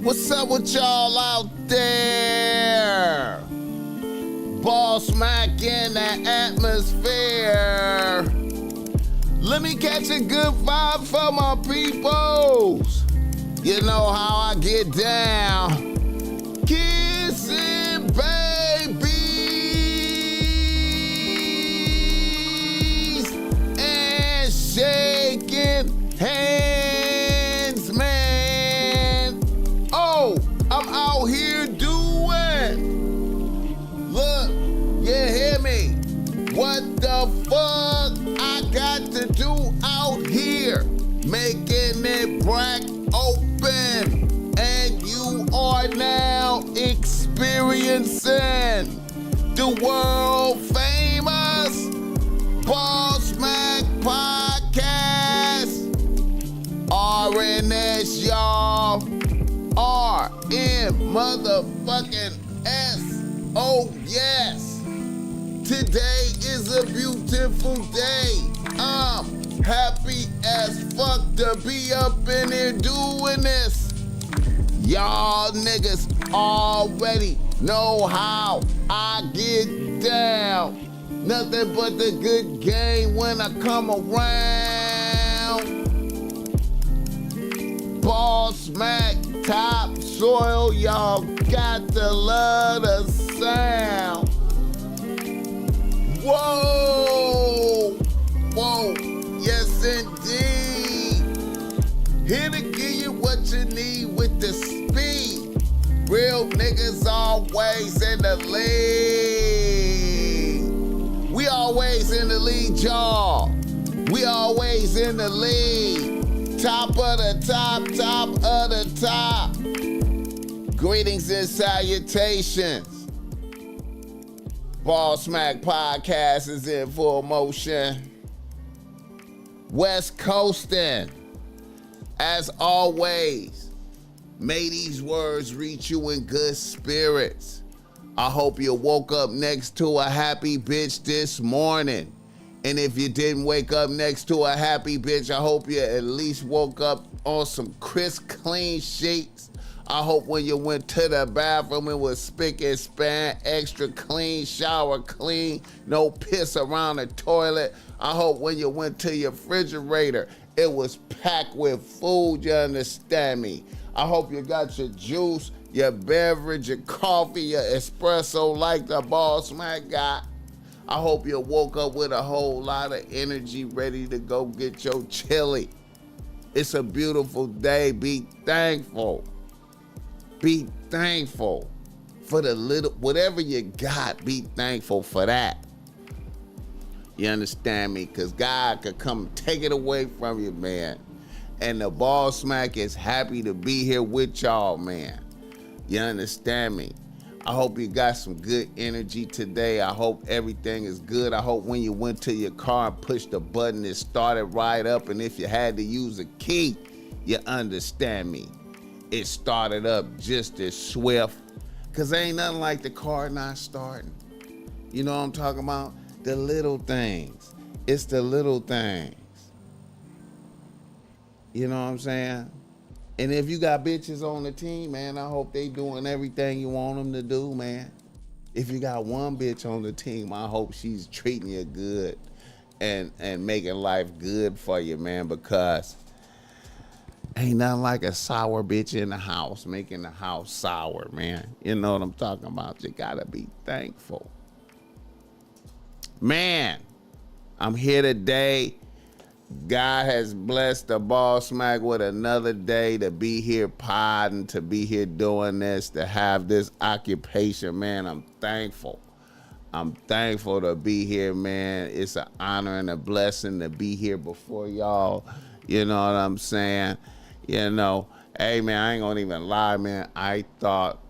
What's up with y'all out there? BossMack in the atmosphere. Let me catch a good vibe for my peoples. You know how I get down. Kissing babies and shaking hands, man. Oh, I'm out here doing. Look, you hear me? What the fuck I got to do out here? Making it black open, and you are now experiencing the world famous BossMack podcast. RNS, y'all. RN motherfucking S. Oh yes. Today is a beautiful day. I'm happy as fuck to be up in here doing this. Y'all niggas already know how I get down. Nothing but the good game when I come around. BossMack, topsoil, y'all got to love the sound. Whoa, whoa, yes indeed. Here to give you what you need with the speed. Real niggas always in the lead. We always in the lead, y'all. We always in the lead. Top of the top, top of the top. Greetings and salutations. BossMack podcast is in full motion. West Coastin'. As always, may these words reach you in good spirits. I hope you woke up next to a happy bitch this morning. And if you didn't wake up next to a happy bitch, I hope you at least woke up on some crisp, clean sheets. I hope when you went to the bathroom, it was spick and span, extra clean, shower clean, no piss around the toilet. I hope when you went to your refrigerator, it was packed with food, you understand me? I hope you got your juice, your beverage, your coffee, your espresso like the BossMack got. I hope you woke up with a whole lot of energy ready to go get your chili. It's a beautiful day. Be thankful. Be thankful for the little, whatever you got, be thankful for that. You understand me? Because God could come take it away from you, man. And the BossMack is happy to be here with y'all, man. You understand me? I hope you got some good energy today. I hope everything is good. I hope when you went to your car and pushed the button, it started right up. And if you had to use a key, you understand me. It started up just as swift. Cause ain't nothing like the car not starting. You know what I'm talking about? The little things. It's the little things. You know what I'm saying? And if you got bitches on the team, man, I hope they doing everything you want them to do, man. If you got one bitch on the team, I hope she's treating you good and making life good for you, man, because ain't nothing like a sour bitch in the house, making the house sour, man. You know what I'm talking about? You gotta be thankful. Man, I'm here today. God has blessed the BossMack with another day to be here podding, to be here doing this, to have this occupation, man. I'm thankful. I'm thankful to be here, man. It's an honor and a blessing to be here before y'all. You know what I'm saying? You know, hey, man, I ain't gonna even lie, man. I thought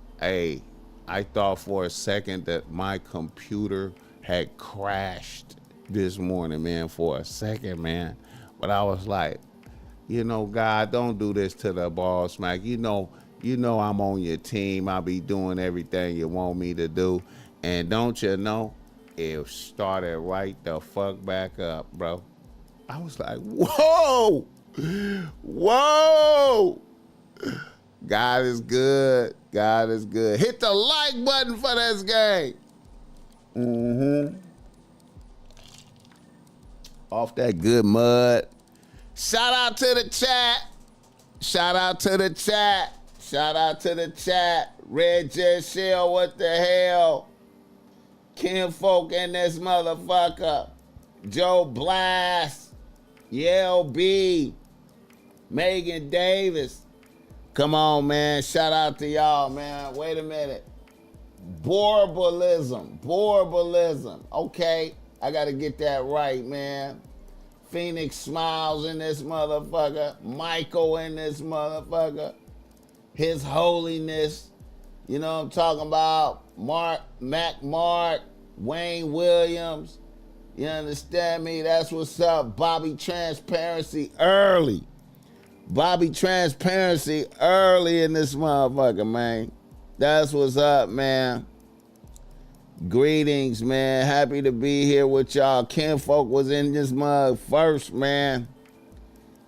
for a second that my computer had crashed this morning, man, for a second, man. But I was like, you know, God, don't do this to the BossMack. You know I'm on your team. I'll be doing everything you want me to do. And don't you know, it started right the fuck back up, bro. I was like, whoa, whoa. God is good. God is good. Hit the like button for this game. Off that good mud. Shout out to the chat. Shout out to the chat. Shout out to the chat. Red Jet Shell, what the hell? Kinfolk in this motherfucker. Joe Blast. Yale B. Megan Davis. Come on, man. Shout out to y'all, man. Wait a minute. Borbalism. Okay. I got to get that right, man. Phoenix Smiles in this motherfucker. Michael in this motherfucker. His Holiness. You know what I'm talking about? Mark, Wayne Williams. You understand me? That's what's up. Bobby Transparency early. Bobby Transparency early in this motherfucker, man. That's what's up, man. Greetings, man. Happy to be here with y'all. Kinfolk was in this mug first, man.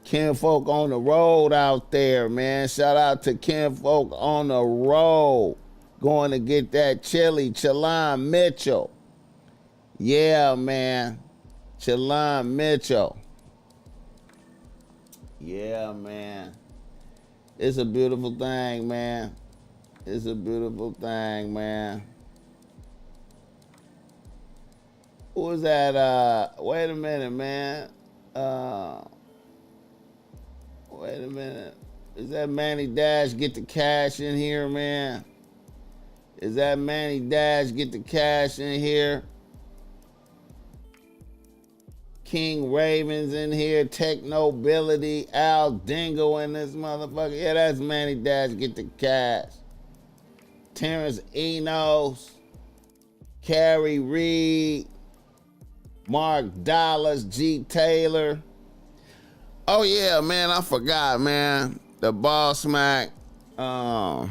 Kinfolk on the road out there, man. Shout out to Kinfolk on the road. Going to get that chili. Chalon Mitchell. Yeah, man. Chalon Mitchell. Yeah, man. It's a beautiful thing, man. It's a beautiful thing, man. Who was that? Wait a minute, man. Wait a minute. Is that Manny Dash get the cash in here, man? Is that Manny Dash get the cash in here? King Ravens in here, Tech Nobility, Al Dingo in this motherfucker. Yeah, that's Manny Dash, get the cash. Terrence Enos, Carrie Reed, Mark Dollars, G. Taylor. Oh yeah, man, I forgot, man. The BossMack. I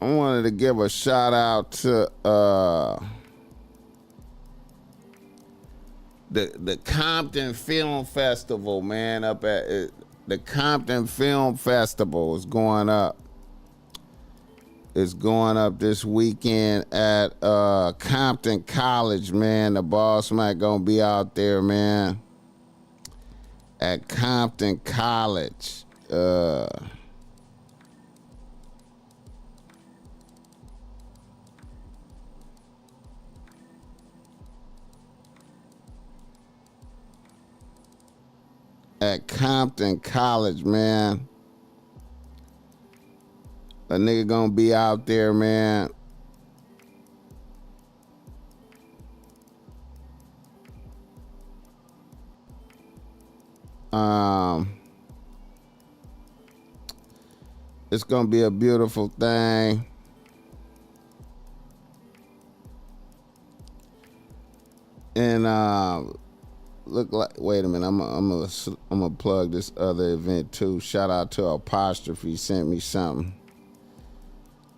wanted to give a shout out to the Compton Film Festival, man, up at the Compton Film Festival is going up. It's going up this weekend at Compton College, man. The BossMack gonna be out there, man. At Compton College. At Compton College, man. A nigga gonna be out there, man. It's gonna be a beautiful thing. And look like, wait a minute, I'm gonna plug this other event too. Shout out to Apostrophe, sent me something.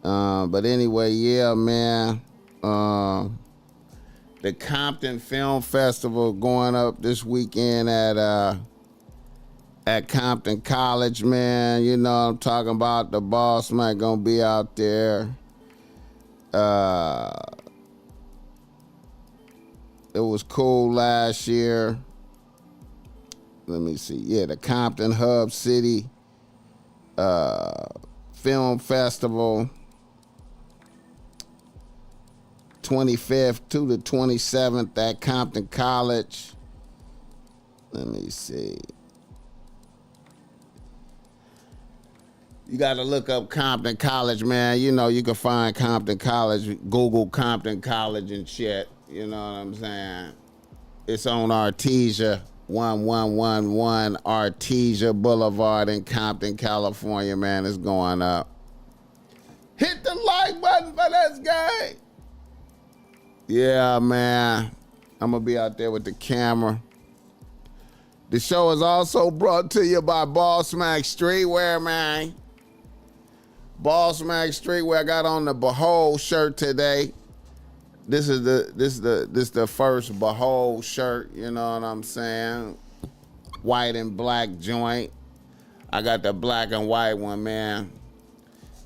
But anyway, yeah, man. The Compton Film Festival going up this weekend at Compton College, man. You know what I'm talking about. The BossMack gonna be out there. It was cool last year. Let me see. Yeah, the Compton Hub City Film Festival. 25th to the 27th at Compton College. Let me see. You got to look up Compton College, man. You know, you can find Compton College, Google Compton College and shit. You know what I'm saying? It's on Artesia, 1111 Artesia Boulevard in Compton, California, man. It's going up. Hit the like button for this guy. Yeah, man. I'm going to be out there with the camera. The show is also brought to you by BossMack Streetwear, man. BossMack Streetwear. I got on the Behold shirt today. This is the first Behold shirt, you know what I'm saying? White and black joint. I got the black and white one, man.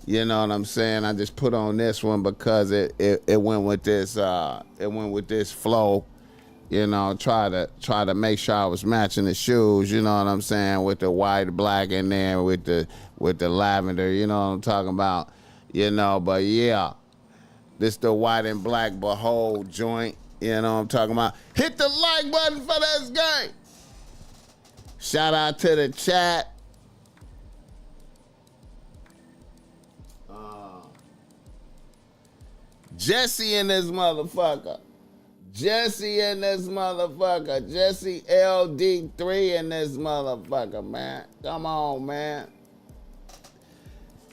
You know what I'm saying? I just put on this one because it went with this flow. You know, try to make sure I was matching the shoes. You know what I'm saying? With the white, black, in there with the lavender. You know what I'm talking about? You know, but yeah, this the white and black Behold joint. You know what I'm talking about? Hit the like button for this game. Shout out to the chat. Jesse in this motherfucker. Jesse in this motherfucker. Jesse LD3 in this motherfucker, man. Come on, man.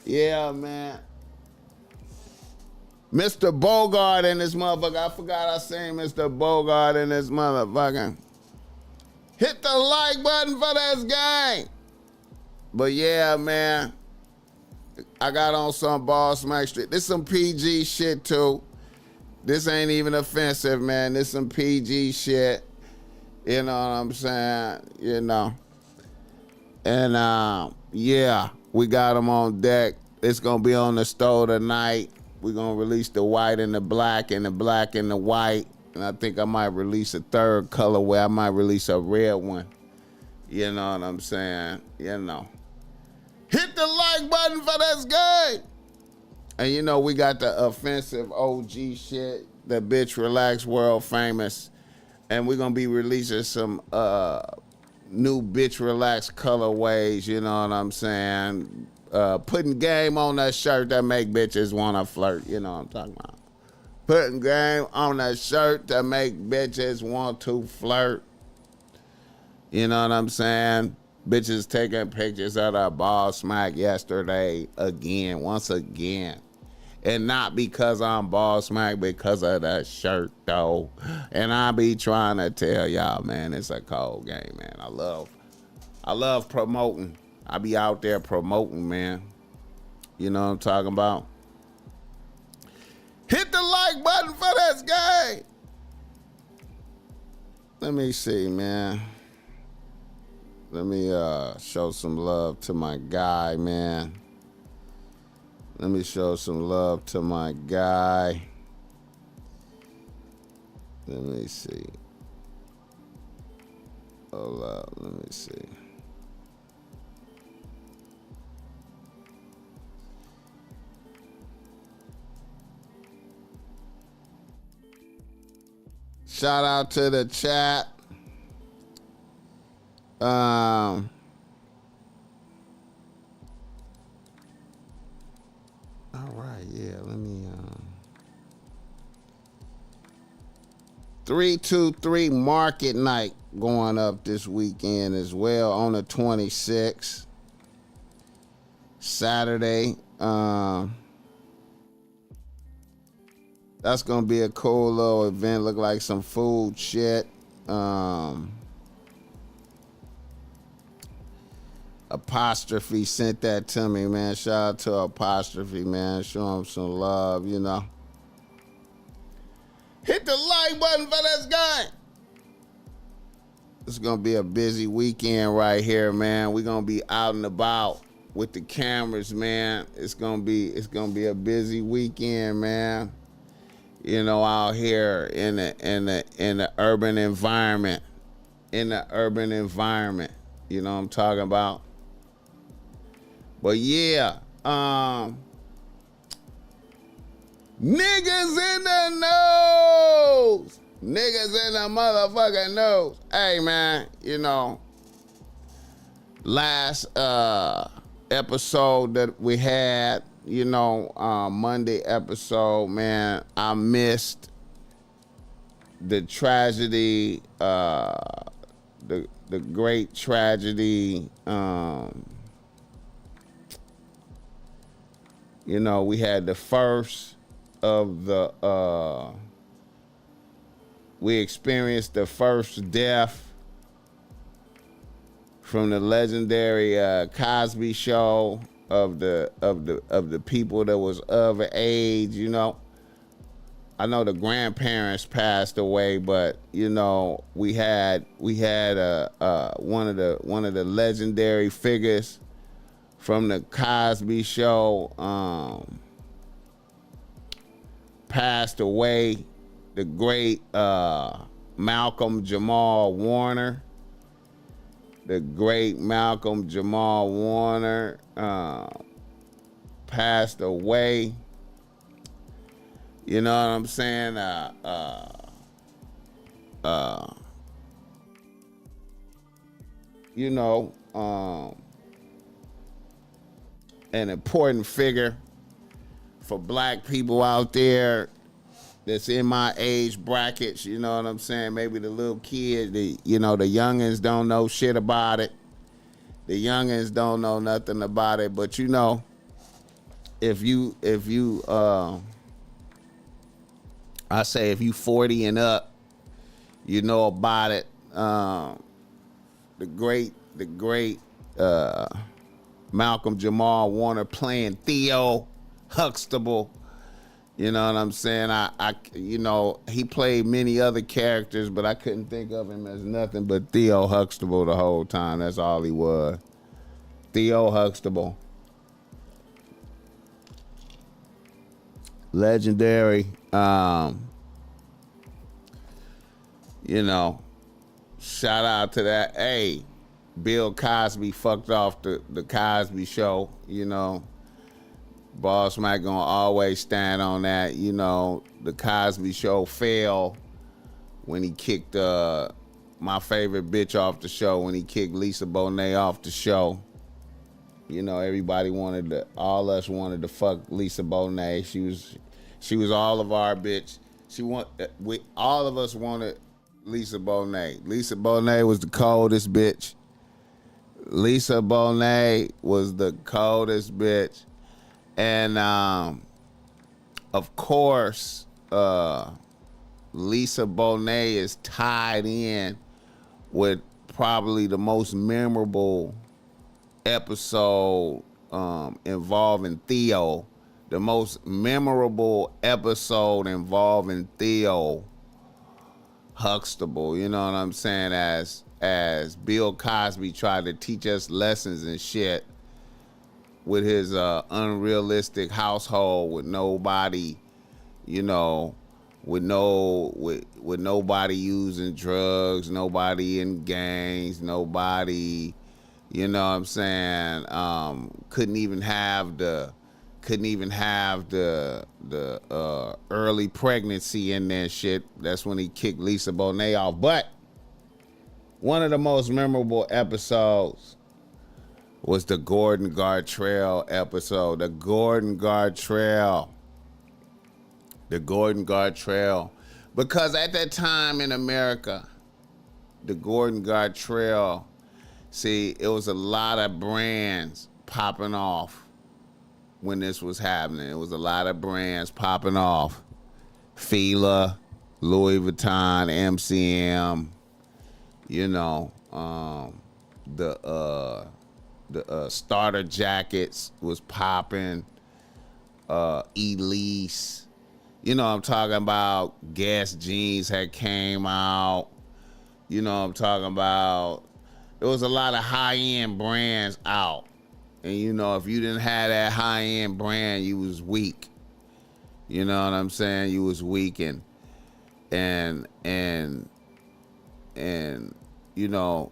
Yeah, man. Mr. Bogart in this motherfucker. I forgot I seen Mr. Bogart in this motherfucker. Hit the like button for this game. But yeah, man. I got on some BossMack shit. This some PG shit too. This ain't even offensive, man. This some PG shit. You know what I'm saying? You know. And yeah, we got them on deck. It's gonna be on the store tonight. We're gonna release the white and the black and the black and the white. And I think I might release a third colorway. I might release a red one. You know what I'm saying? You know. Hit the like button for this game. And you know, we got the offensive OG shit, the bitch relax world famous. And we're gonna be releasing some new bitch relax colorways, you know what I'm saying? Putting game on that shirt that make bitches wanna flirt, you know what I'm talking about. Putting game on that shirt that make bitches want to flirt. You know what I'm saying? Bitches taking pictures of the BossMack yesterday once again. And not because I'm BossMack, because of that shirt, though. And I be trying to tell y'all, man, it's a cold game, man. I love promoting. I be out there promoting, man. You know what I'm talking about? Hit the like button for this game. Let me see, man. Let me show some love to my guy, man. Let me show some love to my guy. Let me see. Hold up, let me see. Shout out to the chat. All right, yeah, let me 323 Market Night going up this weekend as well on the 26th. Saturday. That's gonna be a cool little event. Look like some food shit. Apostrophe sent that to me, man. Shout out to Apostrophe, man. Show him some love, you know. Hit the like button for this guy. It's gonna be a busy weekend right here, man. We're gonna be out and about with the cameras, man. It's gonna be a busy weekend, man. You know, out here in the urban environment. In the urban environment. You know what I'm talking about? But yeah, niggas in the nose. Niggas in the motherfucking nose. Hey, man, you know, last episode that we had, you know, Monday episode, man, I missed the tragedy, the great tragedy. You know, we had the first of the, we experienced the first death from the legendary Cosby Show of the people that was of age. You know, I know the grandparents passed away, but you know, we had one of the legendary figures from the Cosby Show, passed away, the great Malcolm-Jamal Warner. The great Malcolm-Jamal Warner passed away. You know what I'm saying? You know, an important figure for black people out there that's in my age brackets, you know what I'm saying? Maybe the little kid, the youngins don't know shit about it. The youngins don't know nothing about it, but you know, if you I say if you 40 and up, you know about it. The great Malcolm-Jamal Warner playing Theo Huxtable. You know what I'm saying? I he played many other characters, but I couldn't think of him as nothing but Theo Huxtable the whole time. That's all he was. Theo Huxtable. Legendary. Shout out to that. Hey, Bill Cosby fucked off the Cosby Show, you know. BossMack gonna always stand on that. You know, the Cosby Show fell when he kicked my favorite bitch off the show, when he kicked Lisa Bonet off the show. You know, all us wanted to fuck Lisa Bonet. She was all of our bitch. All of us wanted Lisa Bonet. Lisa Bonet was the coldest bitch. Lisa Bonet was the coldest bitch. And of course, Lisa Bonet is tied in with probably the most memorable episode involving Theo. The most memorable episode involving Theo Huxtable. You know what I'm saying? As Bill Cosby tried to teach us lessons and shit with his unrealistic household, with nobody, with nobody using drugs, nobody in gangs, nobody, you know what I'm saying, couldn't even have the early pregnancy in there shit. That's when he kicked Lisa Bonet off. But one of the most memorable episodes was the Gordon Gartrell episode. The Gordon Gartrell. Because at that time in America, the Gordon Gartrell, see, it was a lot of brands popping off when this was happening. It was a lot of brands popping off. Fila, Louis Vuitton, MCM, the starter jackets was popping, Elise, I'm talking about. Guess jeans had came out, I'm talking about. There was a lot of high-end brands out, and if you didn't have that high-end brand, you was weak. You know what I'm saying? You was weak, and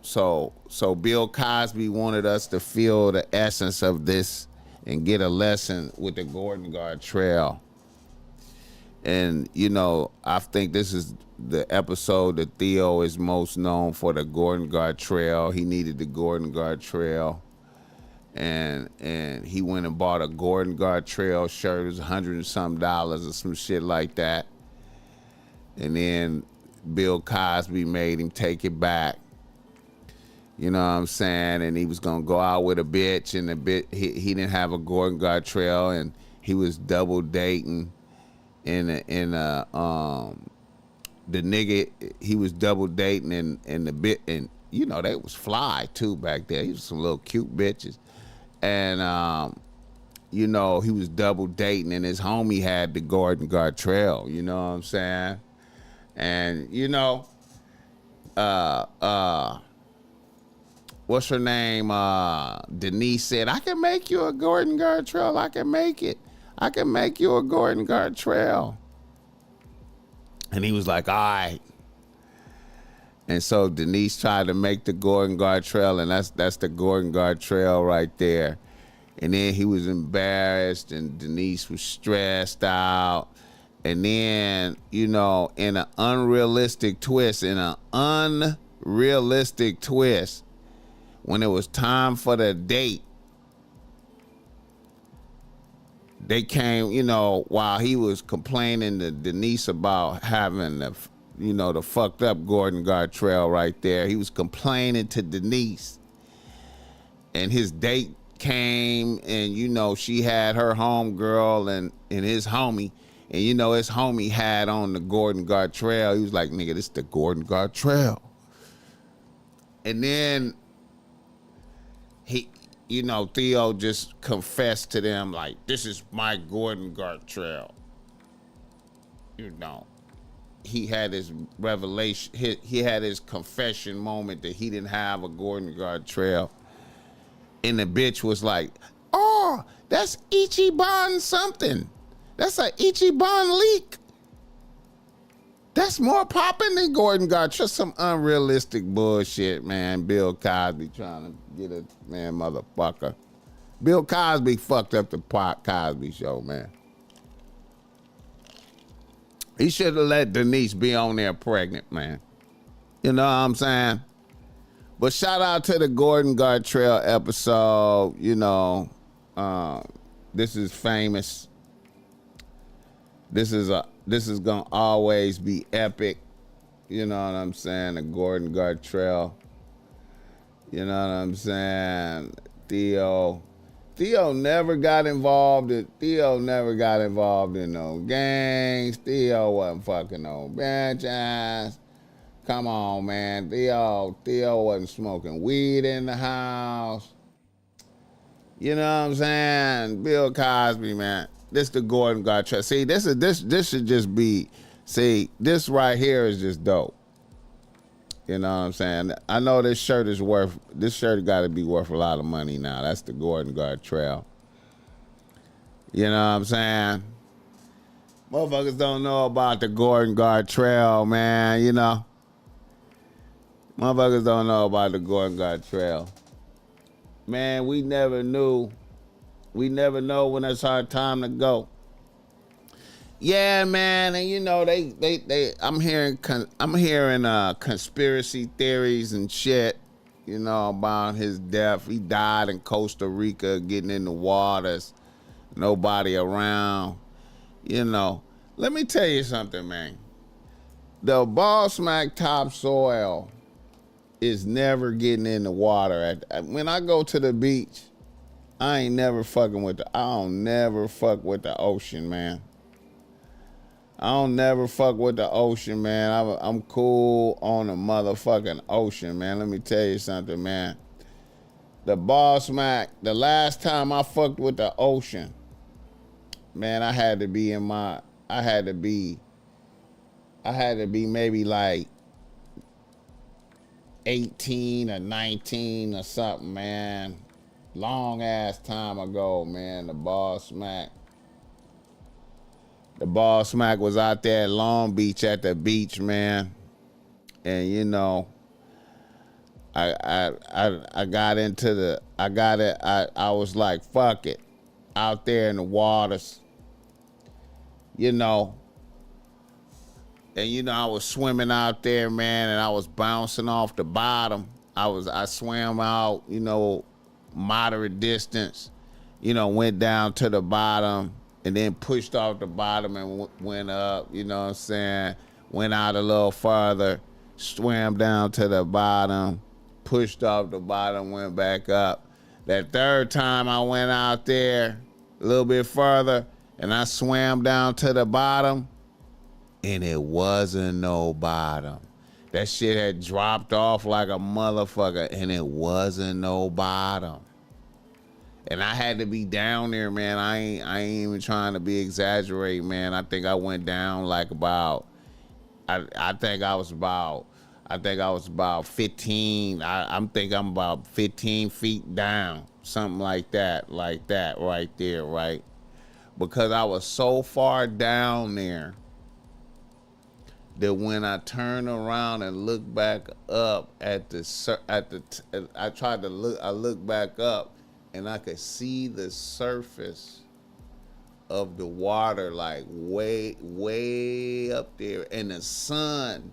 so Bill Cosby wanted us to feel the essence of this and get a lesson with the Gordon Gartrell. And, I think this is the episode that Theo is most known for, the Gordon Gartrell. He needed the Gordon Gartrell. And he went and bought a Gordon Gartrell shirt. It was $100 and some or some shit like that. And then Bill Cosby made him take it back. You know what I'm saying? And he was gonna go out with a bitch, and he didn't have a Gordon Gartrell, and he was double dating the nigga he was double dating and the bit, and they was fly too back there. He was some little cute bitches. And he was double dating, and his homie had the Gordon Gartrell, you know what I'm saying? And what's her name? Denise said, I can make you a Gordon Gartrell. I can make it. I can make you a Gordon Gartrell. And he was like, all right. And so Denise tried to make the Gordon Gartrell, and that's the Gordon Gartrell right there. And then he was embarrassed, and Denise was stressed out. And then, you know, in an unrealistic twist, when it was time for the date, they came, you know, while he was complaining to Denise about having the, you know, the fucked up Gordon Gartrell right there. He was complaining to Denise, and his date came, and, you know, she had her homegirl and his homie, and, you know, his homie had on the Gordon Gartrell. He was like, nigga, this the Gordon Gartrell. And then he, you know, Theo just confessed to them, like, this is my Gordon Gartrell. You know, he had his revelation, he had his confession moment that he didn't have a Gordon Gartrell. And the bitch was like, oh, that's Ichiban something. That's a Ichiban leak. That's more popping than Gordon Gartrell. Some unrealistic bullshit, man. Bill Cosby trying to get a, man, motherfucker. Bill Cosby fucked up the Cosby Show, man. He should have let Denise be on there pregnant, man. You know what I'm saying? But shout out to the Gordon Gartrell episode. You know, this is famous. This is gonna always be epic. You know what I'm saying? The Gordon Gartrell. You know what I'm saying? Theo never got involved in no gangs. Theo wasn't fucking no bitch ass. Come on, man. Theo wasn't smoking weed in the house. You know what I'm saying? Bill Cosby, man. This the Gordon Gartrell. See, this should just be, see, this right here is just dope. You know what I'm saying? I know this shirt got to be worth a lot of money now. That's the Gordon Gartrell. You know what I'm saying? Motherfuckers don't know about the Gordon Gartrell, man, you know? Motherfuckers don't know about the Gordon Gartrell. Man, we never knew. We never know when it's our time to go. Yeah, man, and you know I'm hearing conspiracy theories and shit, you know, about his death. He died in Costa Rica, getting in the waters, nobody around. You know, let me tell you something, man. The BossMack topsoil is never getting in the water. When I go to the beach, I don't never fuck with the ocean, man. I don't never fuck with the ocean, man. I'm cool on the motherfucking ocean, man. Let me tell you something, man. The BossMack, the last time I fucked with the ocean, man, I had to be maybe like 18 or 19 or something, man. Long ass time ago, man. The BossMack was out there at Long Beach at the beach, man. And you know, I was like, fuck it. Out there in the waters. You know. And you know, I was swimming out there, man, and I was bouncing off the bottom. I swam out, you know, moderate distance, you know, went down to the bottom and then pushed off the bottom and went up, you know what I'm saying? Went out a little farther, swam down to the bottom, pushed off the bottom, went back up. That third time I went out there a little bit further and I swam down to the bottom and it wasn't no bottom. That shit had dropped off like a motherfucker and it wasn't no bottom. And I had to be down there, man. I ain't even trying to be exaggerating, man. I think I went down like about, I think I was about I think I was about 15. I'm think I'm about 15 feet down, something like that right there, right? Because I was so far down there that when I turn around and look back up I look back up and I could see the surface of the water like way up there, and the sun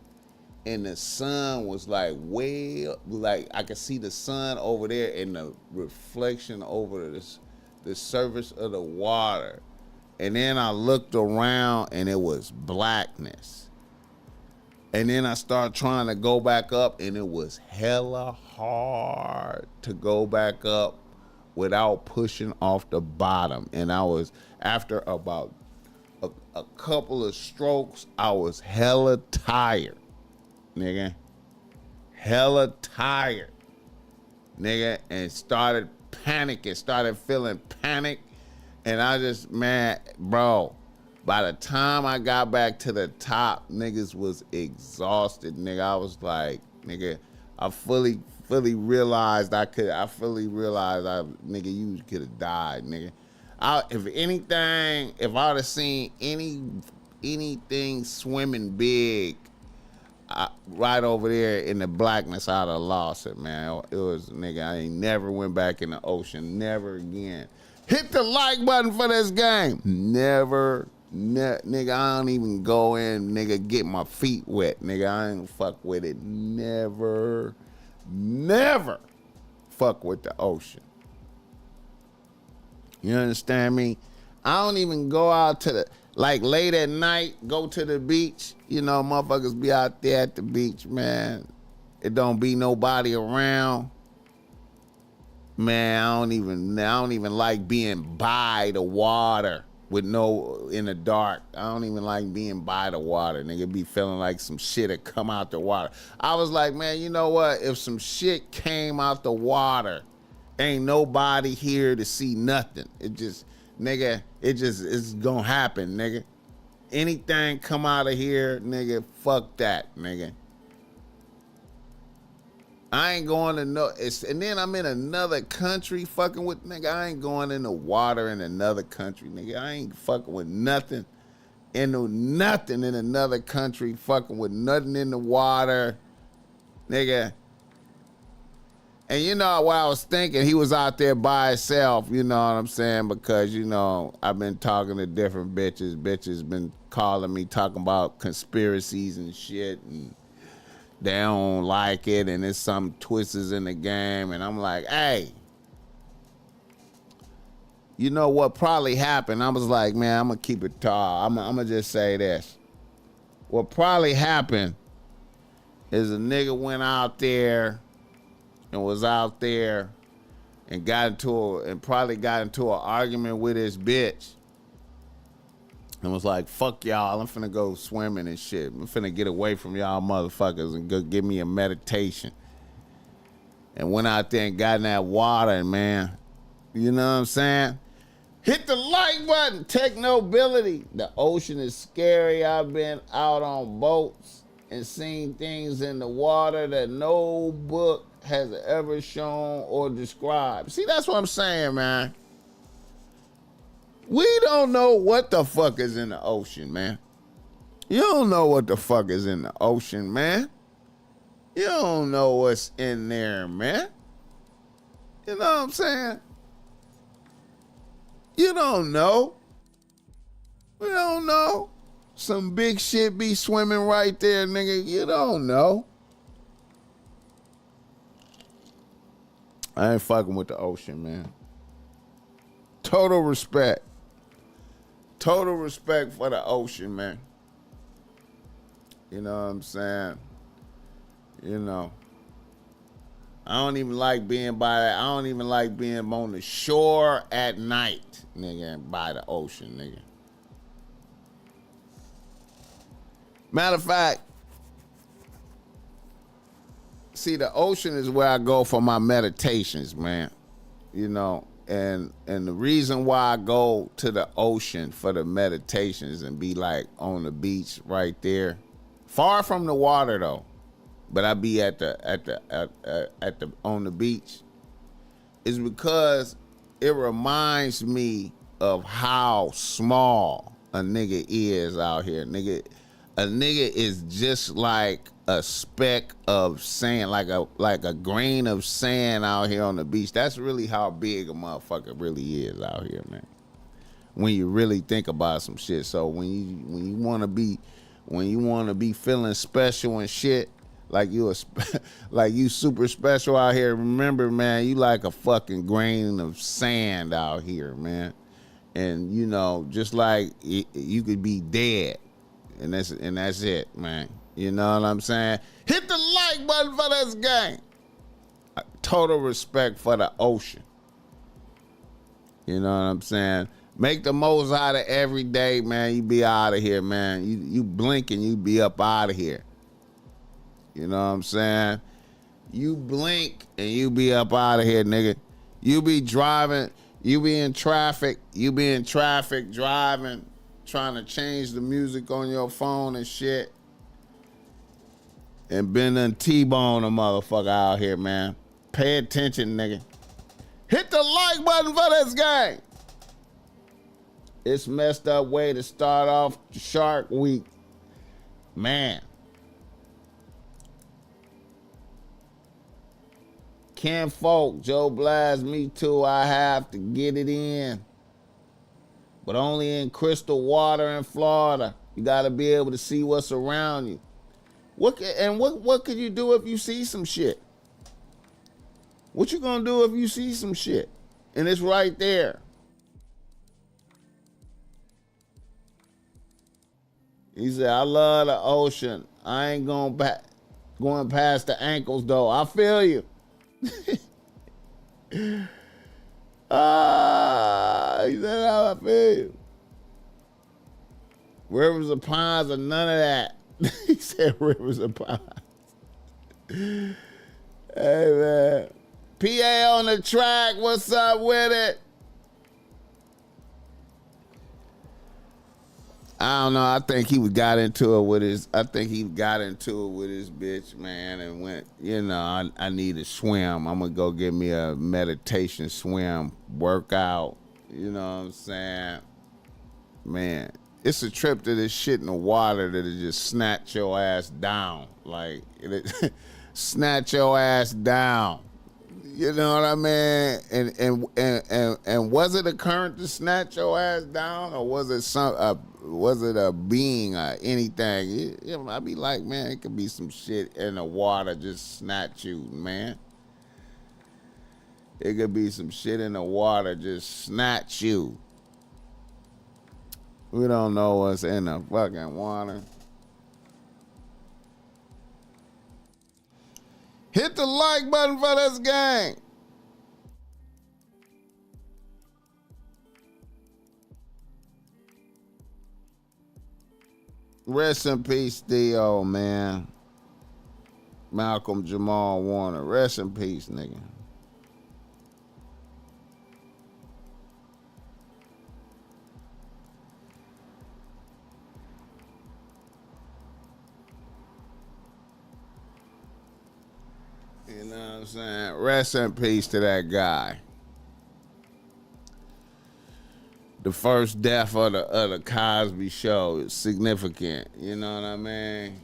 was like way up, like I could see the sun over there and the reflection over the surface of the water. And then I looked around and it was blackness. And then I started trying to go back up and it was hella hard to go back up without pushing off the bottom. And I was, after about a couple of strokes, I was hella tired, nigga. Hella tired, nigga. And started panicking, started feeling panic. And I just, man, bro, by the time I got back to the top, niggas was exhausted, nigga. I was like, nigga, I fully realized nigga, you could have died, nigga. If I would have seen anything swimming big right over there in the blackness, I'd have lost it, man. It was, nigga, I ain't never went back in the ocean, never again. Hit the like button for this game. Nigga, I don't even go in, nigga, get my feet wet. Nigga, I ain't fuck with it. Never fuck with the ocean. You understand me? I don't even go out to like late at night, go to the beach. You know, motherfuckers be out there at the beach, man. It don't be nobody around. Man, I don't even like being by the water in the dark. I don't even like being by the water. Nigga be feeling like some shit had come out the water. I was like, man, you know what? If some shit came out the water, ain't nobody here to see nothing. It's gonna happen, nigga. Anything come out of here, nigga, fuck that, nigga. I ain't going to and then I'm in another country fucking with, nigga, I ain't going in the water in another country, nigga. I ain't fucking with nothing in another country, fucking with nothing in the water, nigga. And you know what I was thinking? He was out there by himself, you know what I'm saying? Because, you know, I've been talking to different bitches. Bitches been calling me, talking about conspiracies and shit, and they don't like it, and there's some twists in the game. And I'm like, hey, you know what probably happened? I was like, man, I'm going to keep it tall. I'm going to just say this. What probably happened is a nigga went out there and was out there and probably got into an argument with his bitch. And was like, fuck y'all, I'm finna go swimming and shit. I'm finna get away from y'all motherfuckers and go give me a meditation. And went out there and got in that water, man. You know what I'm saying? Hit the like button, Technobility. The ocean is scary. I've been out on boats and seen things in the water that no book has ever shown or described. See, that's what I'm saying, man. We don't know what the fuck is in the ocean, man. You don't know what the fuck is in the ocean, man. You don't know what's in there, man. You know what I'm saying? You don't know. We don't know. Some big shit be swimming right there, nigga. You don't know. I ain't fucking with the ocean, man. Total respect. Total respect for the ocean, man. You know what I'm saying? You know. I don't even like being by that. I don't even like being on the shore at night, nigga, by the ocean, nigga. Matter of fact, see, the ocean is where I go for my meditations, man. You know, and the reason why I go to the ocean for the meditations and be like on the beach right there, far from the water though, but I be at the on the beach, is because it reminds me of how small a nigga is out here. A nigga is just like a speck of sand, like a grain of sand out here on the beach. That's really how big a motherfucker really is out here, man. When you really think about some shit. So when you want to be feeling special and shit, like you super special out here, remember, man, you like a fucking grain of sand out here, man. And you know, just like you could be dead, and that's it, man. You know what I'm saying? Hit the like button for this game. Total respect for the ocean. You know what I'm saying? Make the most out of every day, man. You be out of here, man. You blink and you be up out of here. You know what I'm saying? You blink and you be up out of here, nigga. You be driving, you be in traffic driving, trying to change the music on your phone and shit. And been done T-bone a motherfucker out here, man. Pay attention, nigga. Hit the like button for this game. It's messed up way to start off Shark Week. Man. Ken Folk, Joe Blaz, me too, I have to get it in. But only in crystal water in Florida. You gotta be able to see what's around you. What could you do if you see some shit? What you gonna do if you see some shit? And it's right there. He said, I love the ocean. I ain't going past the ankles though. I feel you. He said, I feel you. Rivers of ponds or none of that. He said rivers of ponds. Hey, man. PA on the track. What's up with it? I don't know. I think he got into it with his bitch, man, and went, you know, I need to swim. I'm going to go get me a meditation swim workout. You know what I'm saying? Man, it's a trip to this shit in the water that'll just snatch your ass down. Like, snatch your ass down. You know what I mean? And was it a current to snatch your ass down, or was it a being or anything? You know, I'd be like, man, it could be some shit in the water just snatch you, man. It could be some shit in the water just snatch you. We don't know what's in the fucking water. Hit the like button for this gang. Rest in peace, Theo, man. Malcom-Jamal Warner. Rest in peace, nigga. You know what I'm saying? Rest in peace to that guy. The first death of the Cosby Show is significant. You know what I mean?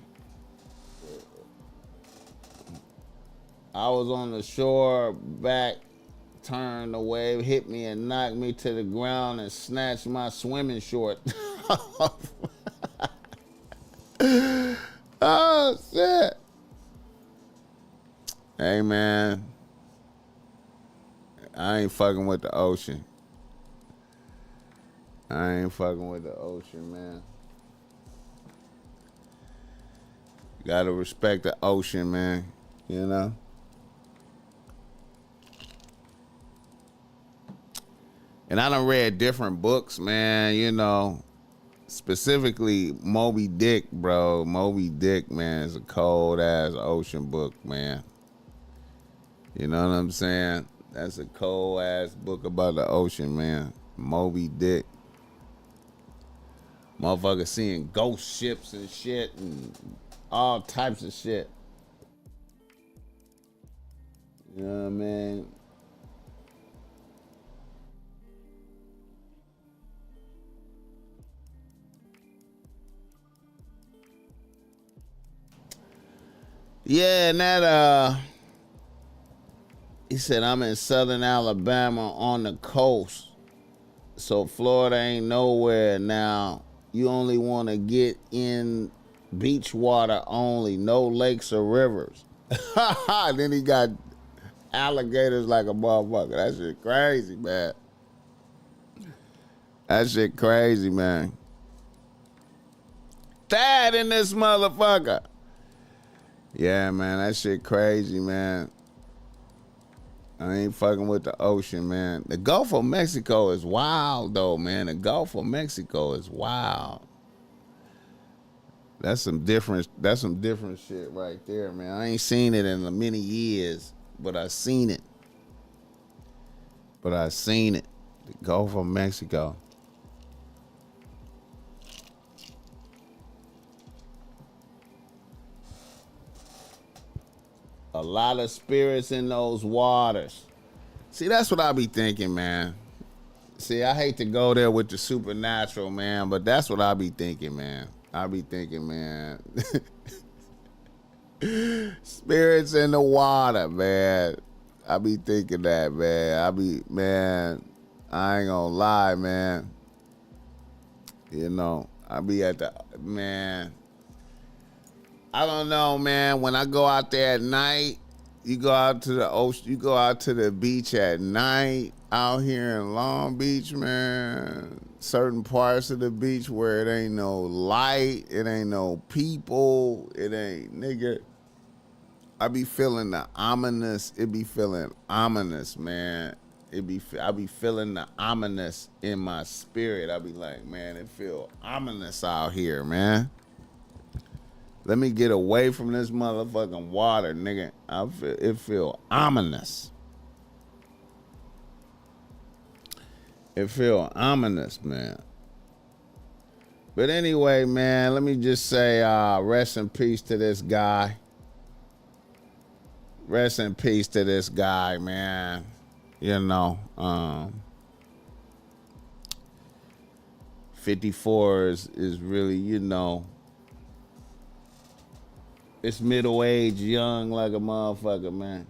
I was on the shore, back, turned the wave, hit me and knocked me to the ground and snatched my swimming short. Oh, shit. Hey, man. I ain't fucking with the ocean. I ain't fucking with the ocean, man. You gotta respect the ocean, man. You know? And I done read different books, man, you know. Specifically, Moby Dick, bro. Moby Dick, man, is a cold-ass ocean book, man. You know what I'm saying? That's a cold-ass book about the ocean, man. Moby Dick. Motherfuckers seeing ghost ships and shit and all types of shit. You know what I mean? Yeah, and that he said I'm in southern Alabama on the coast. So Florida ain't nowhere now. You only want to get in beach water only, no lakes or rivers. Then he got alligators like a motherfucker. That shit crazy, man. That shit crazy, man. Thad in this motherfucker. Yeah, man, that shit crazy, man. I ain't fucking with the ocean, man. The Gulf of Mexico is wild, though, man. The Gulf of Mexico is wild. That's some different shit right there, man. I ain't seen it in many years, but I seen it. The Gulf of Mexico. A lot of spirits in those waters. See, that's what I be thinking, man. See, I hate to go there with the supernatural, man, but that's what I be thinking, man. I be thinking, man. Spirits in the water, man. I be thinking that, man. I ain't gonna lie, man. You know, I be at the, man. I don't know, man. When I go out there at night, you go out to the ocean, you go out to the beach at night, out here in Long Beach, man. Certain parts of the beach where it ain't no light, it ain't no people, it ain't nigga. I be feeling the ominous. It be feeling ominous, man. I be feeling the ominous in my spirit. I be like, man, it feel ominous out here, man. Let me get away from this motherfucking water, nigga. It feel ominous. It feel ominous, man. But anyway, man, let me just say rest in peace to this guy. Rest in peace to this guy, man. You know, 54 is really, you know, it's middle age, young like a motherfucker, man.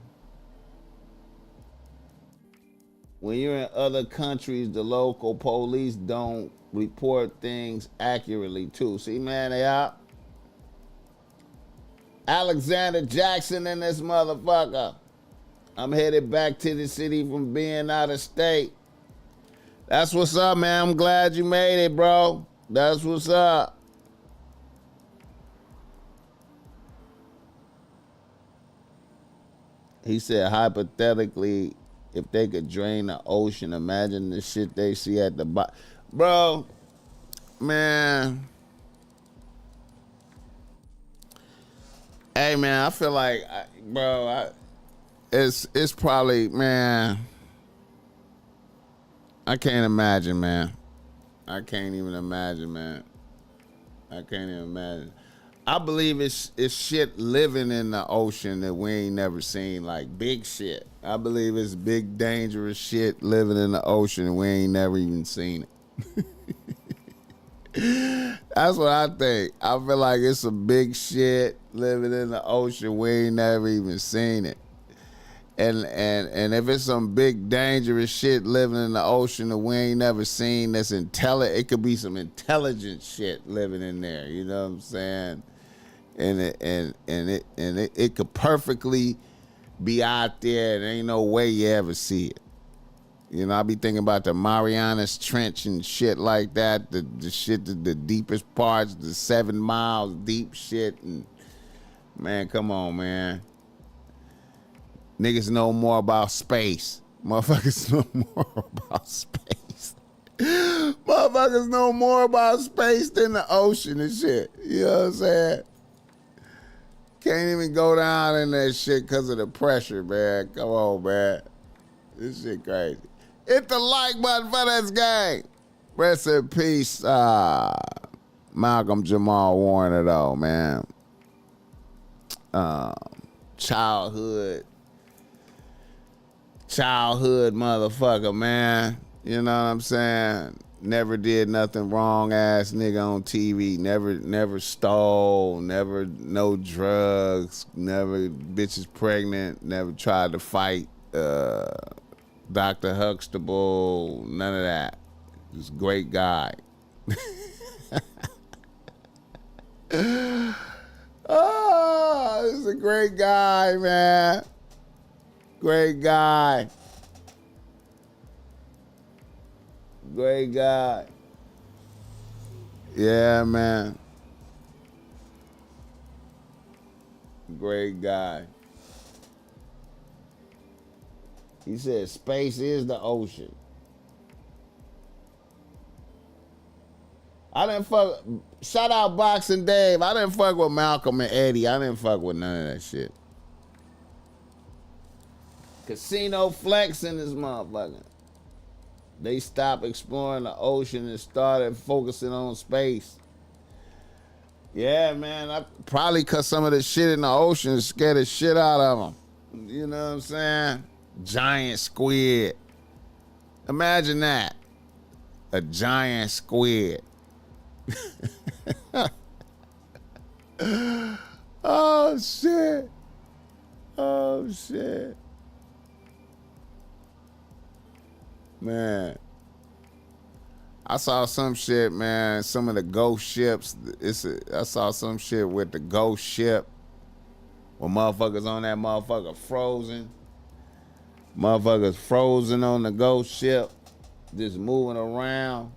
When you're in other countries, the local police don't report things accurately, too. See, man, they out. Alexander Jackson in this motherfucker. I'm headed back to the city from being out of state. That's what's up, man. I'm glad you made it, bro. That's what's up. He said, hypothetically, if they could drain the ocean, imagine the shit they see at the bottom. Bro, man. Hey, man, I feel like, it's probably, man, I can't imagine, man. I can't even imagine, man. I can't even imagine. I believe it's shit living in the ocean that we ain't never seen, like big shit. I believe it's big, dangerous shit living in the ocean and we ain't never even seen it. That's what I think. I feel like it's some big shit living in the ocean. We ain't never even seen it. And if it's some big dangerous shit living in the ocean that we ain't never seen that's intelligent, it could be some intelligent shit living in there. You know what I'm saying? And it could perfectly be out there. There ain't no way you ever see it. You know, I be thinking about the Marianas Trench and shit like that. The shit, the deepest parts, the 7 miles deep shit. And man, come on, man. Niggas know more about space. Motherfuckers know more about space. Motherfuckers know more about space than the ocean and shit. You know what I'm saying? Can't even go down in that shit because of the pressure, man. Come on, man. This shit crazy. Hit the like button for this gang. Rest in peace, Malcom-Jamal Warner, though, man. Childhood childhood motherfucker, man. You know what I'm saying? Never did nothing wrong ass nigga on TV. Never stole, never no drugs, never bitches pregnant, never tried to fight Dr. Huxtable, none of that. Just a great guy. Oh, this is a great guy, man. Great guy. Great guy. Yeah, man. Great guy. He said space is the ocean. I didn't fuck. Shout out Boxing Dave. I didn't fuck with Malcolm and Eddie. I didn't fuck with none of that shit. Casino Flex in this motherfucker. They stopped exploring the ocean and started focusing on space. Yeah, man. Probably because some of the shit in the ocean scared the shit out of them. You know what I'm saying? Giant squid. Imagine that. A giant squid. Oh, shit. Oh, shit. Man. I saw some shit, man. Some of the ghost ships. I saw some shit with the ghost ship. When motherfuckers on that motherfucker frozen. Motherfuckers frozen on the ghost ship. Just moving around.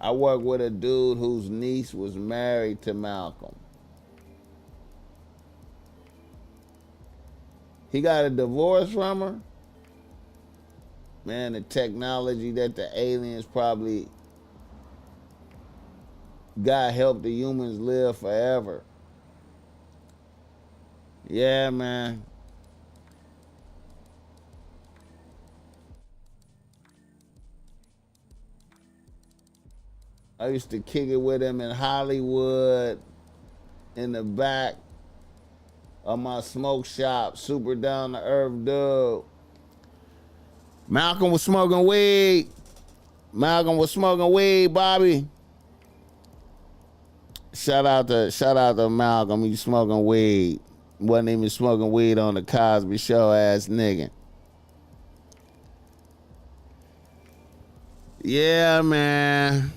I worked with a dude whose niece was married to Malcolm. He got a divorce from her. Man, the technology that the aliens probably God help the humans live forever. Yeah, man. I used to kick it with him in Hollywood in the back of my smoke shop, super down to earth dude. Malcolm was smoking weed. Malcolm was smoking weed, Bobby. Shout out to Malcolm. He smoking weed. Wasn't even smoking weed on the Cosby Show ass nigga. Yeah, man.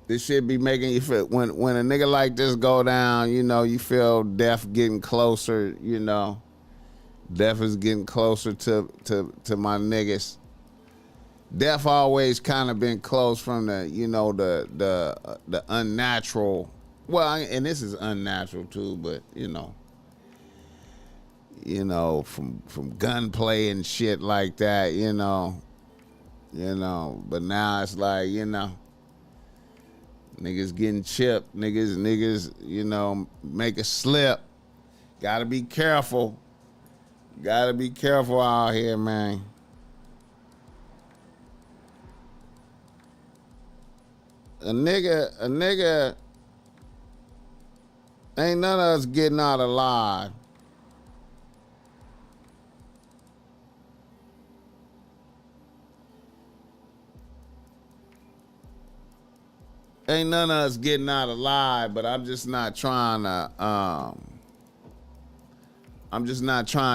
This shit be making you feel when a nigga like this go down, you know, you feel death getting closer, you know. Death is getting closer to my niggas. Death always kind of been close from the, you know, the unnatural. Well, and this is unnatural too, but you know, from gunplay and shit like that, you know. But now it's like, you know, niggas getting chipped, niggas, you know, make a slip. Gotta be careful. Gotta be careful out here, man. A nigga ain't none of us getting out alive. Ain't none of us getting out alive, but I'm just not trying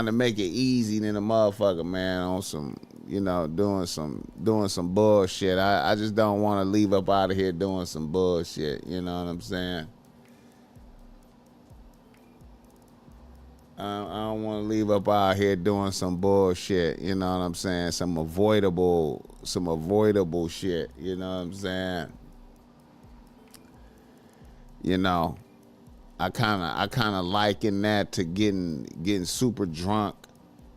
to make it easy than a motherfucker, man, on some, you know, doing some bullshit. I just don't want to leave up out of here doing some bullshit, you know what I'm saying? I don't want to leave up out here doing some bullshit, you know what I'm saying? Some avoidable shit, you know what I'm saying? You know, I kind of liken that to getting super drunk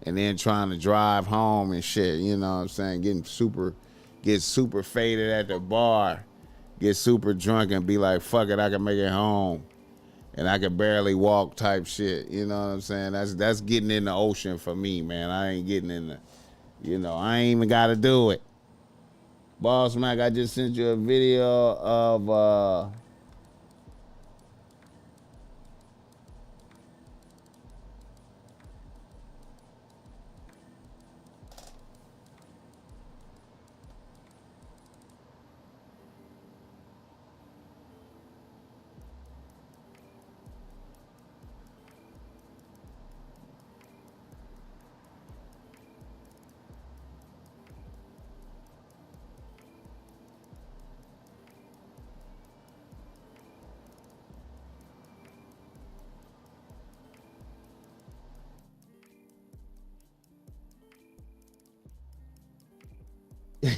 and then trying to drive home and shit, you know what I'm saying? Get super faded at the bar, get super drunk and be like, fuck it, I can make it home. And I can barely walk type shit, you know what I'm saying? That's getting in the ocean for me, man. I ain't getting in the, you know, I ain't even got to do it. BossMack, I just sent you a video of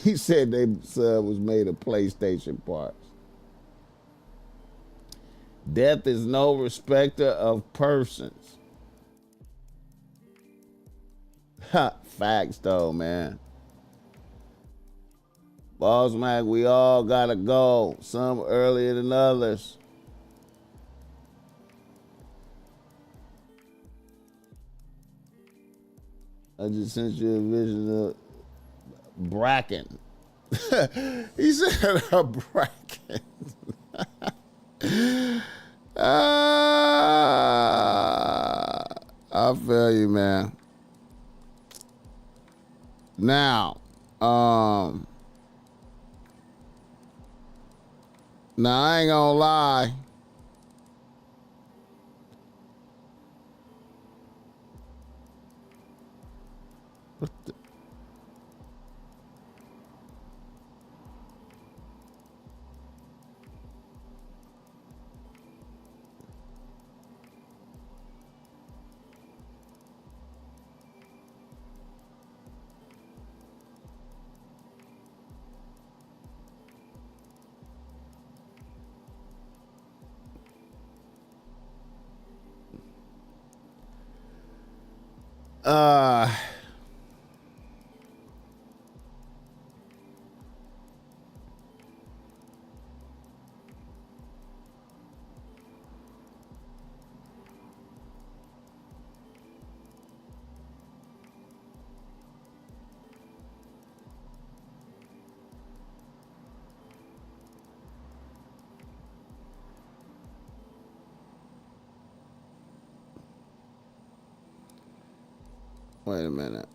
He said they sub was made of PlayStation parts. Death is no respecter of persons. Facts though, man. BossMack, we all gotta go. Some earlier than others. I just sent you a vision of Bracken. He said a Bracken. I feel you, man. Now, I ain't gonna lie. What the? Wait a minute.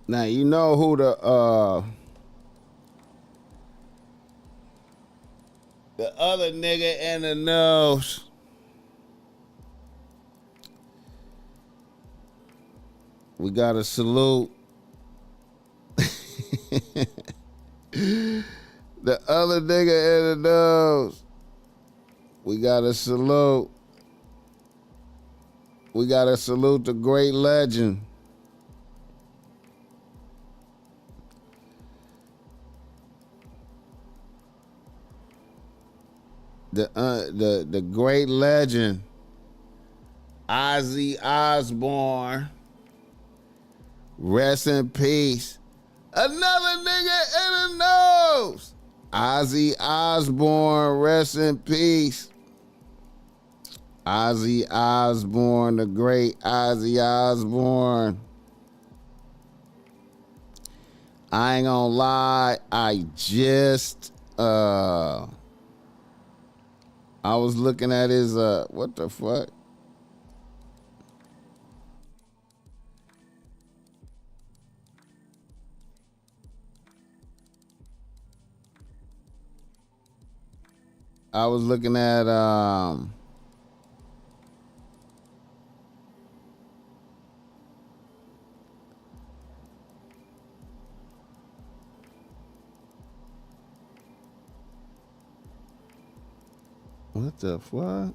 Now you know who the other nigga in the nose. We gotta salute the other nigga in the nose. We gotta salute. We gotta salute the great legend. The great legend, Ozzy Osbourne. Rest in peace. Another nigga in the nose. Ozzy Osbourne, rest in peace. Ozzy Osbourne, the great Ozzy Osbourne. I ain't gonna lie, I was looking at his what the fuck? I was looking at what the fuck?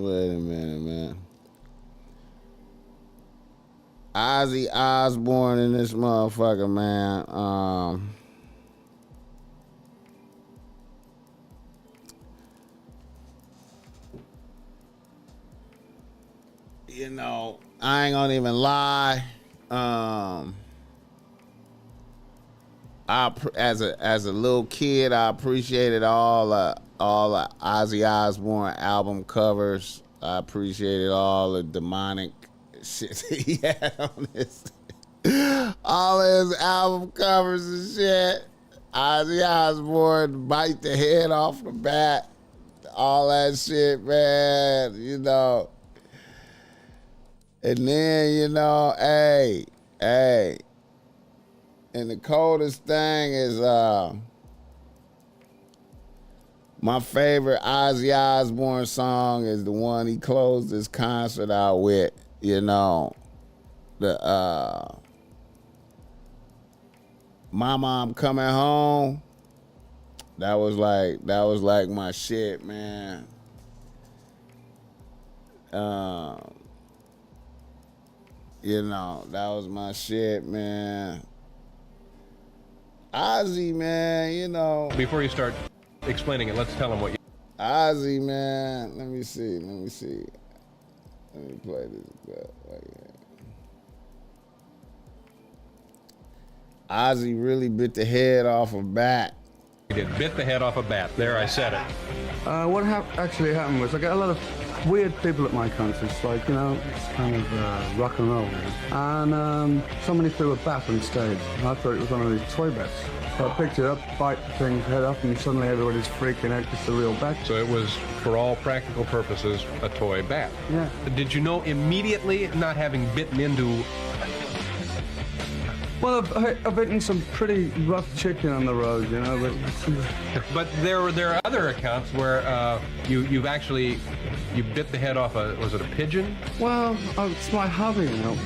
Wait a minute, man. Ozzy Osbourne in this motherfucker, man. You know, I ain't gonna even lie. As a little kid, I appreciated all the Ozzy Osbourne album covers. I appreciated all the demonic shit he had on his all his album covers and shit. Ozzy Osbourne bite the head off the bat, all that shit, man. You know, and then hey. And the coldest thing is My favorite Ozzy Osbourne song is the one he closed his concert out with. You know, the Mama, I'm Coming Home. That was like my shit, man. You know, that was my shit, man. Ozzy, man, you know. Before you start explaining it, let's tell him what you... Ozzy, man. Let me see. Let me play this. Ozzy really bit the head off a bat. He did bit the head off a bat. There, I said it. What actually happened was I get a lot of weird people at my concerts, like, you know, it's kind of rock and roll. And somebody threw a bat on stage, and I thought it was one of these toy bats. So I picked it up, bite the thing's head off, and suddenly everybody's freaking out, it's a real bat. So it was, for all practical purposes, a toy bat. Yeah. Did you know immediately, not having bitten into... Well, I've eaten some pretty rough chicken on the road, you know, But there are other accounts where you bit the head off was it a pigeon? Well, it's my hobby, you know.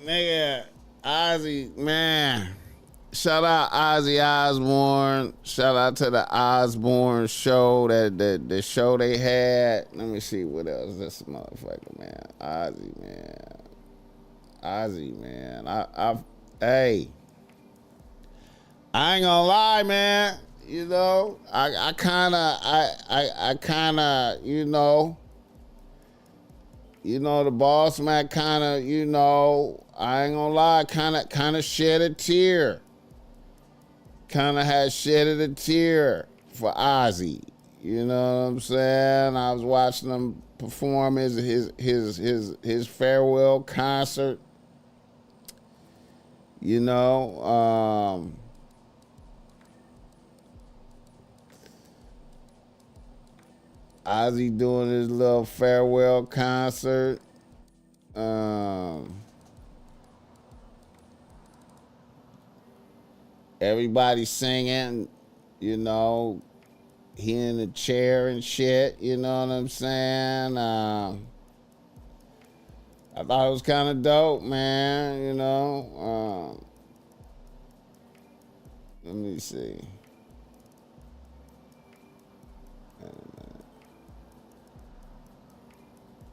Nigga, Ozzy, man. Shout out Ozzy Osbourne. Shout out to the Osbourne show, the show they had. Let me see what else this motherfucker, man. Ozzy, man. Hey, I ain't gonna lie, man. You know, I kinda, you know, the BossMack kinda, you know, I ain't gonna lie, kinda shed a tear. Kinda had shedded a tear for Ozzy. You know what I'm saying? I was watching him perform his farewell concert. You know, Ozzy doing his little farewell concert. Everybody singing, you know, he in the chair and shit, you know what I'm saying? I thought it was kind of dope, man, you know. Let me see.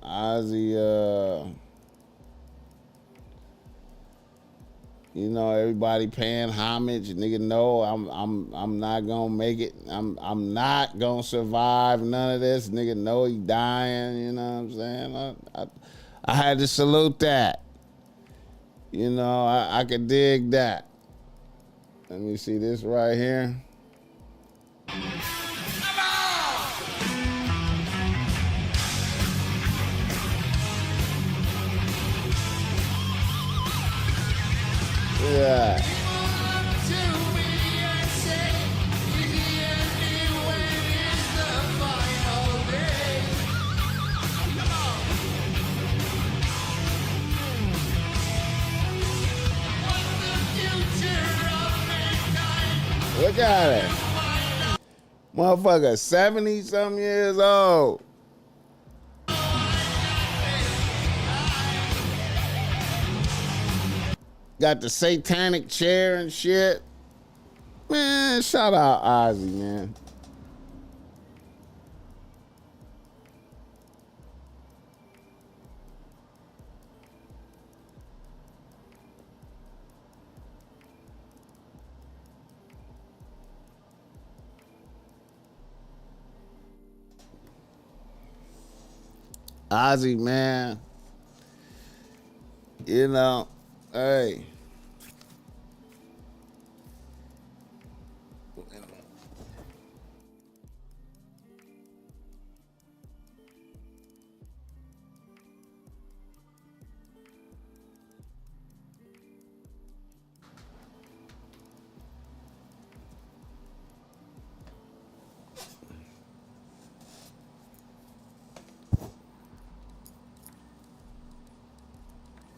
Ozzy, you know, everybody paying homage. Nigga, no, I'm not gonna make it. I'm not gonna survive none of this. Nigga, no, he dying. You know what I'm saying? I had to salute that. You know, I could dig that. Let me see this right here. Yeah. Look at it. Motherfucker, 70-something years old. Got the satanic chair and shit. Man, shout out Ozzy, man. Ozzy, man. You know, hey.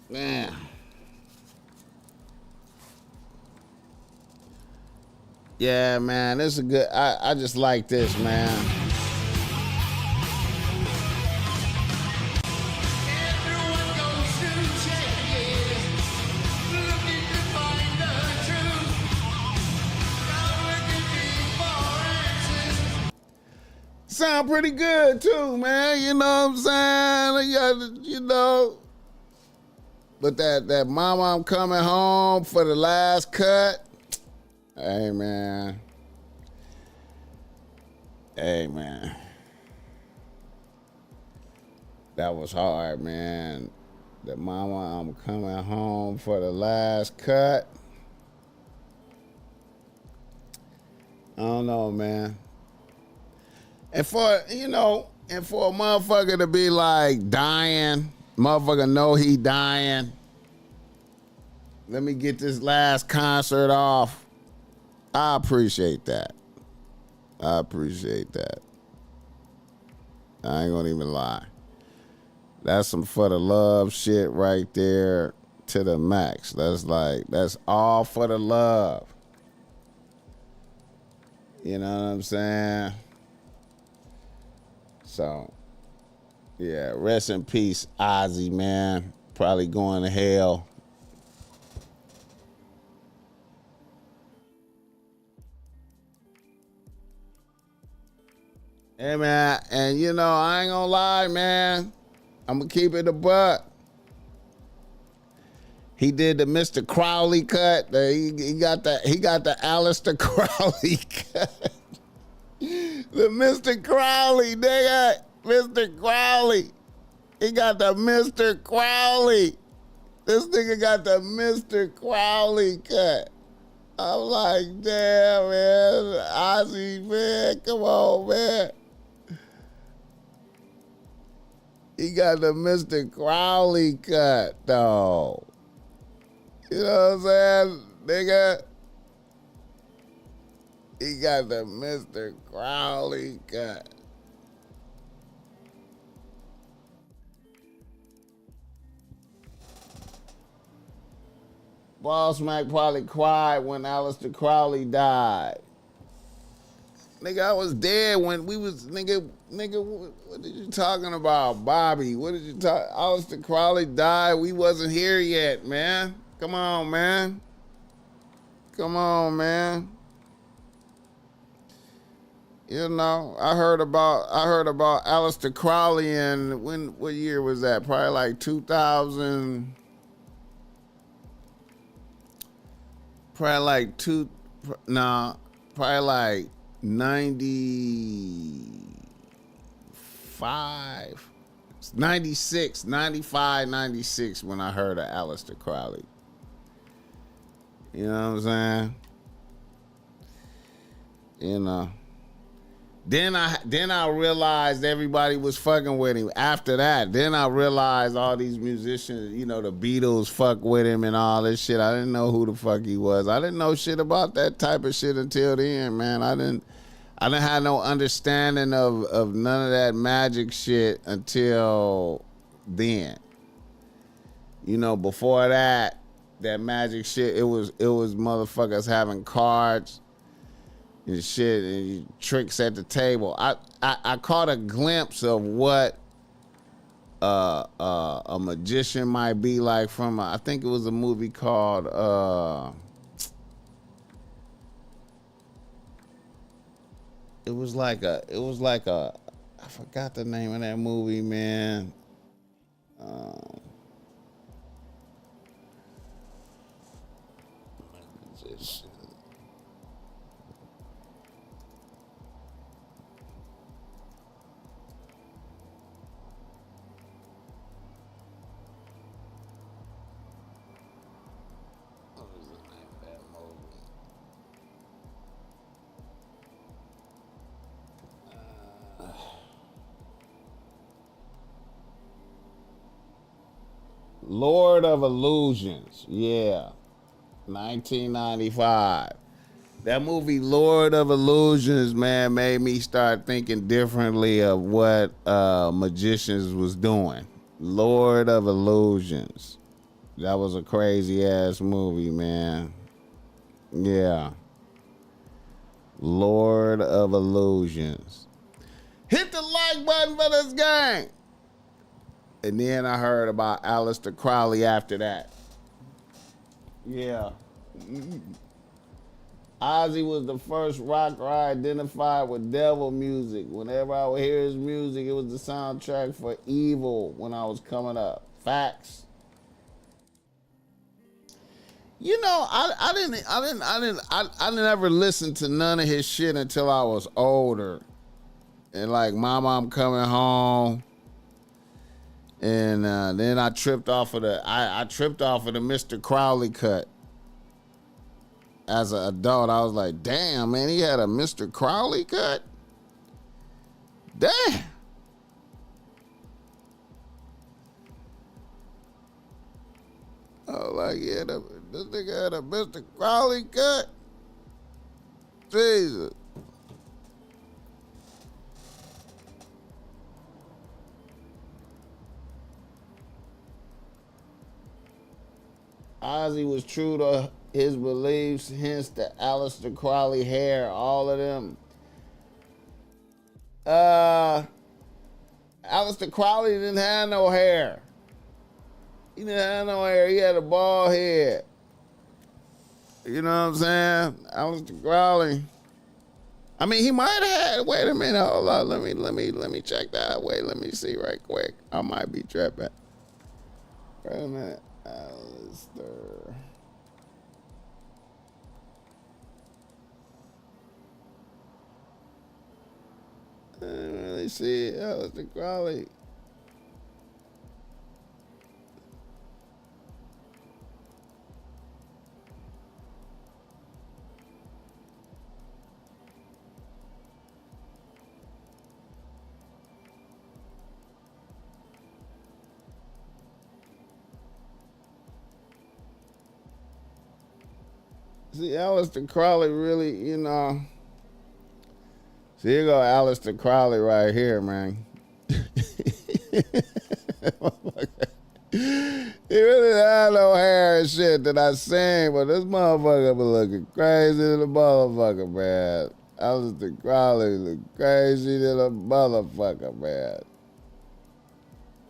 Man. Yeah, man, this is a good. I just like this, man. Sound pretty good too, man. You know what I'm saying? You know. But that mama, I'm coming home for the last cut. Hey, man. Hey, man. That was hard, man. The mama, I'm coming home for the last cut. I don't know, man. And for, and for a motherfucker to be like dying, motherfucker know he dying. Let me get this last concert off. I appreciate that. I appreciate that. I ain't gonna even lie. That's some for the love shit right there to the max. That's all for the love. You know what I'm saying? So, yeah, rest in peace, Ozzy, man. Probably going to hell. Hey, man, and I ain't gonna lie, man. I'm gonna keep it a buck. He did the Mr. Crowley cut. He got the Alister Crowley cut. The Mr. Crowley, nigga. Mr. Crowley. He got the Mr. Crowley. This nigga got the Mr. Crowley cut. I'm like, damn, man. Ozzy, man. Come on, man. He got the Mr. Crowley cut, though. You know what I'm saying, nigga? He got the Mr. Crowley cut. BossMack probably cried when Alister Crowley died. Nigga, I was dead when we was, nigga, what did you talking about, Bobby? What did you talk? Alister Crowley died. We wasn't here yet, man. Come on, man. Come on, man. I heard about Alister Crowley and what year was that? Probably like 2000. Probably like probably like 95, 96, 95, 96 when I heard of Alister Crowley. You know what I'm saying? Then I realized everybody was fucking with him. After that, then I realized all these musicians, the Beatles fuck with him and all this shit. I didn't know who the fuck he was. I didn't know shit about that type of shit until then, man. I didn't have no understanding of none of that magic shit until then. Before that magic shit, it was motherfuckers having cards and shit and tricks at the table. I caught a glimpse of what a magician might be like from I think it was a movie called it was like a I forgot the name of that movie, man. Lord of Illusions, yeah, 1995. That movie, Lord of Illusions, man, made me start thinking differently of what magicians was doing. Lord of Illusions. That was a crazy ass movie, man. Yeah. Lord of Illusions. Hit the like button for this gang. And then I heard about Alister Crowley after that. Yeah. Ozzy was the first rocker I identified with devil music. Whenever I would hear his music, it was the soundtrack for Evil when I was coming up. Facts. You know, I never listened to none of his shit until I was older. And like, Mama, I'm coming home. And then I tripped off of the Mr. Crowley cut. As an adult, I was like, damn, man, he had a Mr. Crowley cut? Damn. I was like, yeah, this nigga had a Mr. Crowley cut? Jesus. Ozzy was true to his beliefs, hence the Alister Crowley hair, all of them. Alister Crowley didn't have no hair. He didn't have no hair. He had a bald head. You know what I'm saying? Alister Crowley. I mean, he might have had. Wait a minute. Hold on. Let me check that. Wait, let me see right quick. I might be tripping. Wait a minute. Alister. I didn't really see it. Alister Crowley. See, Alister Crowley really, you know. See, here go Alister Crowley right here, man. He really had no hair and shit that I seen, but this motherfucker be looking crazy to the motherfucker, man. Alister Crowley look crazy to the motherfucker, man.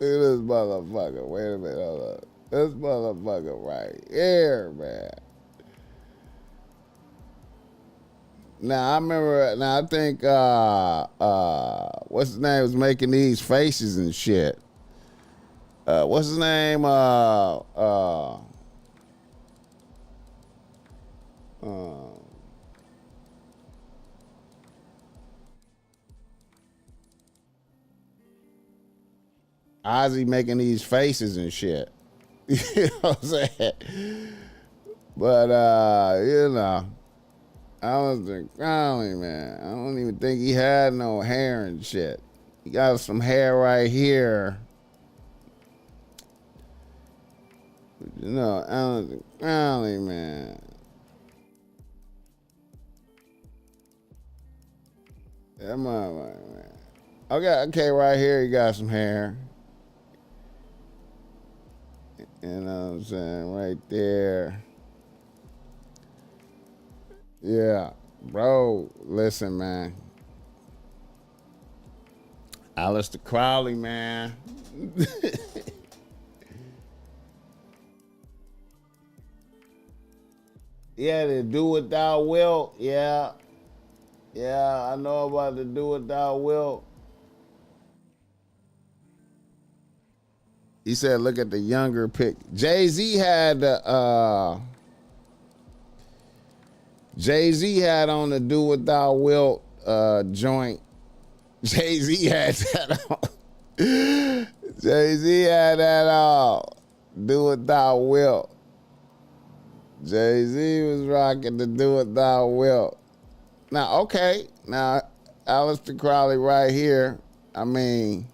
Look at this motherfucker. Wait a minute, hold up. This motherfucker right here, man. Now I remember. Now I think what's his name was making these faces and shit. What's his name? Ozzy making these faces and shit. You know what I'm saying? But you know. Alister Crowley, man. I don't even think he had no hair and shit. He got some hair right here. But you know, Alister Crowley, man. That motherfucker, man. Okay, right here, he got some hair. You know what I'm saying? Right there. Yeah, bro, listen, man. Alister Crowley, man. Yeah, the do what thou wilt. Yeah, I know about the do what thou wilt. He said, look at the younger pic. Jay-Z had the Jay-Z had on the Do What Thou Wilt joint. Jay-Z had that on. Jay-Z had that on. Do What Thou Wilt. Jay-Z was rocking the Do What Thou Wilt. Now, okay. Now, Alister Crowley right here. I mean,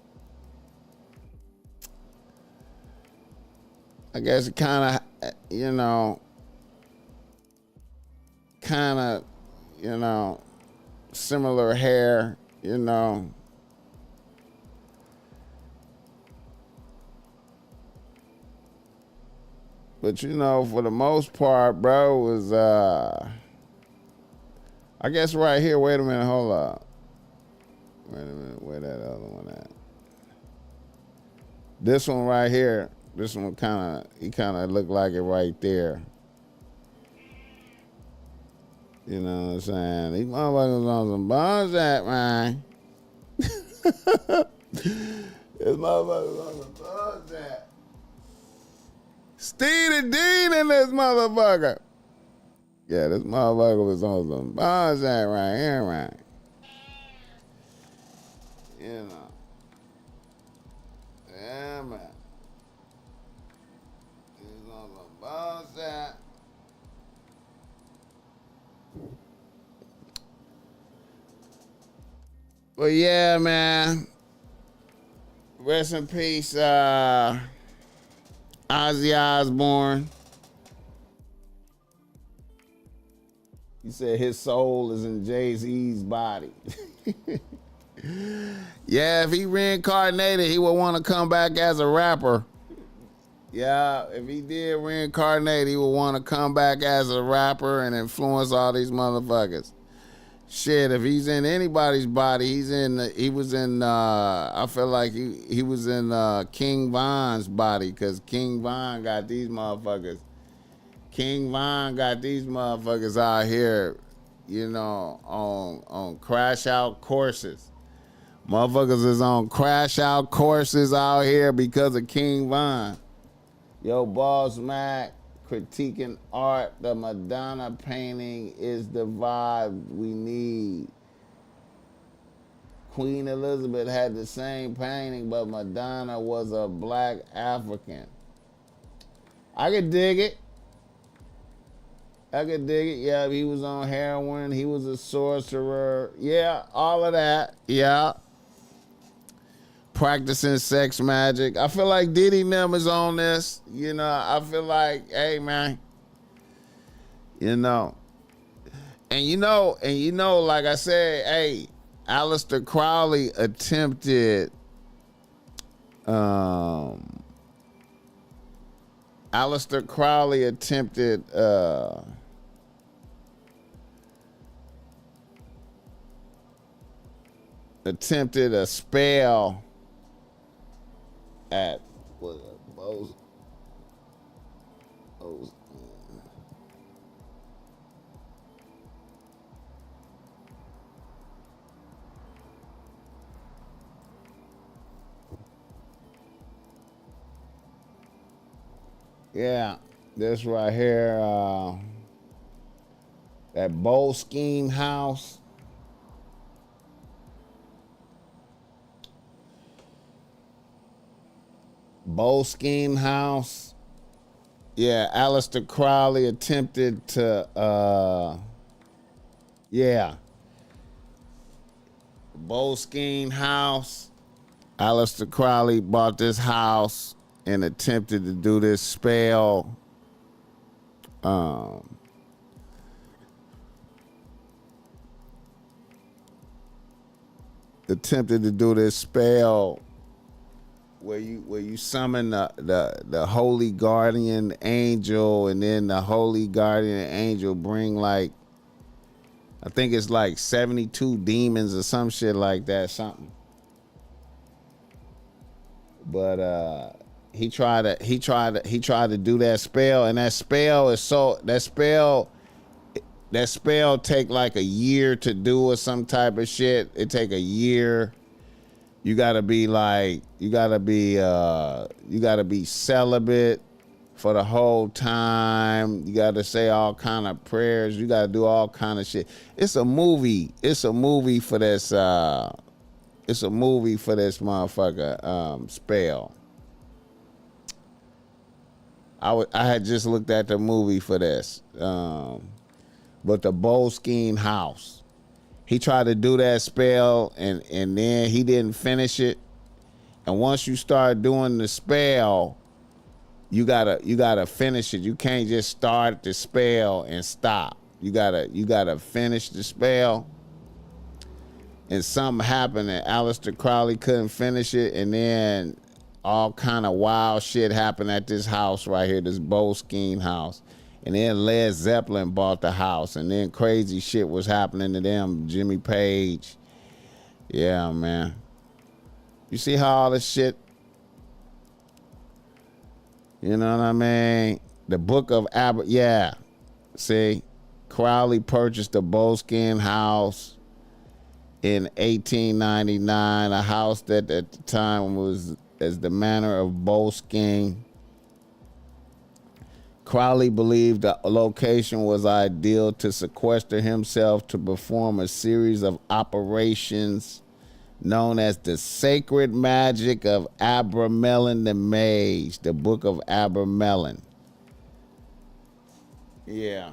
I guess it kind of, you know, similar hair, you know. But you know, for the most part, bro, was I guess right here. Wait a minute, hold up. Wait a minute, where that other one at? This one right here. This one he kind of looked like it right there. You know what I'm saying? These motherfuckers on some bullshit, man. This motherfuckers on some bullshit. Steely Dean in this motherfucker. Yeah, this motherfucker was on some bullshit right here, man. You know. Yeah, man. He's on some bullshit. But yeah, man. Rest in peace, Ozzy Osbourne. He said his soul is in Jay-Z's body. Yeah, if he reincarnated, he would want to come back as a rapper. Yeah, if he did reincarnate, he would want to come back as a rapper and influence all these motherfuckers. Shit, if he's in anybody's body, he was in I feel like he was in King Von's body, because King Von got these motherfuckers. King Von got these motherfuckers out here, you know, on crash out courses. Motherfuckers is on crash out courses out here because of King Von. Yo, BossMack, critiquing art. The Madonna painting is the vibe we need. Queen Elizabeth had the same painting, but Madonna was a black African. I could dig it. Yeah, he was on heroin. He was a sorcerer. Yeah, all of that. Yeah. Practicing sex magic. I feel like Diddy Nim is on this. You know, I feel like, hey, man. You know. And you know, like I said, hey, Alister Crowley attempted attempted a spell at Bose. Yeah, this right here, that Bowl Scheme House. Bowl Scheme House. Yeah, Alister Crowley attempted to, Bowl Scheme House. Alister Crowley bought this house and attempted to do this spell. Attempted to do this spell where you summon the holy guardian angel, and then the holy guardian angel bring, like, I think it's like 72 demons or some shit like that, something. But he tried to do that spell, and that spell take like a year to do, or some type of shit. It take a year. You gotta be celibate for the whole time. You gotta say all kind of prayers. You gotta do all kind of shit. It's a movie for this. It's a movie for this motherfucker spell. I had just looked at the movie for this, but the Bowl Scheme House. He tried to do that spell, and then he didn't finish it. And once you start doing the spell, you gotta finish it. You can't just start the spell and stop. You gotta finish the spell. And something happened, and Alister Crowley couldn't finish it, and then all kind of wild shit happened at this house right here, this Boskeen house. And then Led Zeppelin bought the house, and then crazy shit was happening to them. Jimmy Page. Yeah, man. You see how all this shit, you know what I mean? The book of yeah. See, Crowley purchased the Boskeen house in 1899, a house that at the time was as the manor of Boskeen. Crowley believed the location was ideal to sequester himself to perform a series of operations known as the Sacred Magic of Abramelin the Mage, the Book of Abramelin. Yeah.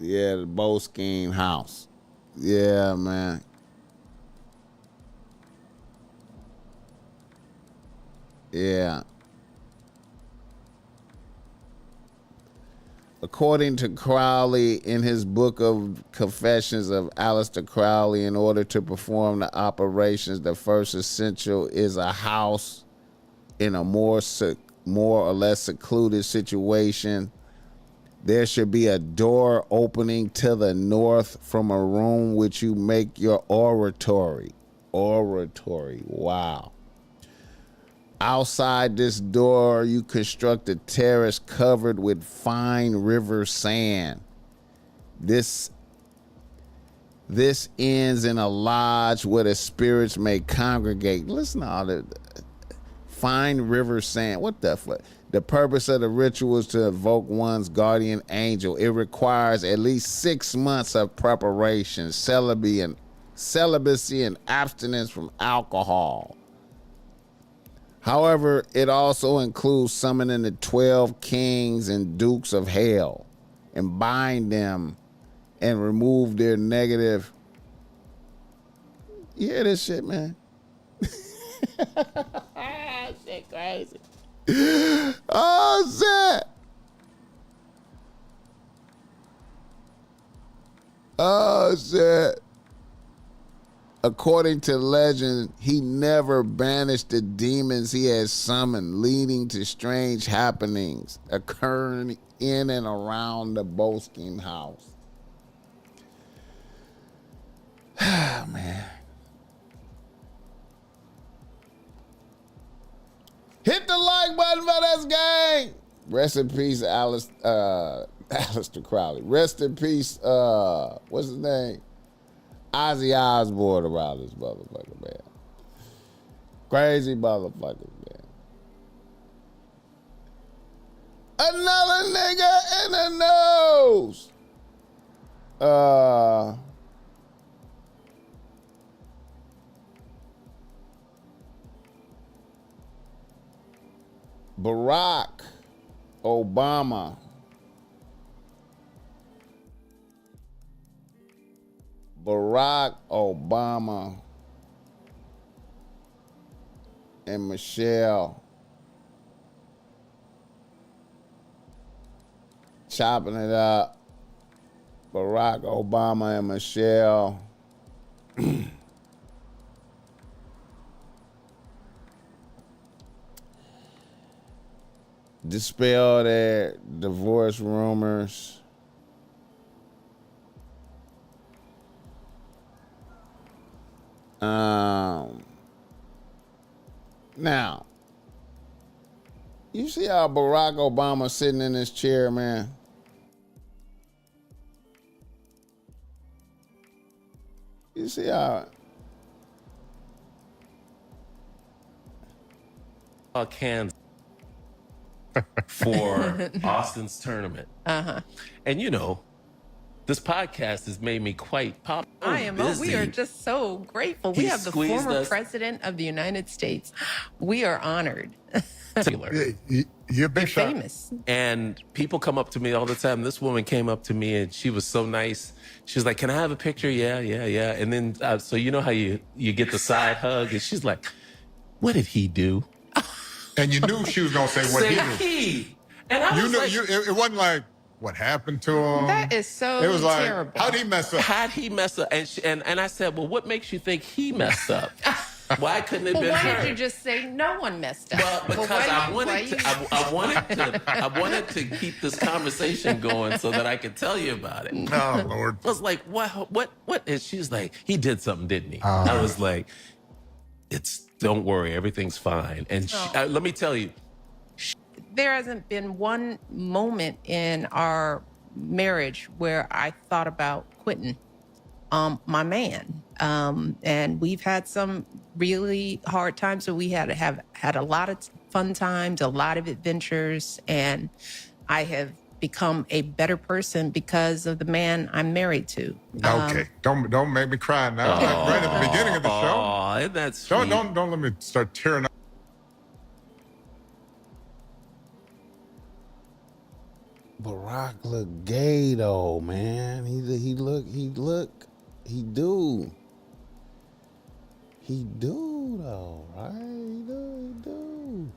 Yeah, the Boskeen house. Yeah, man. Yeah. According to Crowley, in his book of Confessions of Alister Crowley, in order to perform the operations, the first essential is a house in a more or less secluded situation. There should be a door opening to the north from a room which you make your oratory. Oratory, wow. Outside this door, you construct a terrace covered with fine river sand. This ends in a lodge where the spirits may congregate. Listen to all the fine river sand. What the fuck? The purpose of the ritual is to evoke one's guardian angel. It requires at least 6 months of preparation, celibacy and abstinence from alcohol. However, it also includes summoning the 12 kings and dukes of hell and bind them and remove their negative. You hear this shit, man? Shit crazy. Oh, shit. Oh, shit. According to legend, he never banished the demons he had summoned, leading to strange happenings occurring in and around the Boskeen house. Ah, man. Hit the like button for this gang. Rest in peace, Alister Crowley. Rest in peace, what's his name? Ozzy Osbourne around this motherfucker, man. Crazy motherfucker, man. Another nigga in the nose. Barack Obama. Barack Obama and Michelle chopping it up. Barack Obama and Michelle dispel their divorce rumors. Now, you see how Barack Obama sitting in his chair, man? You see how Kansas for Austin's tournament. And you know, this podcast has made me quite popular. We are just so grateful. We have the former president of the United States. We are honored. You're big shot. Famous. And people come up to me all the time. This woman came up to me and she was so nice. She was like, "Can I have a picture?" Yeah. And then, so you know how you get the side hug, and she's like, "What did he do?" And you knew she was gonna say what he did. And I was like, it wasn't like what happened to him. That is so It was like, terrible. how'd he mess up? How'd he mess up? And I said, "Well, what makes you think he messed up?" Why couldn't it Well, been why her? did you just say no one messed up? Well, because I wanted to keep this conversation going so that I could tell you about it. Oh, Lord. I was like, what? And she's like, he did something, didn't he? I was like, don't worry, everything's fine. And let me tell you, there hasn't been one moment in our marriage where I thought about quitting my man. And we've had some really hard times, but we have had a lot of fun times, a lot of adventures, and I have become a better person because of the man I'm married to. Okay, don't make me cry now. Right at the beginning of the show. Oh, that's sweet. Don't let me start tearing up. Barack look gay though, man. He do. He do though, right? He do.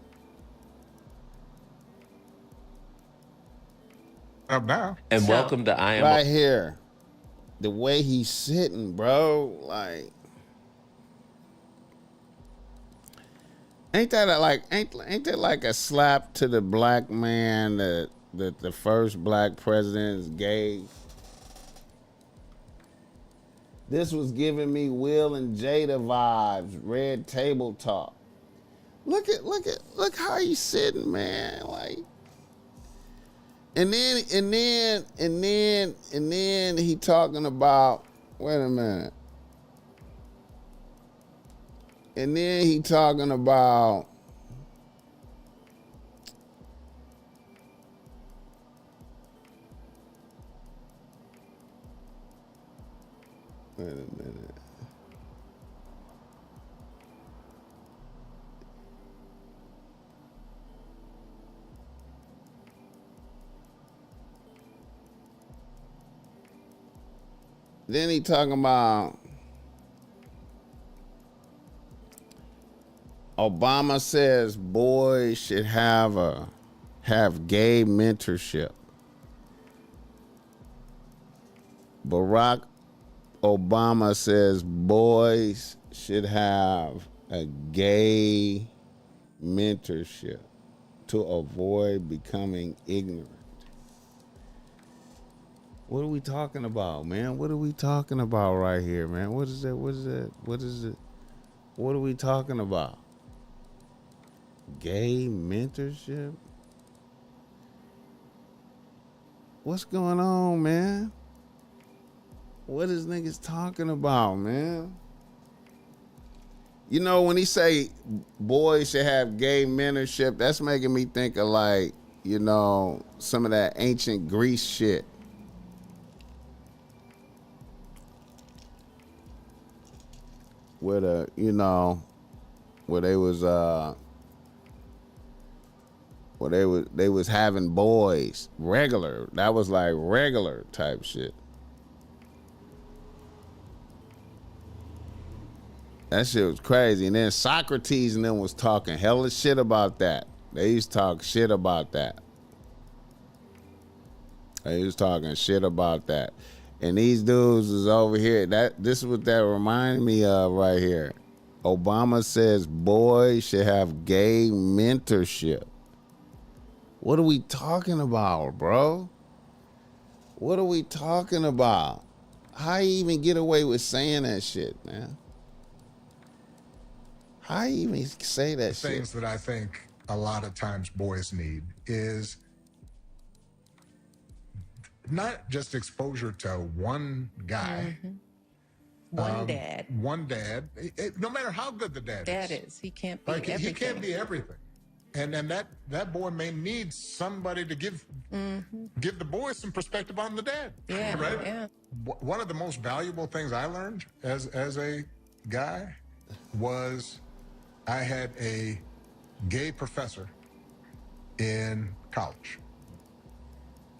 Up now. And welcome to I Am Right here. The way he's sitting, bro, like ain't that like a slap to the black man that the first black president gave? This was giving me Will and Jada vibes, Red Table Talk. Look how he's sitting, man. Like, and then he talking about, wait a minute. And then he talking about wait a minute. Then he talking about Obama says boys should have gay mentorship. Barack Obama says boys should have a gay mentorship to avoid becoming ignorant. What are we talking about, man? What are we talking about right here, man? What is it? What are we talking about? Gay mentorship? What's going on, man? What is niggas talking about, man? You know, when he say boys should have gay mentorship, that's making me think of like, you know, some of that ancient Greece shit. Where they was having boys regular. That was like regular type shit. That shit was crazy. And then Socrates and them was talking hella shit about that. They used to talk shit about that. They was talking shit about that. And these dudes is over here. This is what that reminded me of right here. Obama says boys should have gay mentorship. What are we talking about, bro? What are we talking about? How you even get away with saying that shit, man? How you even say that shit? Things that I think a lot of times boys need is not just exposure to one guy. Mm-hmm. One dad. One dad. No matter how good the dad is. He can't be everything. He can't be everything. And then that boy may need somebody to give the boy some perspective on the dad. Yeah, right? Yeah. One of the most valuable things I learned as a guy was I had a gay professor in college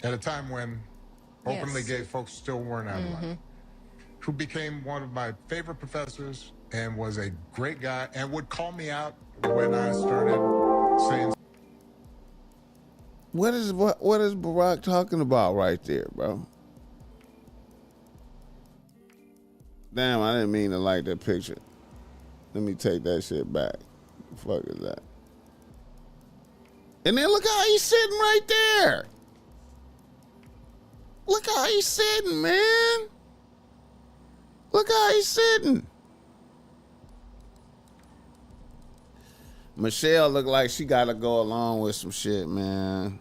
at a time when openly gay folks still weren't out of line, who became one of my favorite professors and was a great guy and would call me out when I started saying. What is Barack talking about right there, bro? Damn, I didn't mean to like that picture. Let me take that shit back. The fuck is that? And then look how he's sitting right there. Look how he's sitting, man. Look how he's sitting. Michelle look like she gotta go along with some shit, man.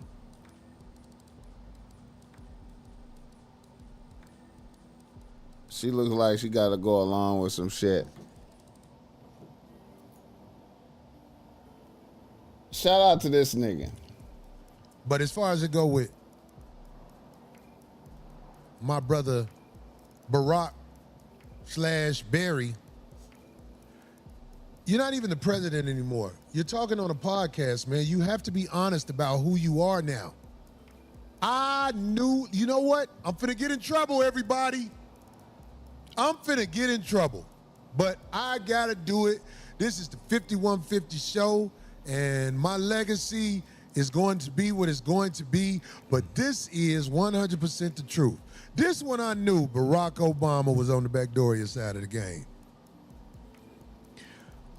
She looks like she gotta go along with some shit. Shout out to this nigga. But as far as it go with my brother Barack / Barry, you're not even the president anymore. You're talking on a podcast, man. You have to be honest about who you are now. I knew, you know what? I'm finna get in trouble, everybody. I'm finna get in trouble. But I gotta do it. This is the 5150 show, and my legacy is going to be what it's going to be, but this is 100% the truth. This one I knew Barack Obama was on the Backdoria side of the game.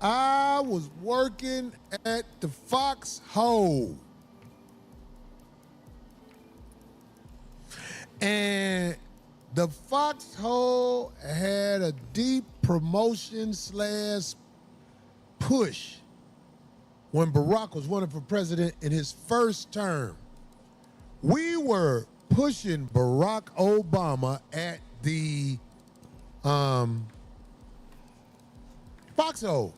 I was working at the Foxhole. And the Foxhole had a deep promotion / push when Barack was running for president in his first term. We were pushing Barack Obama at the Foxhole.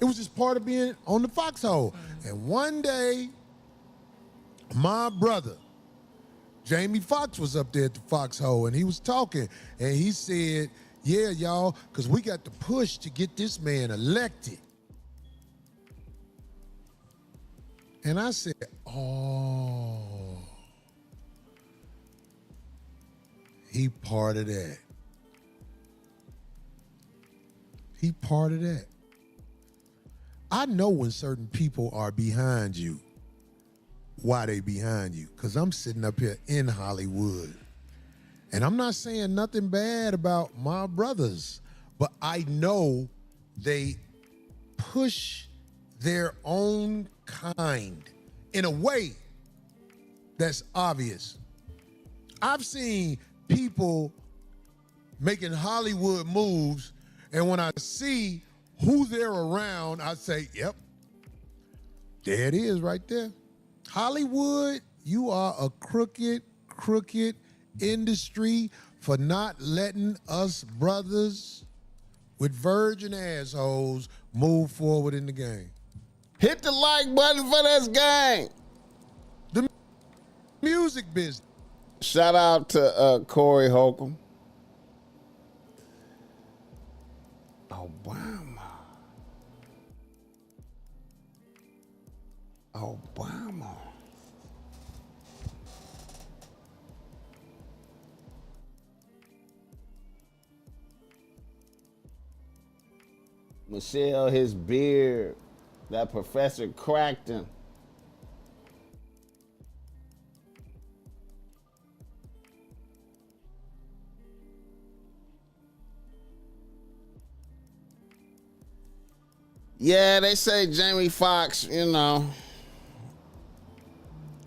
It was just part of being on the Foxhole. And one day, my brother, Jamie Foxx, was up there at the Foxhole, and he was talking, and he said, yeah, y'all, because we got to push to get this man elected. And I said, oh, he part of that. He part of that. I know when certain people are behind you, why they behind you, because I'm sitting up here in Hollywood. And I'm not saying nothing bad about my brothers, but I know they push their own kind in a way that's obvious. I've seen people making Hollywood moves, and when I see who they're around, I say, yep, there it is right there. Hollywood, you are a crooked industry for not letting us brothers with virgin assholes move forward in the game. Hit the like button for this game. The music business. Shout out to Corey Holcomb. Obama. Michelle, his beard, that professor cracked him. Yeah, they say Jamie Foxx, you know.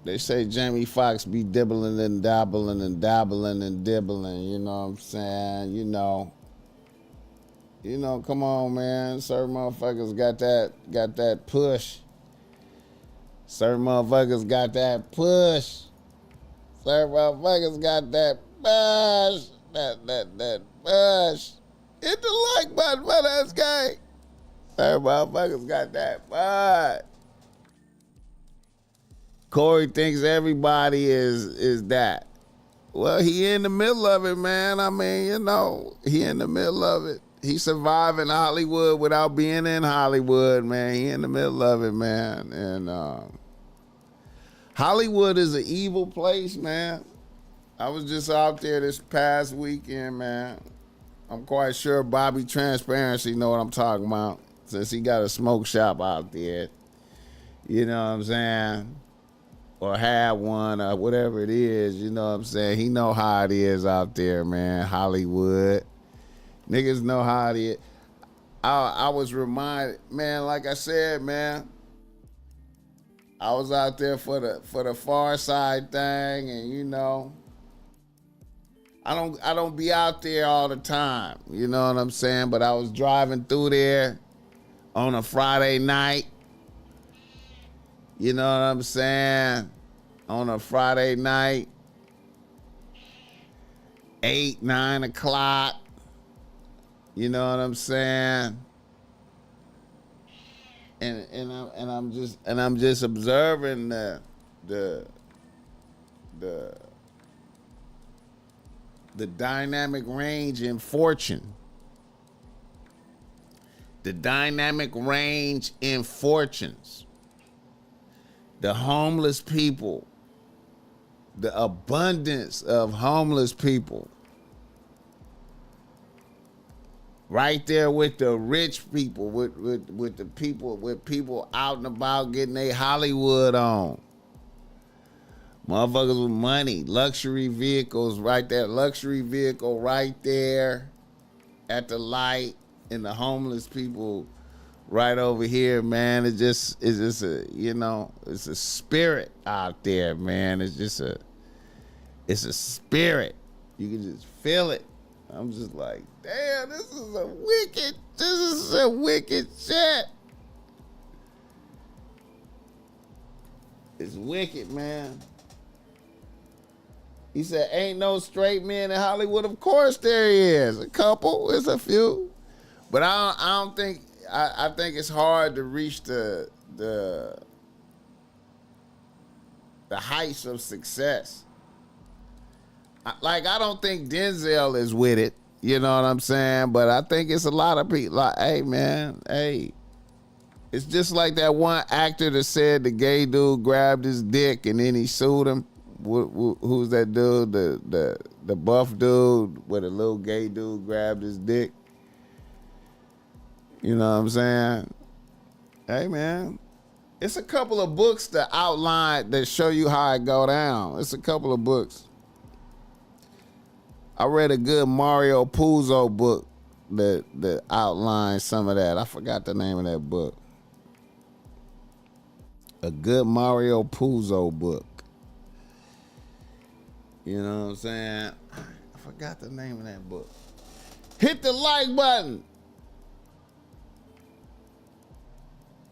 They say Jamie Foxx be dibbling and dabbling and dabbling and dibbling, you know what I'm saying? You know, come on, man. Certain motherfuckers got that push. Certain motherfuckers got that push. Certain motherfuckers got that push. That push. Hit the like button for that guy. Certain motherfuckers got that push. Corey thinks everybody is that. Well, he in the middle of it, man. I mean, you know, he in the middle of it. He surviving Hollywood without being in Hollywood, man. He in the middle of it, man. And Hollywood is an evil place, man. I was just out there this past weekend, man. I'm quite sure Bobby Transparency know what I'm talking about, since he got a smoke shop out there. You know what I'm saying? Or have one, or whatever it is, you know what I'm saying? He know how it is out there, man. Hollywood. Niggas know how it is. I was reminded, man, like I said, man, I was out there for the Far Side thing, and you know, I don't be out there all the time, you know what I'm saying? But I was driving through there on a Friday night, you know what I'm saying? On a Friday night, 8, 9 o'clock, you know what I'm saying? And I'm just observing the dynamic range in fortune. The dynamic range in fortunes. The homeless people. The abundance of homeless people. Right there with the rich people, with the people, with people out and about getting their Hollywood on. Motherfuckers with money, luxury vehicles right there, luxury vehicle right there at the light, and the homeless people right over here, man. It's just a, you know, it's a spirit out there, man. It's a spirit. You can just feel it. I'm just like, damn, this is a wicked shit. It's wicked, man. He said, ain't no straight men in Hollywood. Of course there is. A couple, it's a few. But I don't think, I think it's hard to reach the heights of success. Like, I don't think Denzel is with it, you know what I'm saying? But I think it's a lot of people like, hey, man, hey. It's just like that one actor that said the gay dude grabbed his dick and then he sued him. Who's that dude? The buff dude where the little gay dude grabbed his dick. You know what I'm saying? Hey, man. It's a couple of books that outline, that show you how it go down. It's a couple of books. I read a good Mario Puzo book that outlines some of that. I forgot the name of that book. A good Mario Puzo book. You know what I'm saying? I forgot the name of that book. Hit the like button.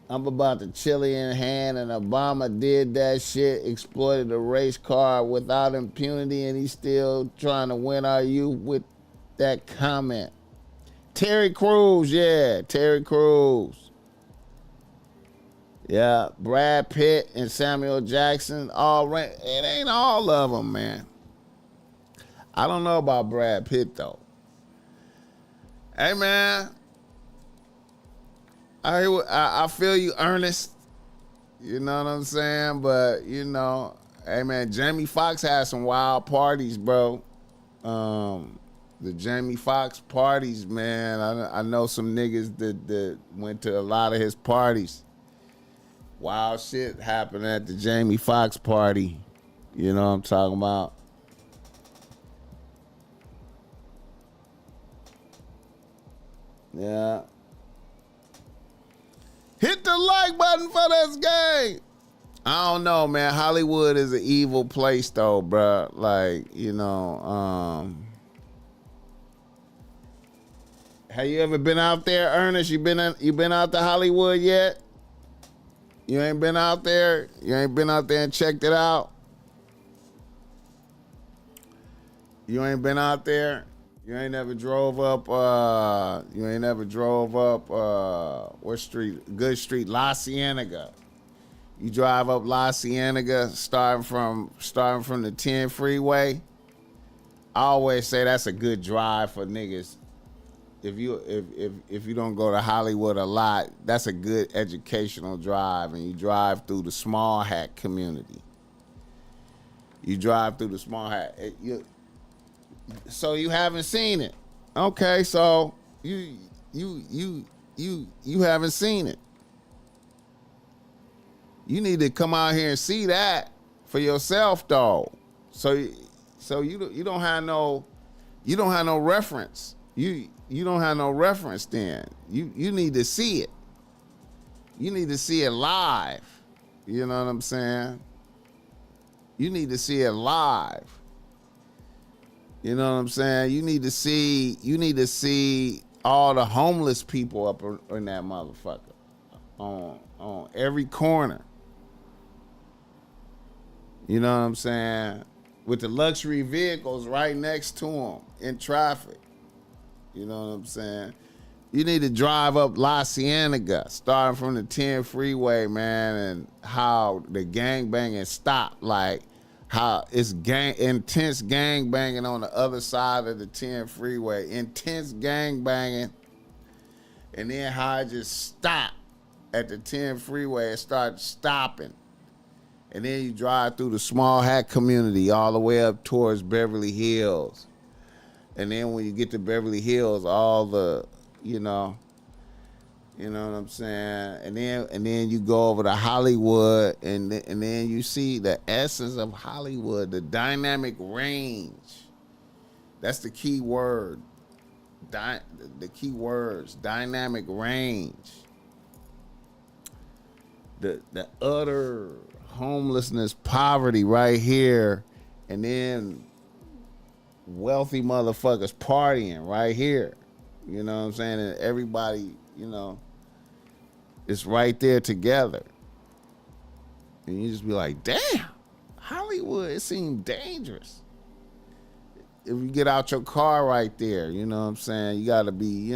I'm about the chili in hand, and Obama did that shit, exploited a race car without impunity, and he's still trying to win our youth with that comment. Terry Crews, yeah, Terry Crews. Yeah, Brad Pitt and Samuel Jackson, it ain't all of them, man. I don't know about Brad Pitt, though. Hey, man. I feel you, Ernest. You know what I'm saying? But, you know, hey, man, Jamie Foxx had some wild parties, bro. The Jamie Foxx parties, man. I know some niggas that went to a lot of his parties. Wild shit happened at the Jamie Foxx party. You know what I'm talking about? Yeah. Hit the like button for this game. I don't know, man. Hollywood is an evil place, though, bro. Like, you know, have you ever been out there, Ernest? You been out to Hollywood yet? You ain't been out there? You ain't been out there and checked it out? You ain't been out there? You ain't never drove up, what street? Good Street, La Cienega. You drive up La Cienega, starting from the 10 freeway. I always say that's a good drive for niggas. If you don't go to Hollywood a lot, that's a good educational drive, and you drive through the small hat community. You drive through the small hat. So you haven't seen it. Okay, so you haven't seen it. You need to come out here and see that for yourself, though. So you don't have no reference. You you don't have no reference then. You need to see it. You need to see it live. You know what I'm saying? You need to see it live. You know what I'm saying? You need to see all the homeless people up in that motherfucker. On every corner. You know what I'm saying? With the luxury vehicles right next to them in traffic. You know what I'm saying? You need to drive up La Cienega, starting from the 10 freeway, man, and how the gangbanging stopped. Like, how it's intense gangbanging on the other side of the 10 freeway. Intense gangbanging. And then how it just stopped at the 10 freeway. It started stopping. And then you drive through the small hat community all the way up towards Beverly Hills. And then when you get to Beverly Hills, all the, you know what I'm saying? And then you go over to Hollywood, and then you see the essence of Hollywood, the dynamic range. That's the key word. The key words, dynamic range. The utter homelessness, poverty right here, and then wealthy motherfuckers partying right here. You know what I'm saying? And everybody, it's right there together. And you just be like, damn, Hollywood, it seemed dangerous. If you get out your car right there, you know what I'm saying? You gotta be,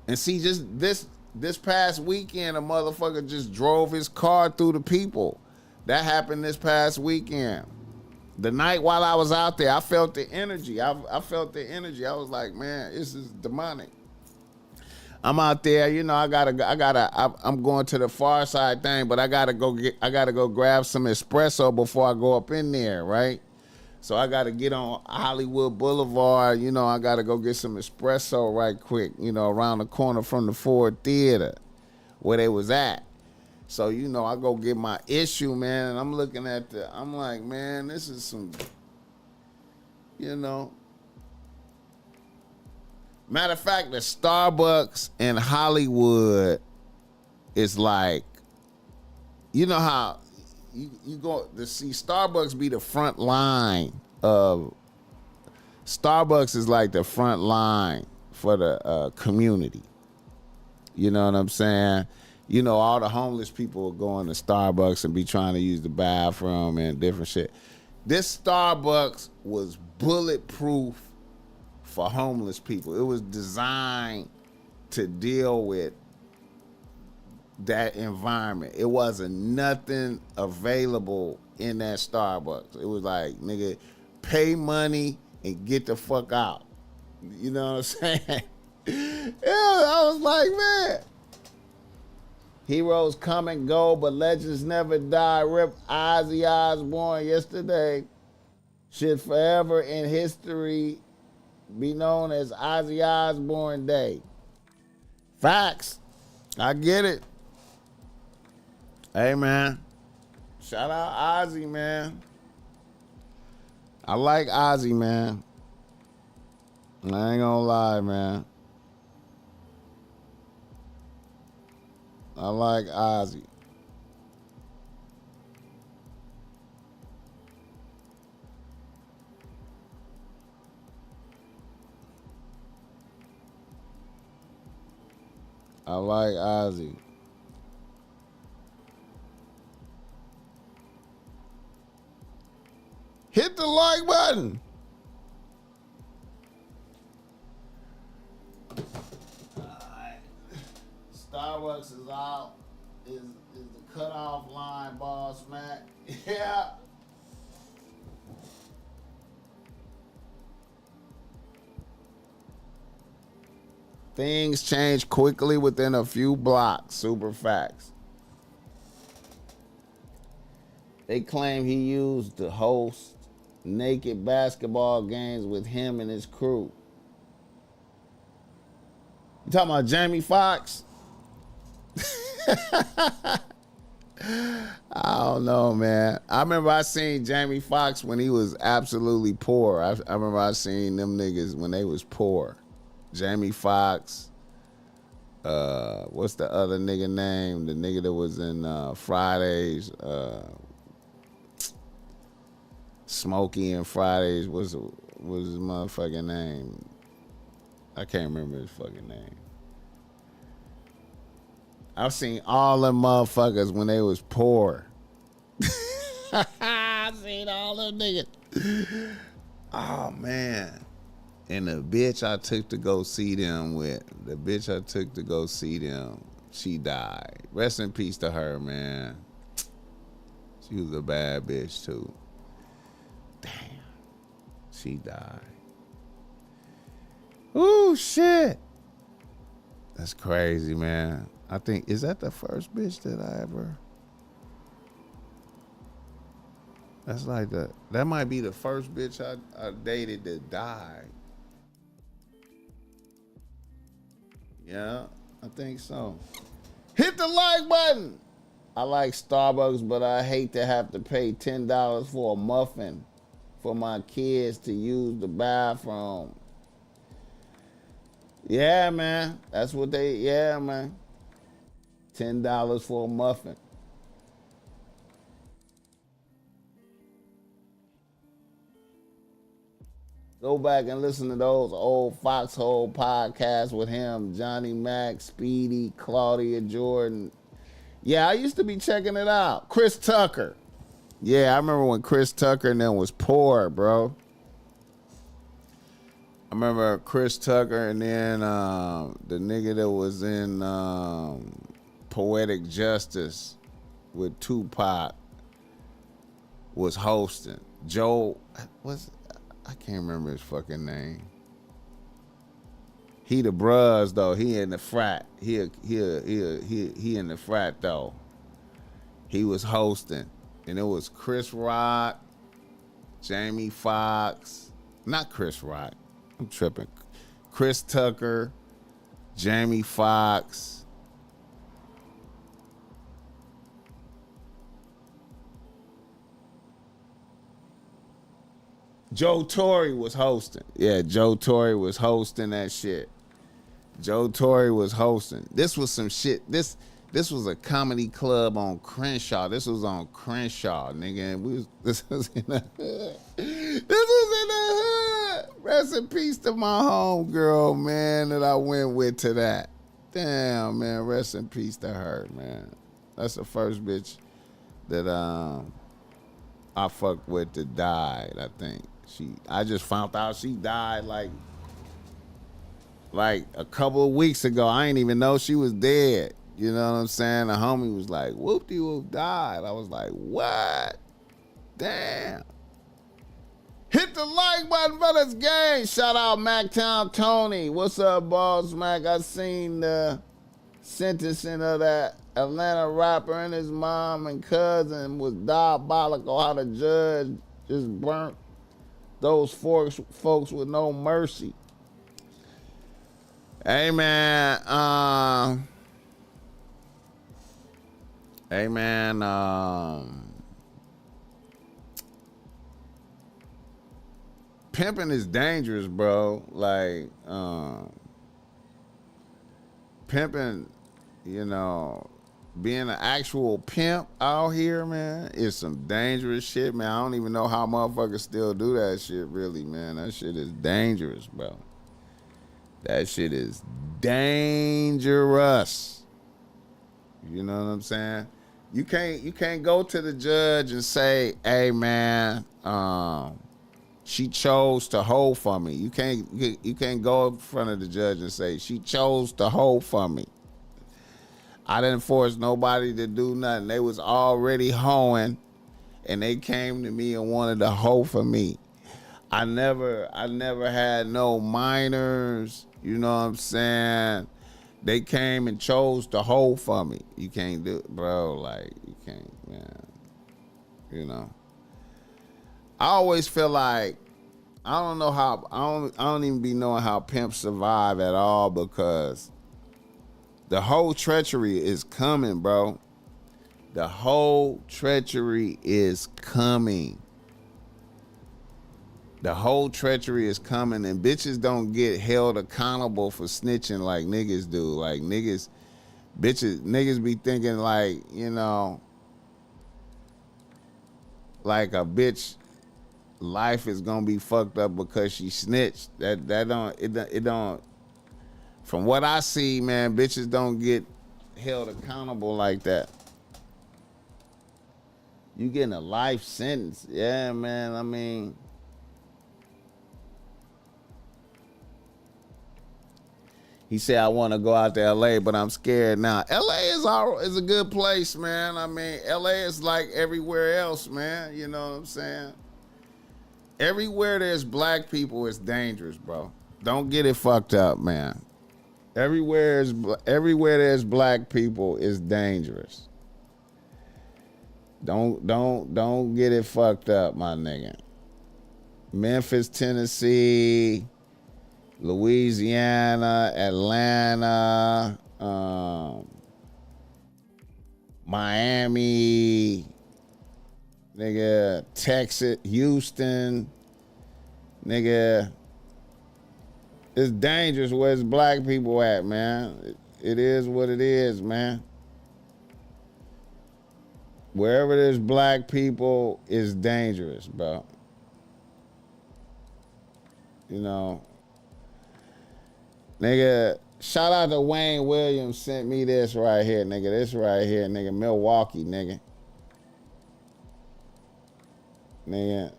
And see, just this past weekend, a motherfucker just drove his car through the people. That happened this past weekend. The night while I was out there, I felt the energy. I felt the energy. I was like, man, this is demonic. I'm out there, I'm going to the far side thing, but I gotta go grab some espresso before I go up in there, right? So I gotta get on Hollywood Boulevard, I gotta go get some espresso right quick, around the corner from the Ford Theater where they was at. So, I go get my issue, man, and I'm looking at I'm like, man, this is some, Matter of fact, the Starbucks in Hollywood is like, how you go to see Starbucks be the front line of, Starbucks is like the front line for the community. You know what I'm saying? All the homeless people will go into Starbucks and be trying to use the bathroom and different shit. This Starbucks was bulletproof for homeless people. It was designed to deal with that environment. It wasn't nothing available in that Starbucks. It was like, nigga, pay money and get the fuck out. You know what I'm saying? I was like, man, heroes come and go, but legends never die. Rip Ozzy Osbourne yesterday. Should forever in history be known as Ozzy Osbourne Day. Facts. I get it. Hey, man. Shout out Ozzy, man. I like Ozzy, man. I ain't gonna lie, man. I like Ozzy. I like Ozzy. Hit the like button. Starbucks is out. Is the cutoff line, BossMack? Yeah. Things change quickly within a few blocks. Super facts. They claim he used to host naked basketball games with him and his crew. You talking about Jamie Foxx? I don't know, man. I remember I seen Jamie Foxx when he was absolutely poor. I remember I seen them niggas when they was poor. Jamie Foxx. What's the other nigga name? The nigga that was in Fridays. Smokey and Fridays was his motherfucking name. I can't remember his fucking name. I've seen all them motherfuckers when they was poor. I seen all them niggas. Oh man. And the bitch I took to go see them, she died. Rest in peace to her, man. She was a bad bitch too. Damn. She died. Ooh, shit. That's crazy, man. I think, is that the first bitch that I ever... That's like that might be the first bitch I dated that died. Yeah, I think so. Hit the like button. I like Starbucks, but I hate to have to pay $10 for a muffin for my kids to use the bathroom. Yeah, man. That's what yeah, man. $10 for a muffin. Go back and listen to those old Foxhole podcasts with him, Johnny Mac, Speedy, Claudia Jordan. Yeah, I used to be checking it out. Chris Tucker. Yeah, I remember when Chris Tucker and them was poor, bro. I remember Chris Tucker and then the nigga that was in Poetic Justice with Tupac was hosting. Joe, I can't remember his fucking name. He the bruhs though. He in the frat. He in the frat though. He was hosting, and it was Chris Rock, Jamie Foxx, not Chris Rock. I'm tripping. Chris Tucker, Jamie Foxx. Joe Torre was hosting. Yeah, Joe Torre was hosting that shit. Joe Torre was hosting. This was some shit. This was a comedy club on Crenshaw. This was on Crenshaw, nigga. And this was in the hood. This was in the hood. Rest in peace to my homegirl, man, that I went with to that. Damn, man. Rest in peace to her, man. That's the first bitch that I fucked with that died, I think. I just found out she died like a couple of weeks ago. I ain't even know she was dead. You know what I'm saying? The homie was like, whoop-de-whoop, died. I was like, what? Damn. Hit the like button for this game. Shout out Mactown Tony. What's up, BossMack? I seen the sentencing of that Atlanta rapper, and his mom and cousin was diabolical. How the judge just burnt those folks with no mercy. Hey man, pimping is dangerous, bro. Like, pimping, you know, being an actual pimp out here, man, is some dangerous shit, man. I don't even know how motherfuckers still do that shit, really, man. That shit is dangerous, bro. That shit is dangerous. You know what I'm saying? You can't go to the judge and say, hey, man, she chose to hold for me. You can't go in front of the judge and say, she chose to hold for me. I didn't force nobody to do nothing. They was already hoeing, and they came to me and wanted to hoe for me. I never had no minors. You know what I'm saying? They came and chose to hoe for me. You can't do it, bro. Like, you can't, man. You know. I always feel like I don't even be knowing how pimps survive at all, because the whole treachery is coming, bro. The whole treachery is coming. The whole treachery is coming, and bitches don't get held accountable for snitching like niggas do. Like niggas be thinking like, you know, like a bitch life is gonna be fucked up because she snitched. That don't. From what I see, man, bitches don't get held accountable like that. You getting a life sentence, yeah, man. I mean, he said, I want to go out to LA, but I'm scared now. LA is a good place, man. I mean, LA is like everywhere else, man. You know what I'm saying? Everywhere there's black people, it's dangerous, bro. Don't get it fucked up, man. Everywhere there's black people is dangerous. Don't get it fucked up, my nigga. Memphis, Tennessee, Louisiana, Atlanta, Miami, nigga, Texas, Houston, nigga. It's dangerous where it's black people at, man. It is what it is, man. Wherever there's black people, it's dangerous, bro. You know. Nigga, shout out to Wayne Williams, sent me this right here, nigga. This right here, nigga. Milwaukee, nigga. Nigga.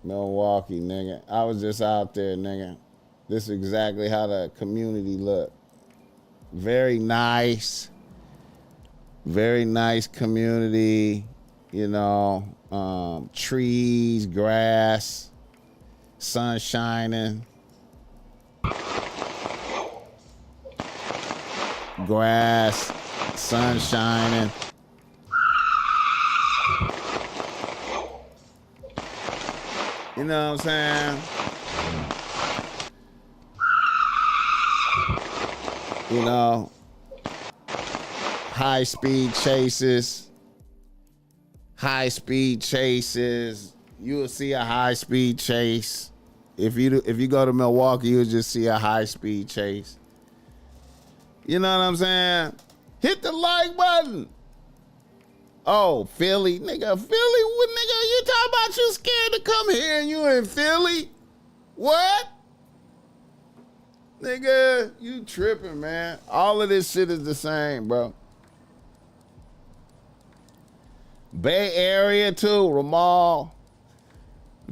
Milwaukee, nigga. I was just out there, nigga. This is exactly how the community look. Very nice. Very nice community. You know, trees, grass, sun shining. Grass, sun shining. You know what I'm saying? You know, high speed chases. You will see a high speed chase. If you go to Milwaukee, you'll just see a high speed chase. You know what I'm saying? Hit the like button. Oh, Philly. Nigga, Philly? What, nigga, you talking about you scared to come here and you in Philly? What? Nigga, you tripping, man. All of this shit is the same, bro. Bay Area, too, Ramal.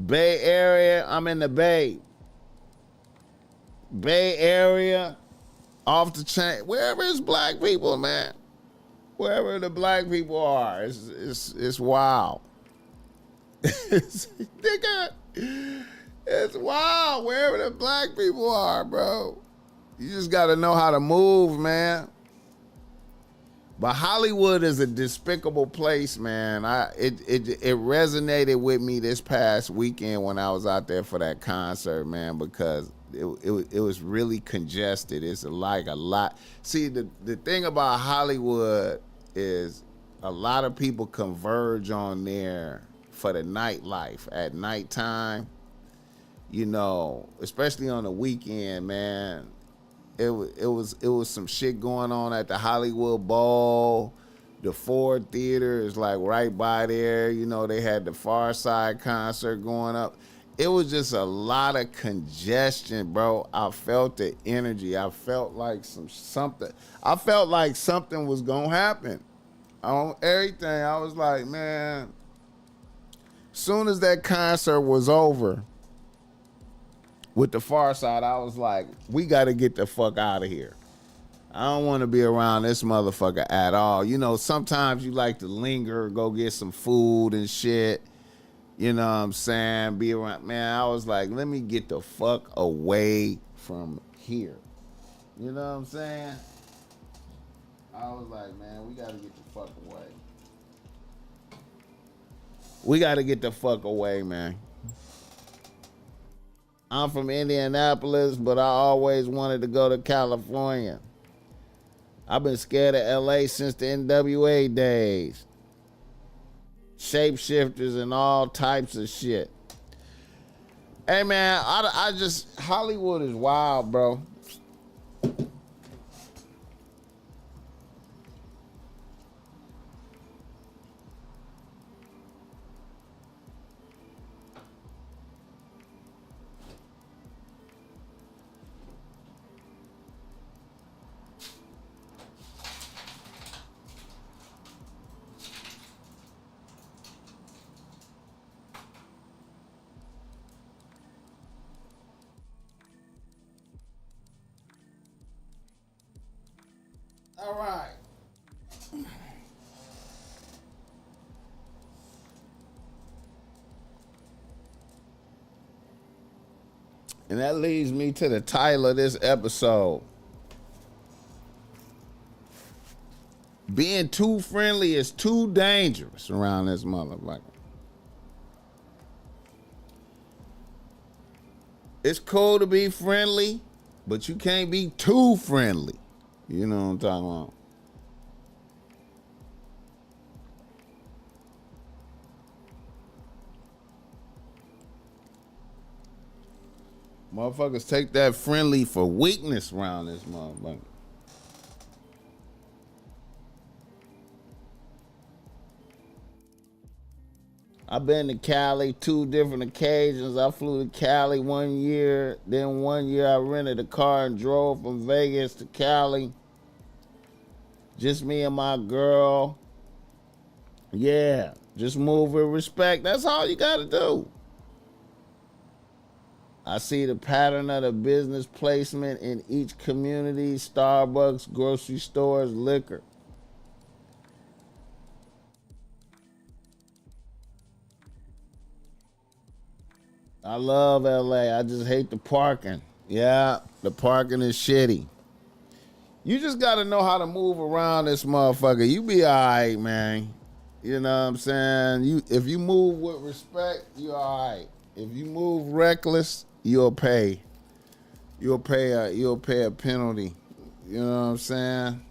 Bay Area, I'm in the Bay. Bay Area, off the chain. Wherever it's black people, man. Wherever the black people are, it's wild. Nigga, it's wild wherever the black people are, bro. You just gotta know how to move, man. But Hollywood is a despicable place, man. It resonated with me this past weekend when I was out there for that concert, man, because it was really congested. It's like a lot. See, the thing about Hollywood is a lot of people converge on there for the nightlife at nighttime. You know, especially on the weekend, man. It was some shit going on at the Hollywood Bowl. The Ford Theater is like right by there. You know, they had the Far Side concert going up. It was just a lot of congestion, bro. I felt the energy. I felt like something. I felt like something was gonna happen on everything. I was like, man, soon as that concert was over with the Far Side, I was like, we got to get the fuck out of here. I don't want to be around this motherfucker at all. You know, sometimes you like to linger, go get some food and shit. You know what I'm saying? Be around. Man, I was like, let me get the fuck away from here. You know what I'm saying? I was like, man, we got to get the fuck away. We got to get the fuck away, man. I'm from Indianapolis, but I always wanted to go to California. I've been scared of LA since the NWA days. shapeshifters and all types of shit. Hey man, I just Hollywood is wild, bro. All right. And that leads me to the title of this episode. Being too friendly is too dangerous around this motherfucker. It's cool to be friendly, but you can't be too friendly. You know what I'm talking about? Motherfuckers take that friendly for weakness around this motherfucker. I've been to Cali 2 different occasions. I flew to Cali 1 year. Then 1 year I rented a car and drove from Vegas to Cali. Just me and my girl. Yeah, just move with respect. That's all you gotta do. I see the pattern of the business placement in each community: Starbucks, grocery stores, liquor. I love LA. I just hate the parking. Yeah, the parking is shitty. You just gotta know how to move around this motherfucker. You be alright, man. You know what I'm saying? If you move with respect, you alright. If you move reckless, you'll pay. You'll pay a penalty. You know what I'm saying?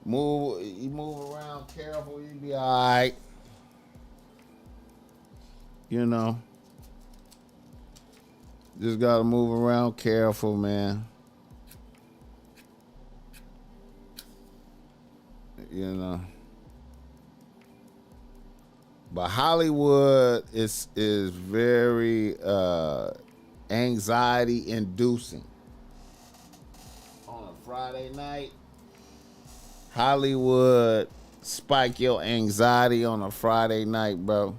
You move around careful, you be alright. You know. Just gotta move around careful, man. You know. But Hollywood is very anxiety inducing. On a Friday night, Hollywood spike your anxiety on a Friday night, bro.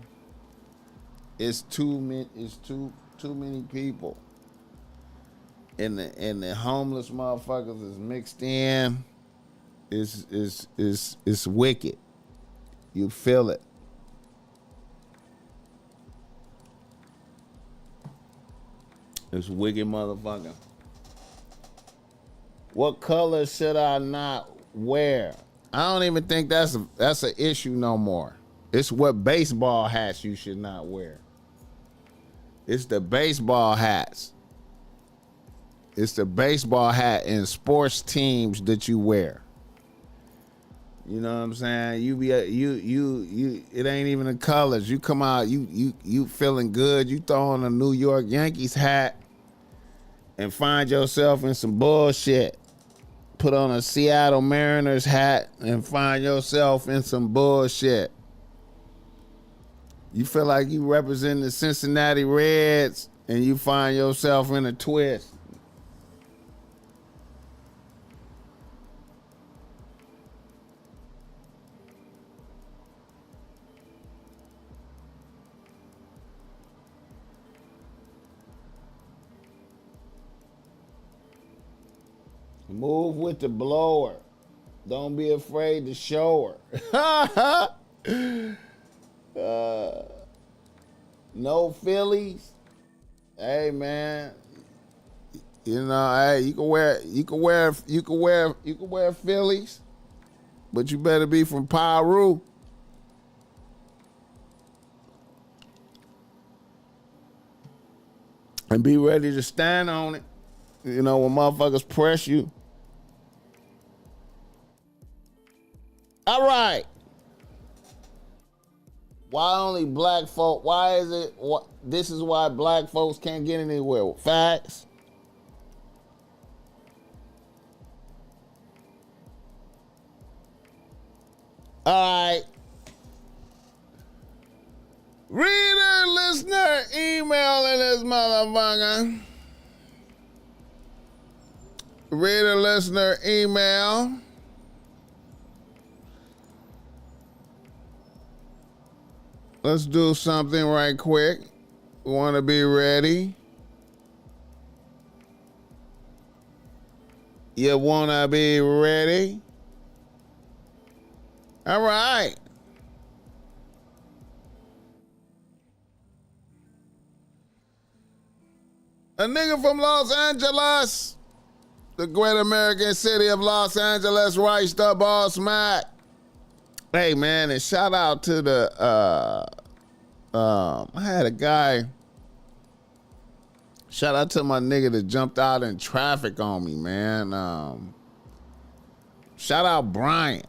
It's too many people. And the homeless motherfuckers is mixed in. It's wicked. You feel it. It's wicked motherfucker. What color should I not wear? I don't even think that's an issue no more. It's what baseball hats you should not wear. It's the baseball hats. It's the baseball hat in sports teams that you wear. You know what I'm saying? You it ain't even the colors. You come out, you feeling good, you throw on a New York Yankees hat and find yourself in some bullshit. Put on a Seattle Mariners hat and find yourself in some bullshit. You feel like you represent the Cincinnati Reds and you find yourself in a twist. Move with the blower. Don't be afraid to show her. No Phillies. Hey man, you know, hey, you can wear Phillies, but you better be from Peru. And be ready to stand on it. You know, when motherfuckers press you. All right. Why only black folk? Why is it? This is why black folks can't get anywhere. Facts. All right. Reader, listener, email in this motherfucker. Reader, listener, email. Let's do something right quick. We want to be ready. You want to be ready? All right. A nigga from Los Angeles, the great American city of Los Angeles, writes the BossMack. Hey man, and shout out to the I had a guy. Shout out to my nigga that jumped out in traffic on me, man. Shout out Brian.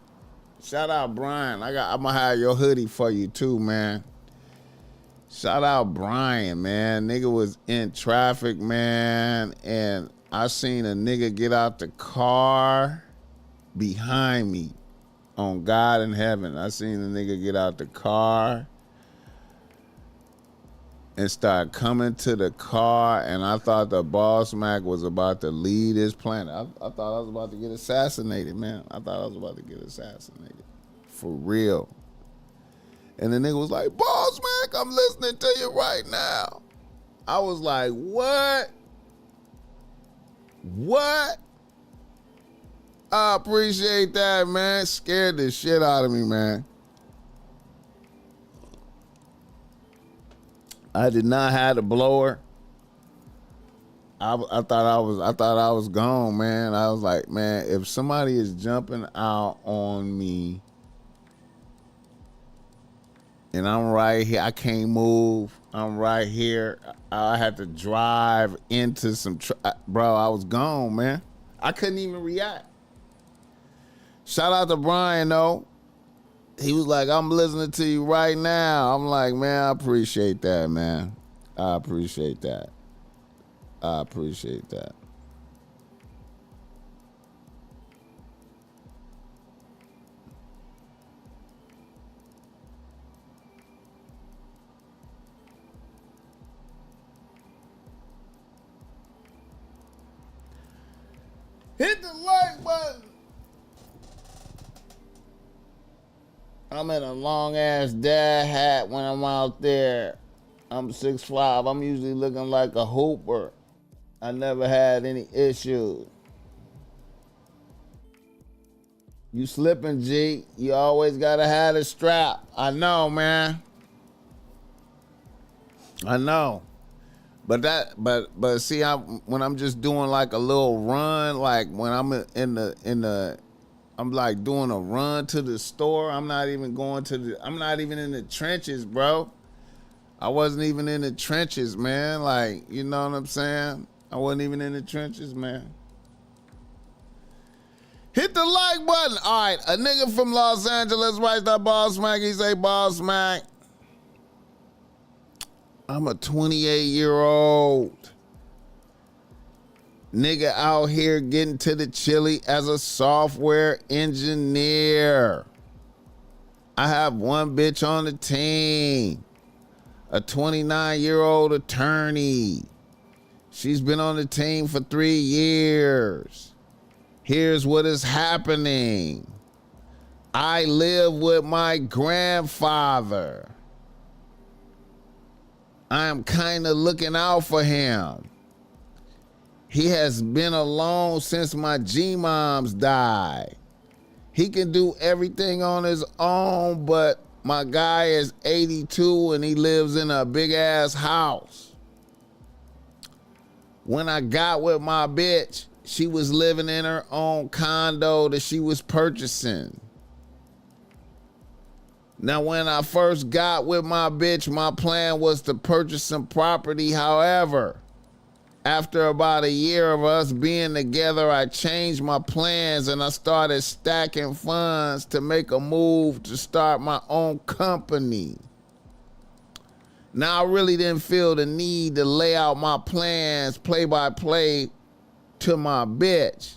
Shout out Brian. I'm gonna have your hoodie for you too, man. Shout out Brian, man. Nigga was in traffic, man, and I seen a nigga get out the car behind me. On God in heaven, I seen the nigga get out the car and start coming to the car, and I thought the BossMack was about to leave this planet. I thought I was about to get assassinated, man. I thought I was about to get assassinated. For real. And the nigga was like, BossMack, I'm listening to you right now. I was like, what? What? I appreciate that, man. Scared the shit out of me, man. I did not have the blower. I thought I was gone, man. I was like, man, if somebody is jumping out on me and I'm right here, I can't move. I'm right here. I had to drive into some bro, I was gone, man. I couldn't even react. Shout out to Brian, though. He was like, I'm listening to you right now. I'm like, man, I appreciate that, man. I appreciate that. I appreciate that. Hit the like button. I'm in a long ass dad hat when I'm out there. I'm 6'5". I'm usually looking like a hooper. I never had any issues. You slipping, G. You always gotta have a strap. I know, man. I know. But see, when I'm just doing like a little run, like when I'm I'm like doing a run to the store. I'm not even in the trenches, bro. I wasn't even in the trenches, man. Like, you know what I'm saying? I wasn't even in the trenches, man. Hit the like button. All right, a nigga from Los Angeles writes that BossMack. He say, BossMack, I'm a 28-year-old nigga out here getting to the chili as a software engineer. I have one bitch on the team, a 29-year-old attorney. She's been on the team for 3 years. Here's what is happening. I live with my grandfather. I am kind of looking out for him. He has been alone since my G-moms died. He can do everything on his own, but my guy is 82 and he lives in a big ass house. When I got with my bitch, she was living in her own condo that she was purchasing. Now, when I first got with my bitch, my plan was to purchase some property. However, after about a year of us being together, I changed my plans and I started stacking funds to make a move to start my own company. Now I really didn't feel the need to lay out my plans play by play to my bitch.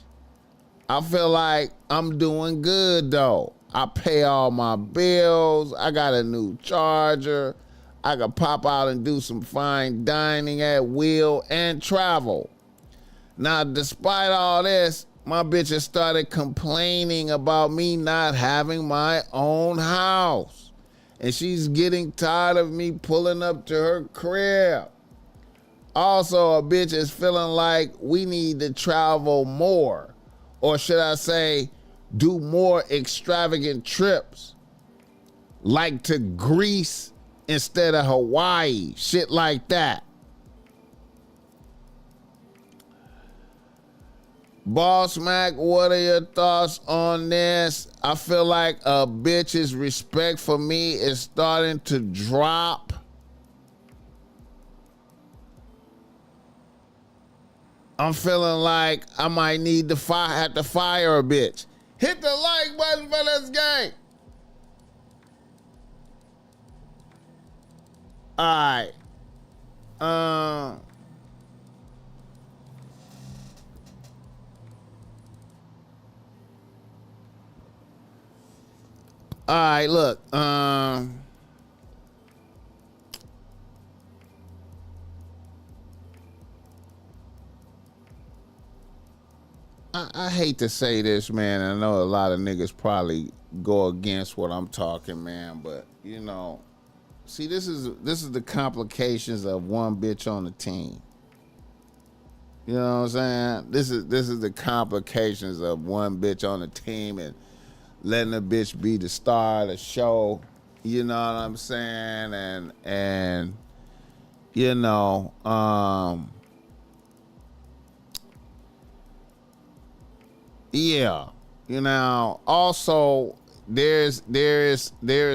I feel like I'm doing good though. I pay all my bills. I got a new charger. I can pop out and do some fine dining at will and travel. Now, despite all this, my bitch has started complaining about me not having my own house. And she's getting tired of me pulling up to her crib. Also, a bitch is feeling like we need to travel more. Or should I say, do more extravagant trips. Like to Greece instead of Hawaii. Shit like that. BossMack, what are your thoughts on this? I feel like a bitch's respect for me is starting to drop. I'm feeling like I might need to have to fire a bitch. Hit the like button for this game. All right. All right, look. I hate to say this, man. I know a lot of niggas probably go against what I'm talking, man, but you know, see, this is the complications of one bitch on the team. You know what I'm saying? This is the complications of one bitch on the team and letting a bitch be the star of the show. You know what I'm saying? And you know, yeah. You know, also there is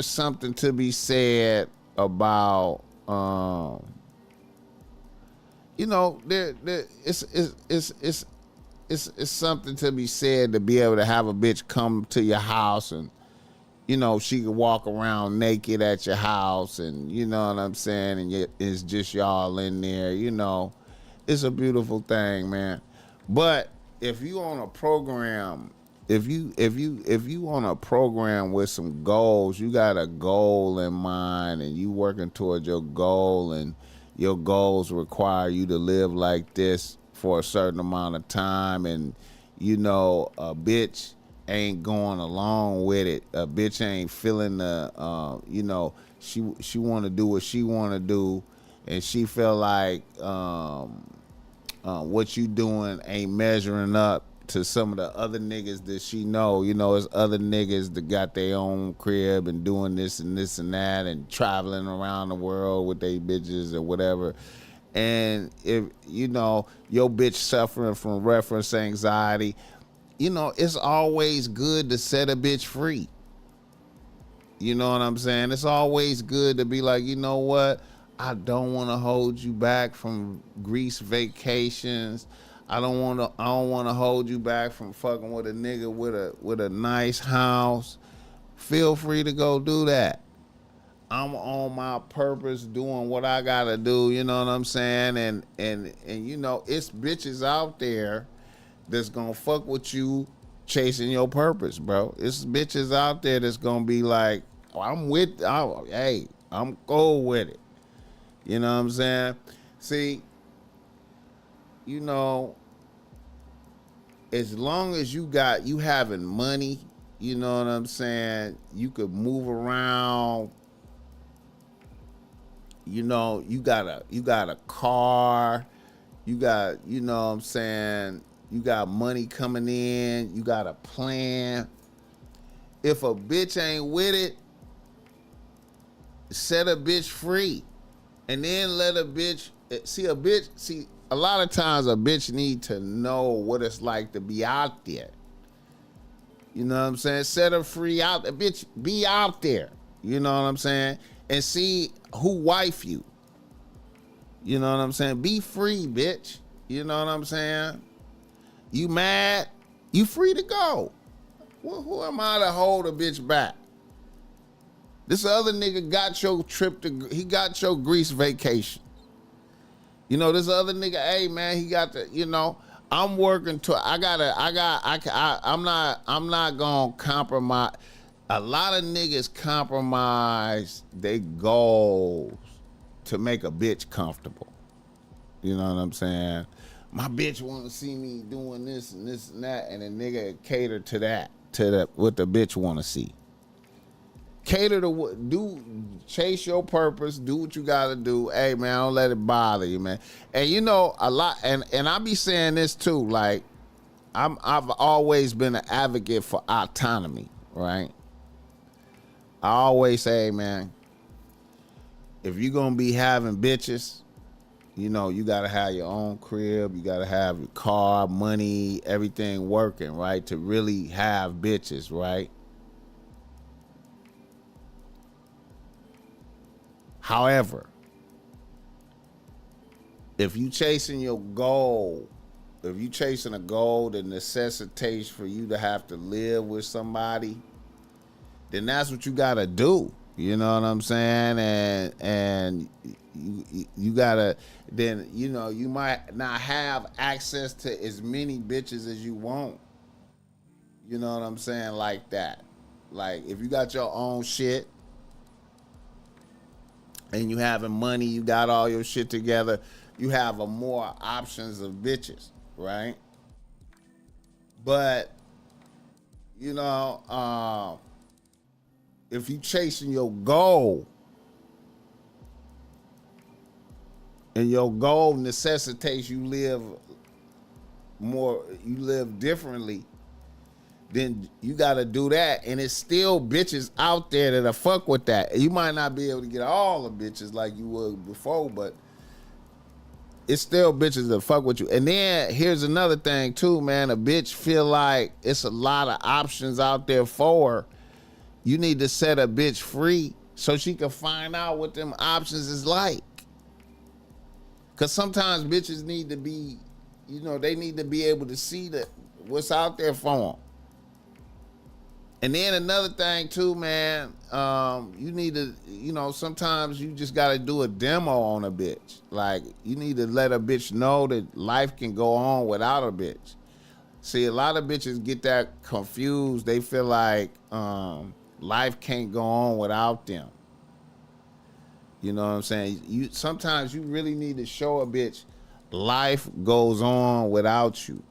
something to be said about you know, it's something to be said to be able to have a bitch come to your house and, you know, she can walk around naked at your house and, you know what I'm saying, and it's just y'all in there, you know. It's a beautiful thing, man. But if you on a program, if you on a program with some goals, you got a goal in mind and you working towards your goal and your goals require you to live like this for a certain amount of time, and you know a bitch ain't going along with it. A bitch ain't feeling the you know, she want to do what she want to do, and she feel like what you doing ain't measuring up to some of the other niggas that she know. You know, it's other niggas that got their own crib and doing this and this and that and traveling around the world with their bitches or whatever. And if, you know, your bitch suffering from reference anxiety, you know, it's always good to set a bitch free. You know what I'm saying? It's always good to be like, you know what? I don't want to hold you back from Greece vacations. I don't want to hold you back from fucking with a nigga with a nice house. Feel free to go do that. I'm on my purpose doing what I gotta do, you know what I'm saying? And you know, it's bitches out there that's gonna fuck with you chasing your purpose, bro. It's bitches out there that's gonna be like, oh, hey, I'm cool with it. You know what I'm saying? See, you know, as long as you having money, you know what I'm saying, you could move around. You know, you got a car, you got, you know what I'm saying, you got money coming in, you got a plan. If a bitch ain't with it, set a bitch free. And then let a bitch, see, a lot of times a bitch need to know what it's like to be out there. You know what I'm saying? Set her free out. A bitch, be out there. You know what I'm saying? And see who wife you. You know what I'm saying? Be free, bitch. You know what I'm saying? You mad? You free to go. Well, who am I to hold a bitch back? This other nigga got your trip to, he got your Greece vacation. You know, this other nigga, hey man, he got the, you know, I'm working to, I'm not gonna compromise. A lot of niggas compromise their goals to make a bitch comfortable. You know what I'm saying? My bitch want to see me doing this and this and that, and a nigga cater to that, what the bitch want to see. Cater to what, chase your purpose, do what you gotta do. Hey man, don't let it bother you, man. And you know, a lot, and I be saying this too, like, I've always been an advocate for autonomy, right? I always say, man, if you're gonna be having bitches, you know, you gotta have your own crib, you gotta have your car, money, everything working, right? To really have bitches, right? However, if you chasing your goal, if you chasing a goal that necessitates for you to have to live with somebody, then that's what you gotta do. You know what I'm saying? And you gotta, then, you know, you might not have access to as many bitches as you want. You know what I'm saying? Like that. Like, if you got your own shit and you having money, you got all your shit together, you have a more options of bitches, right? But, you know, if you chasing your goal and your goal necessitates you live differently, then you gotta do that. And it's still bitches out there that'll fuck with that. You might not be able to get all the bitches like you would before, but it's still bitches that fuck with you. And then here's another thing too, man. A bitch feel like it's a lot of options out there for her. You need to set a bitch free so she can find out what them options is like. Cause sometimes bitches need to be, you know, they need to be able to see what's out there for them. And then another thing too, man, you need to, you know, sometimes you just gotta do a demo on a bitch. Like, you need to let a bitch know that life can go on without a bitch. See, a lot of bitches get that confused. They feel like life can't go on without them. You know what I'm saying? Sometimes you really need to show a bitch life goes on without you.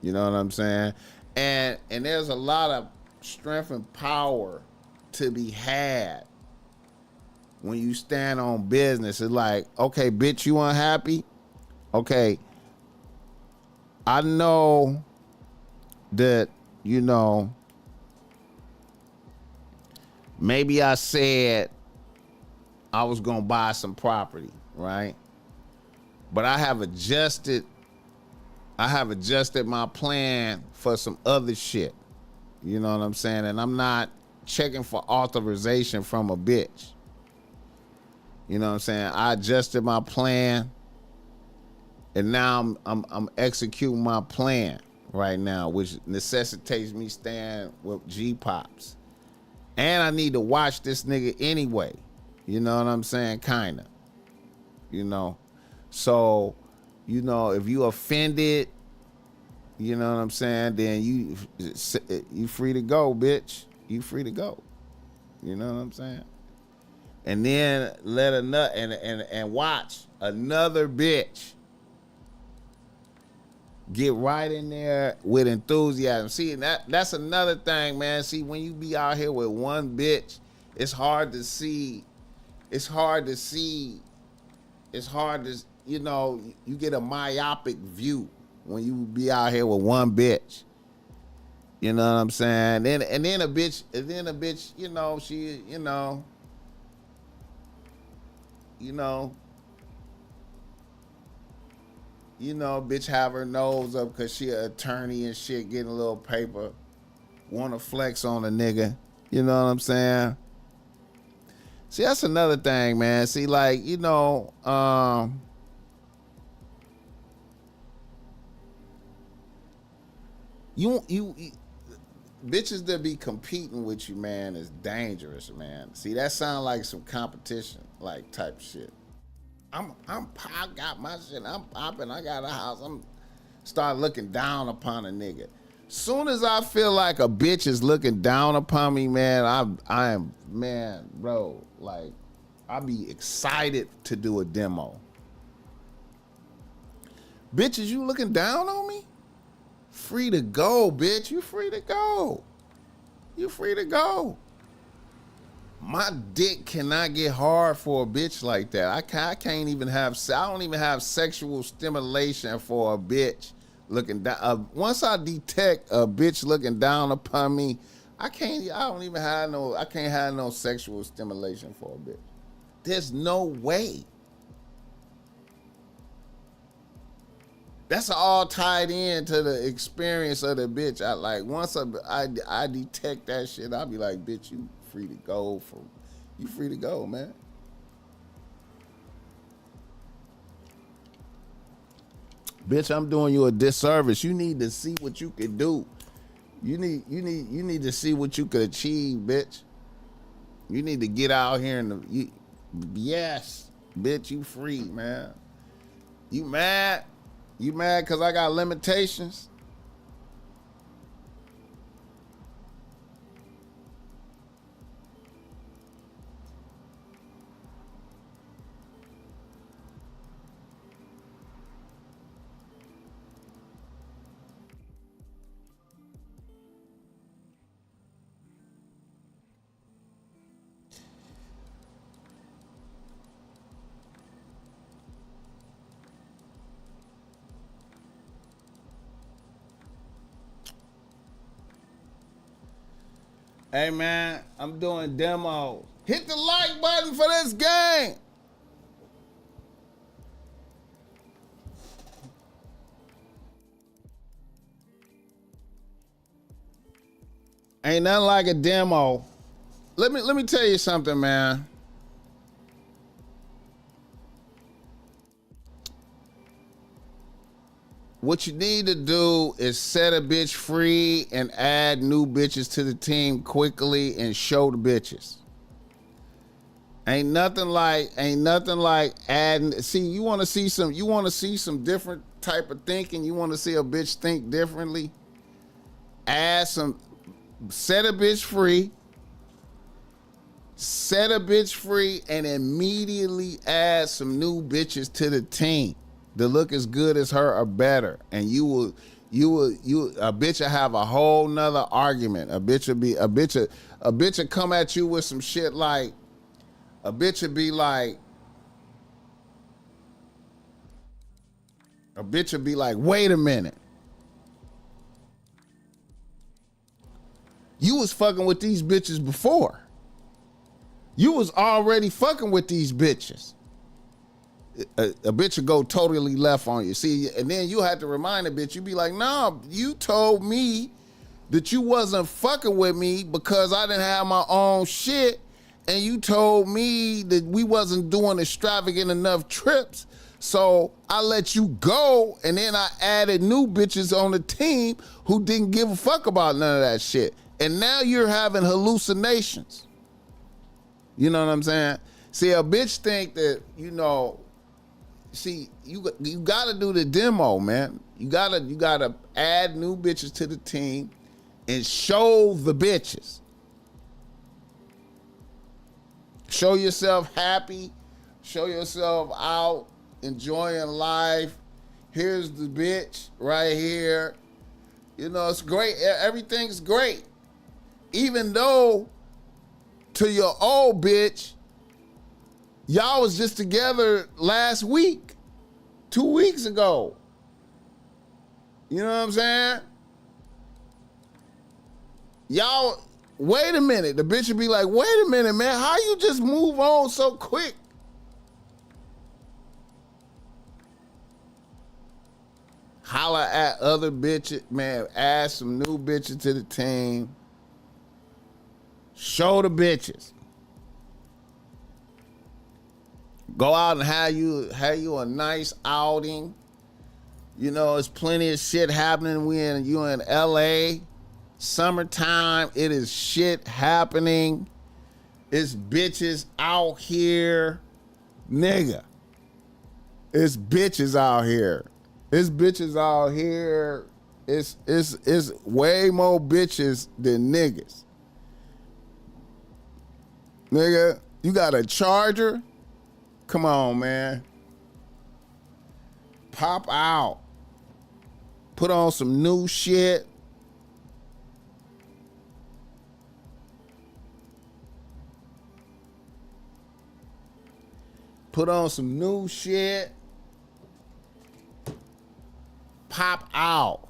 You know what I'm saying? And there's a lot of strength and power to be had when you stand on business. It's like, okay, bitch, you unhappy? Okay, I know that, you know, maybe I said I was gonna buy some property, right? But I have adjusted my plan for some other shit. You know what I'm saying? And I'm not checking for authorization from a bitch. You know what I'm saying? I adjusted my plan, and now I'm executing my plan right now, which necessitates me staying with G-Pops. And I need to watch this nigga anyway. You know what I'm saying? Kinda. You know? So, you know, if you offended, you know what I'm saying, then you free to go, bitch. You free to go. You know what I'm saying? And then let and watch another bitch get right in there with enthusiasm. See, that's another thing, man. See, when you be out here with one bitch, it's hard to, you know, you get a myopic view when you be out here with one bitch. You know what I'm saying? And then a bitch, you know, she, you know, bitch have her nose up because she an attorney and shit, getting a little paper, want to flex on a nigga. You know what I'm saying? See, that's another thing, man. See, like, you know, bitches that be competing with you, man, is dangerous, man. See, that sound like some competition, like type shit. I got my shit, I'm popping, I got a house, I'm start looking down upon a nigga. Soon as I feel like a bitch is looking down upon me, man, I am, man, bro, like, I be excited to do a demo. Bitches, you looking down on me? Free to go, bitch. You free to go. You free to go. My dick cannot get hard for a bitch like that. I can't even have, I don't even have sexual stimulation for a bitch looking down. Once I detect a bitch looking down upon me, I can't have no sexual stimulation for a bitch. There's no way. That's all tied in to the experience of the bitch. Once I detect that shit, I'll be like, bitch, you free to go. You free to go, man. Bitch, I'm doing you a disservice. You need to see what you can do. You need to see what you could achieve, bitch. You need to get out here and yes, bitch, you free, man. You mad? You mad because I got limitations? Hey man, I'm doing demos. Hit the like button for this game. Ain't nothing like a demo. Let me tell you something, man. What you need to do is set a bitch free and add new bitches to the team quickly and show the bitches. Ain't nothing like adding. See, you want to see some different type of thinking. You want to see a bitch think differently. Set a bitch free. Set a bitch free and immediately add some new bitches to the team that look as good as her or better, and a bitch will have a whole nother argument. A bitch will come at you with some shit like, a bitch will be like, wait a minute. You was fucking with these bitches before. You was already fucking with these bitches. A bitch will go totally left on you. See, and then you have to remind a bitch, you be like, nah, you told me that you wasn't fucking with me because I didn't have my own shit, and you told me that we wasn't doing extravagant enough trips, so I let you go, and then I added new bitches on the team who didn't give a fuck about none of that shit. And now you're having hallucinations. You know what I'm saying? See, a bitch think that, see, you gotta do the demo, man. You gotta add new bitches to the team and show the bitches. Show yourself happy. Show yourself out, enjoying life. Here's the bitch right here. It's great. Everything's great. Even though to your old bitch, y'all was just together last week, 2 weeks ago. You know what I'm saying? Y'all, wait a minute. The bitch would be like, wait a minute, man. How you just move on so quick? Holla at other bitches, man. Add some new bitches to the team. Show the bitches. Go out and have you a nice outing. There's plenty of shit happening when you in LA. Summertime, it is shit happening. It's bitches out here. Nigga. It's bitches out here. It's bitches out here. It's way more bitches than niggas. Nigga, you got a charger? Come on, man. Pop out. Put on some new shit. Put on some new shit. Pop out.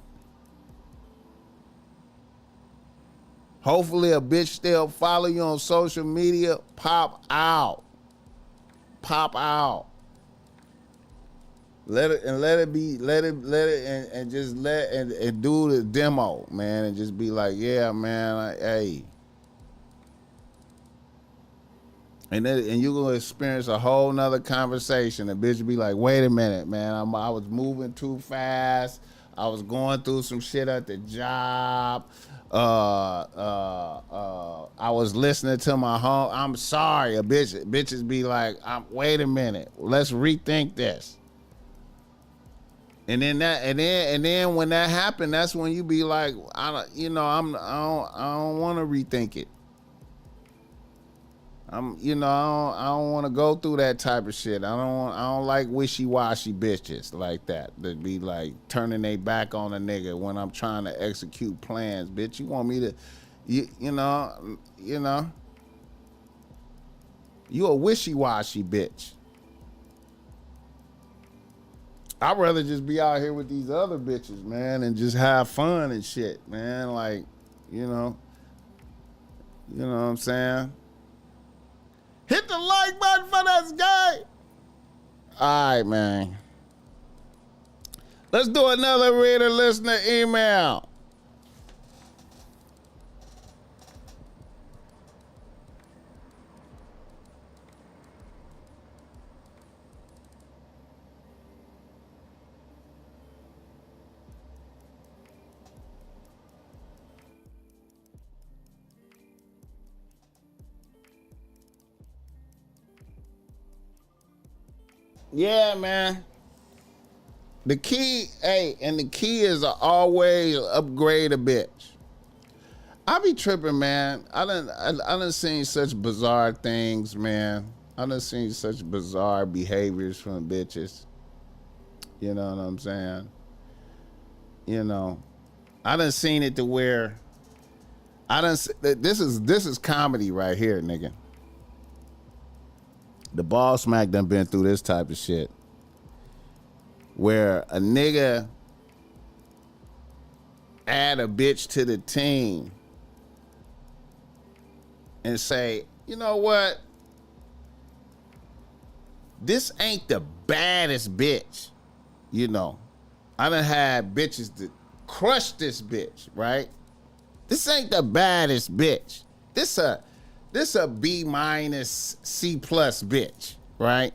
Hopefully a bitch still follow you on social media. Pop out. Pop out. Let it and just do the demo, man, and just be like, yeah, man, hey. And you're gonna experience a whole nother conversation. The bitch be like, wait a minute, man, I was moving too fast. I was going through some shit at the job. I was listening to my home. I'm sorry. Bitches be like, wait a minute, let's rethink this. And then when that happened, that's when you be like, I don't want to rethink it. I don't want to go through that type of shit. I don't like wishy-washy bitches like that be like turning their back on a nigga when I'm trying to execute plans. Bitch, you want me to, you a wishy-washy bitch. I'd rather just be out here with these other bitches, man, and just have fun and shit, man. Like, you know what I'm saying? Hit the like button for this guy. All right, man. Let's do another reader listener email. Yeah, man. The key is to always upgrade a bitch. I be tripping, man. I done seen such bizarre things, man. I done seen such bizarre behaviors from bitches. You know what I'm saying? I done seen it to where this is comedy right here, nigga. The BossMack done been through this type of shit where a nigga add a bitch to the team and say, you know what? This ain't the baddest bitch. I done had bitches that crush this bitch, right? This ain't the baddest bitch. This a B-, C+ bitch, right?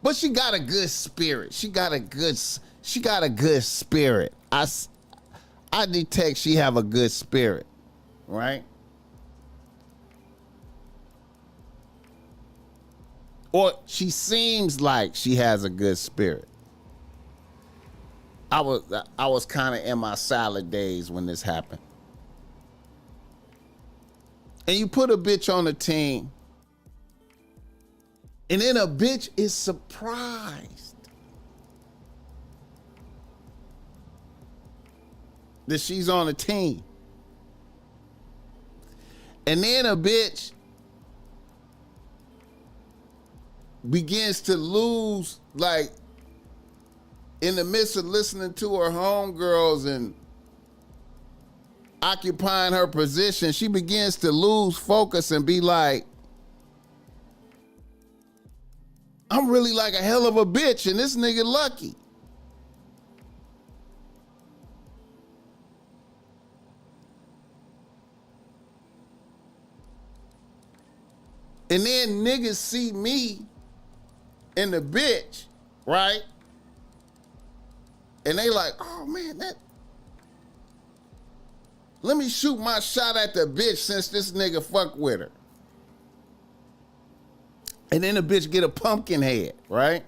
But she got a good spirit. She got a good spirit. I detect she have a good spirit, right? Or she seems like she has a good spirit. I was kind of in my salad days when this happened. And you put a bitch on the team, and then a bitch is surprised that she's on the team. And then a bitch begins to lose, like, in the midst of listening to her homegirls and occupying her position, she begins to lose focus and be like, I'm really like a hell of a bitch and this nigga lucky. And then niggas see me and the bitch, right? And they like, oh man, let me shoot my shot at the bitch since this nigga fuck with her. And then the bitch get a pumpkin head, right?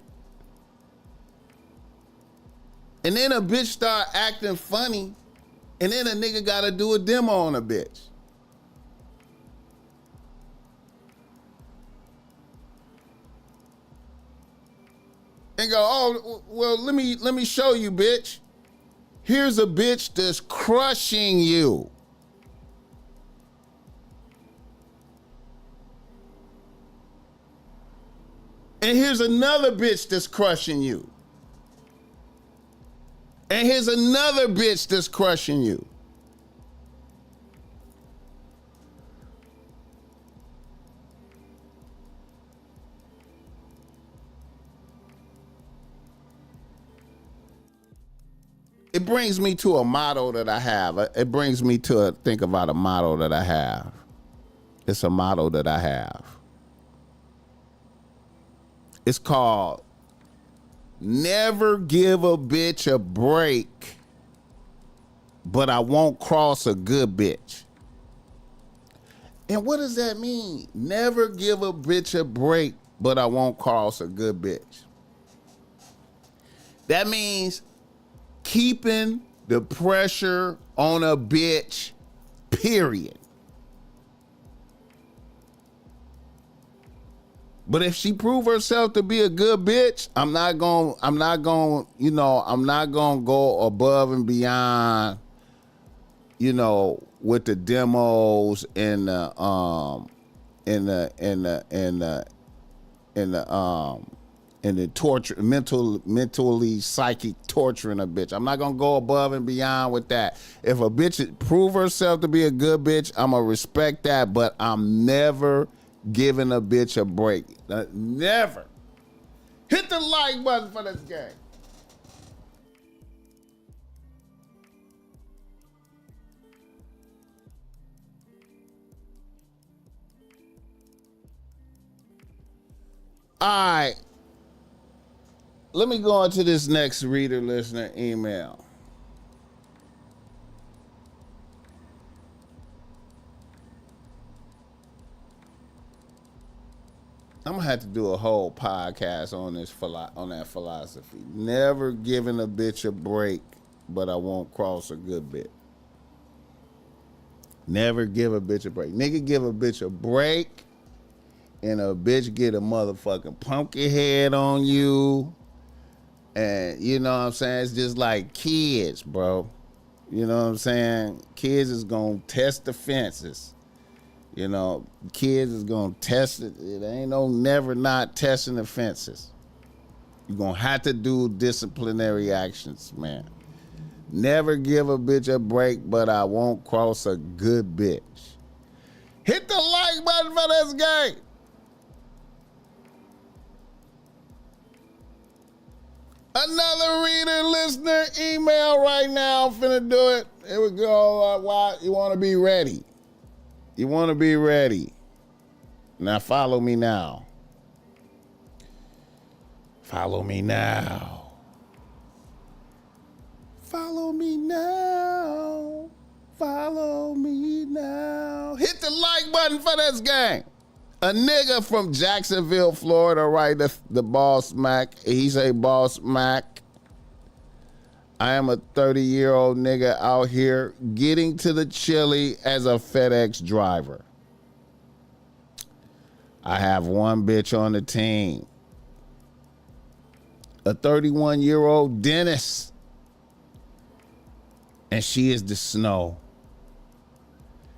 And then a bitch start acting funny, and then a nigga gotta do a demo on a bitch. And go, oh, well, let me show you, bitch. Here's a bitch that's crushing you. And here's another bitch that's crushing you. And here's another bitch that's crushing you. It brings me to a motto that I have. It brings me to think about a motto that I have. It's a motto that I have. It's called, never give a bitch a break, but I won't cross a good bitch. And what does that mean? Never give a bitch a break, but I won't cross a good bitch. That means keeping the pressure on a bitch, period. But if she prove herself to be a good bitch, I'm not going, you know, I'm not going to go above and beyond, you know, with the demos and the torture, mentally psychic torturing a bitch. I'm not going to go above and beyond with that. If a bitch prove herself to be a good bitch, I'm going to respect that, but I'm never giving a bitch a break. Never. Hit the like button for this game. All right. Let me go on to this next reader listener email. I'm gonna have to do a whole podcast on this on that philosophy. Never giving a bitch a break, but I won't cross a good bitch. Never give a bitch a break. Nigga, give a bitch a break, and a bitch get a motherfucking pumpkin head on you. And you know what I'm saying? It's just like kids, bro. You know what I'm saying? Kids is gonna test the fences. You know, kids is gonna test it. It ain't no never not testing the fences. You're gonna have to do disciplinary actions, man. Never give a bitch a break, but I won't cross a good bitch. Hit the like button for this game. Another reader, listener, email right now. I'm finna do it. Here we go. Why you wanna be ready? You want to be ready. Now follow me now. Follow me now. Follow me now. Follow me now. Hit the like button for this game. A nigga from Jacksonville, Florida, right? The BossMack. He say, BossMack, I am a 30-year-old nigga out here getting to the chili as a FedEx driver. I have one bitch on the team. A 31-year-old dentist. And she is the snow.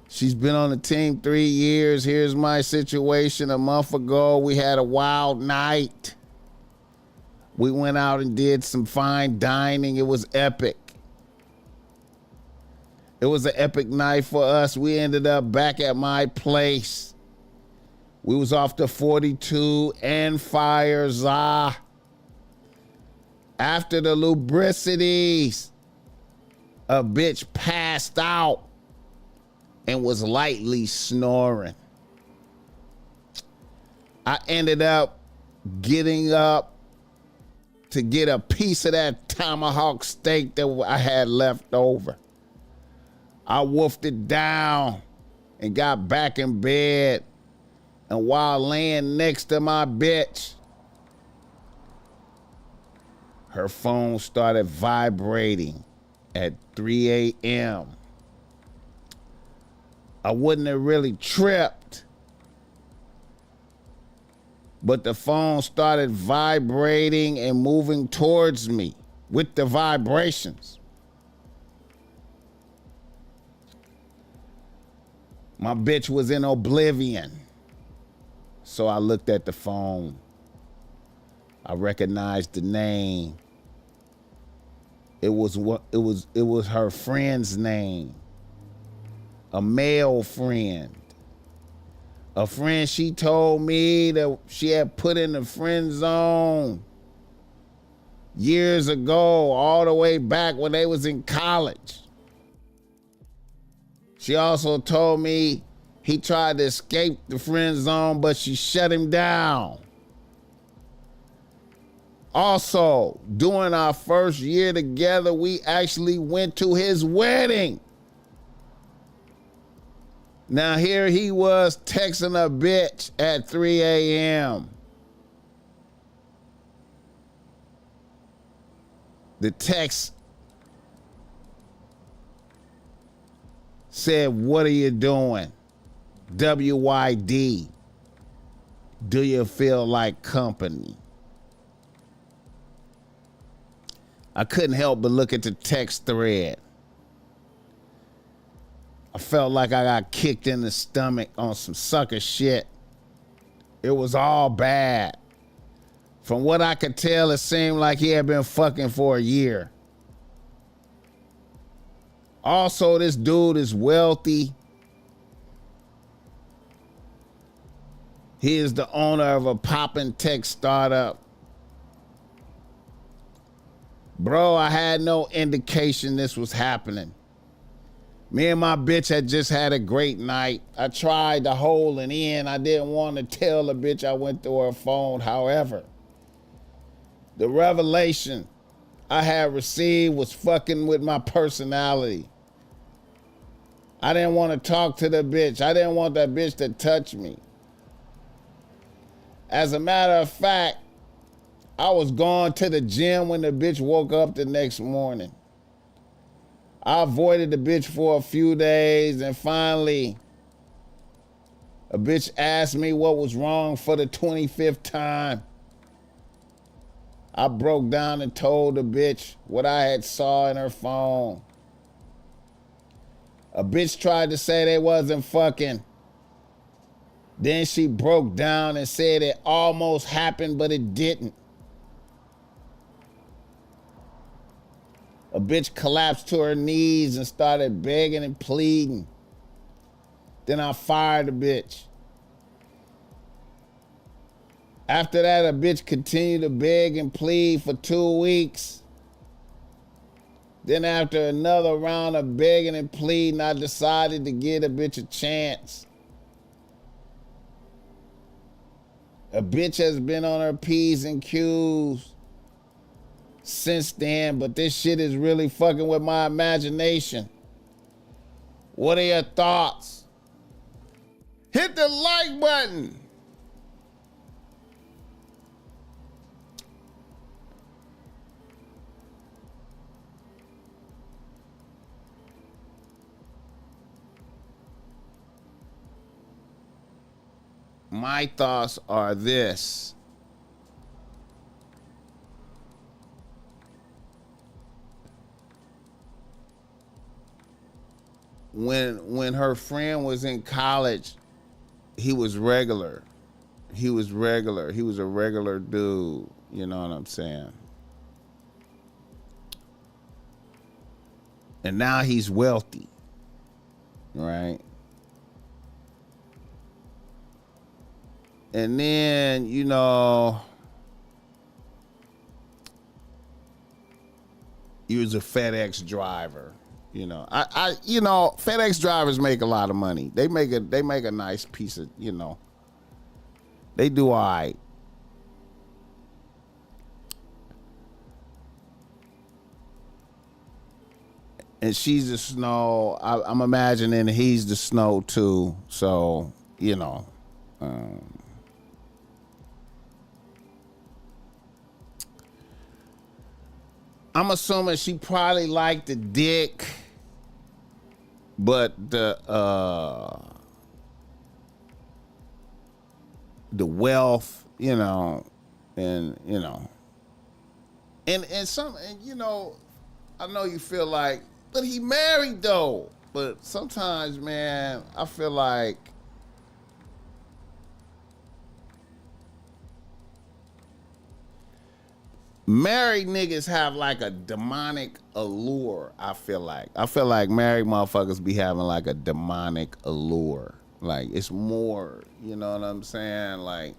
She's been on the team 3 years. Here's my situation. A month ago, we had a wild night. We went out and did some fine dining. It was epic. It was an epic night for us. We ended up back at my place. We was off to 42 and fires. After the lubricities, a bitch passed out and was lightly snoring. I ended up getting up to get a piece of that tomahawk steak that I had left over. I wolfed it down and got back in bed. And while laying next to my bitch, her phone started vibrating at 3 a.m. I wouldn't have really tripped, but the phone started vibrating and moving towards me with the vibrations. My bitch was in oblivion. So I looked at the phone. I recognized the name. It was her friend's name. A male friend. A friend she told me that she had put in the friend zone years ago, all the way back when they was in college. She also told me he tried to escape the friend zone, but she shut him down. Also, during our first year together, we actually went to his wedding. Now here he was texting a bitch at 3 a.m. The text said, "What are you doing? WYD. Do you feel like company?" I couldn't help but look at the text thread. I felt like I got kicked in the stomach on some sucker shit. It was all bad. From what I could tell, it seemed like he had been fucking for a year. Also, this dude is wealthy. He is the owner of a poppin' tech startup. Bro, I had no indication this was happening. Me and my bitch had just had a great night. I tried to hold it in. I didn't want to tell the bitch I went through her phone. However, the revelation I had received was fucking with my personality. I didn't want to talk to the bitch. I didn't want that bitch to touch me. As a matter of fact, I was going to the gym when the bitch woke up the next morning. I avoided the bitch for a few days, and finally, a bitch asked me what was wrong for the 25th time. I broke down and told the bitch what I had saw in her phone. A bitch tried to say they wasn't fucking. Then she broke down and said it almost happened, but it didn't. A bitch collapsed to her knees and started begging and pleading. Then I fired the bitch. After that, a bitch continued to beg and plead for 2 weeks. Then after another round of begging and pleading, I decided to give a bitch a chance. A bitch has been on her P's and Q's since then, but this shit is really fucking with my imagination. What are your thoughts? Hit the like button. My thoughts are this. When her friend was in college, he was regular. He was regular. He was a regular dude. You know what I'm saying? And now he's wealthy. Right? And then, you know, he was a FedEx driver. You know, you know, FedEx drivers make a lot of money. They make a nice piece of, you know, they do all right. and she's the snow. I'm imagining he's the snow too. So, you know. I'm assuming she probably liked the dick, but the wealth, you know, and you know, and some, and you know, I know you feel like, but he married though. But sometimes, man, I feel like married niggas have like a demonic allure. I feel like married motherfuckers be having like a demonic allure. Like it's more, you know what I'm saying? Like,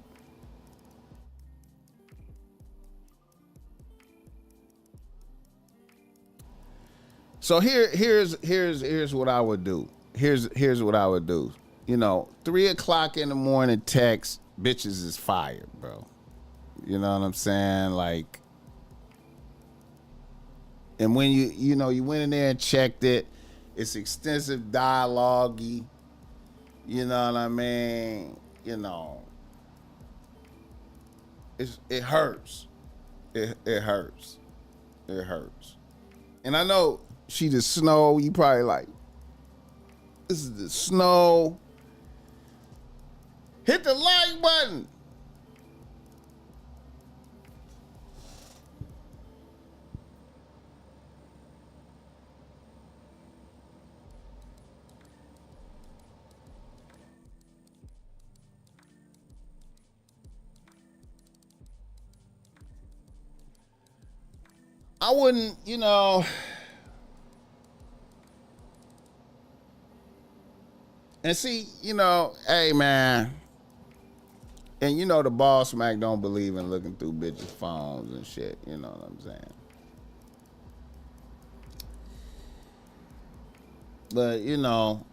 so here's what I would do. Here's what I would do. You know, 3 o'clock in the morning text, bitches is fired, bro. You know what I'm saying? Like, and when you know, you went in there and checked it, it's extensive dialogue-y. You know what I mean? You know, it hurts. It hurts. It hurts. And I know she the snow. You probably like, this is the snow. Hit the like button. I wouldn't, you know. And see, you know, hey man, and you know the BossMack don't believe in looking through bitches' phones and shit. You know what I'm saying? But you know,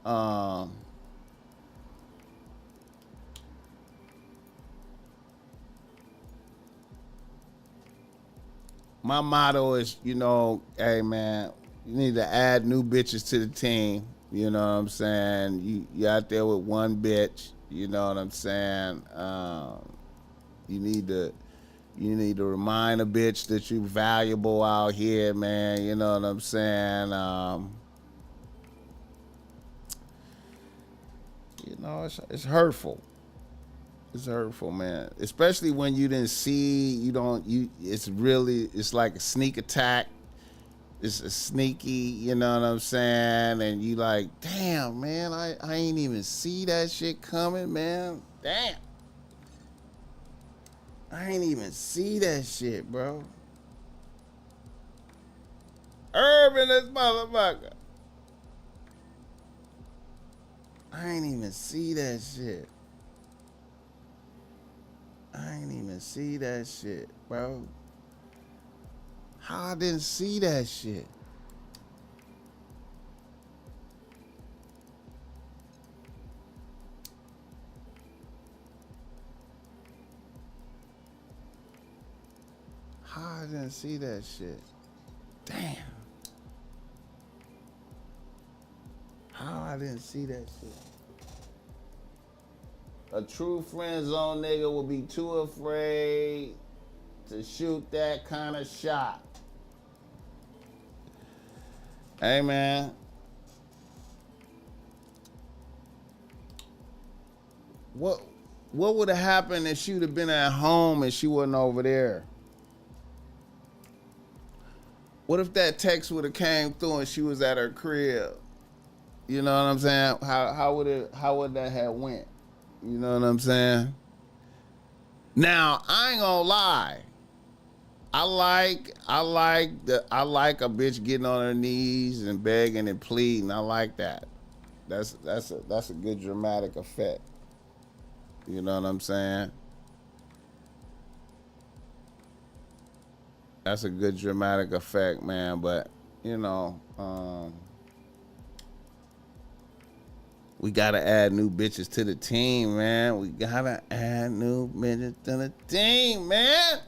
my motto is, you know, hey man, you need to add new bitches to the team. You know what I'm saying? You out there with one bitch. You know what I'm saying? You need to remind a bitch that you valuable out here, man. You know what I'm saying? You know, it's hurtful. It's hurtful, man. Especially when you didn't see, it's like a sneak attack. It's a sneaky, you know what I'm saying? And you like, damn, man, I ain't even see that shit coming, man. Damn. I ain't even see that shit, bro. Urban this motherfucker. I ain't even see that shit. I ain't even see that shit, bro. How I didn't see that shit? How I didn't see that shit? Damn. How I didn't see that shit? A true friend zone nigga will be too afraid to shoot that kind of shot. Hey man. What would have happened if she would have been at home and she wasn't over there? What if that text would have came through and she was at her crib? You know what I'm saying? How would that have went? You know what I'm saying? Now, I ain't gonna lie. I like a bitch getting on her knees and begging and pleading. I like that. That's a good dramatic effect. You know what I'm saying? That's a good dramatic effect, man. But you know, we gotta add new bitches to the team, man. We gotta add new bitches to the team, man.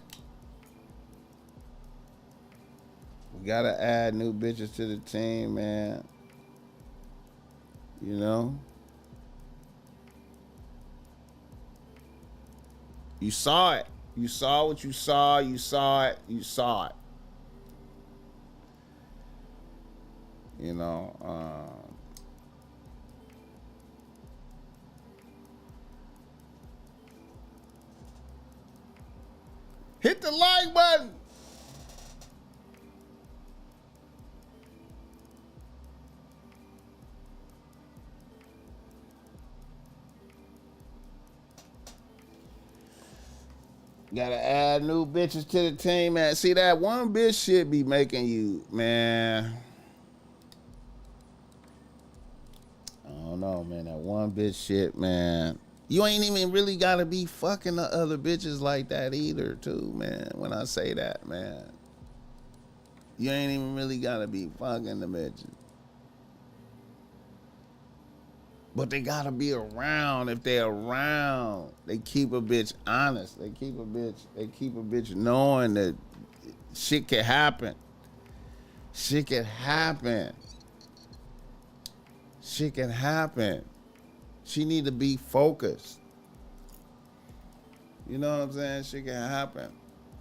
We gotta add new bitches to the team, man. You know? You saw it. You saw what you saw. You saw it. You saw it. You know, hit the like button. Gotta add new bitches to the team, man. See, that one bitch shit be making you, man. I don't know, man. That one bitch shit, man. You ain't even really gotta be fucking the other bitches like that either, too, man. When I say that, man. You ain't even really gotta be fucking the bitches. But they gotta be around. If they're around, they keep a bitch honest. They keep a bitch knowing that shit can happen. Shit can happen. Shit can happen. She need to be focused. You know what I'm saying? Shit can happen.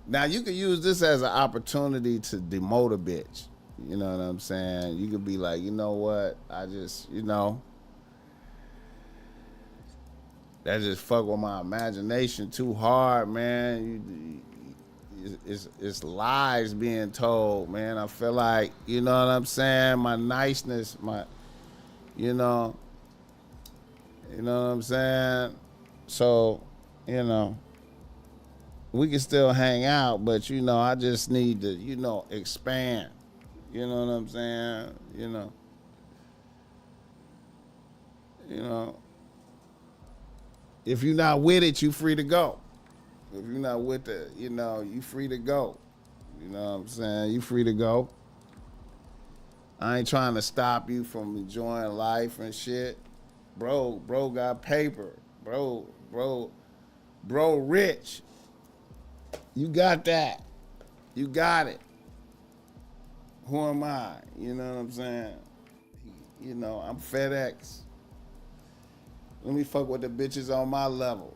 Now you can use this as an opportunity to demote a bitch. You know what I'm saying? You could be like, you know what? I just, you know, that just fuck with my imagination too hard, man. It's lies being told, man. I feel like, you know what I'm saying? My niceness, you know what I'm saying? So, you know, we can still hang out, but, you know, I just need to, you know, expand. You know what I'm saying? You know. If you're not with it, you free to go. If you're not with it, you know, you free to go. You know what I'm saying? You free to go. I ain't trying to stop you from enjoying life and shit. Bro got paper. Bro rich. You got that. You got it. Who am I? You know what I'm saying? You know, I'm FedEx. Let me fuck with the bitches on my level.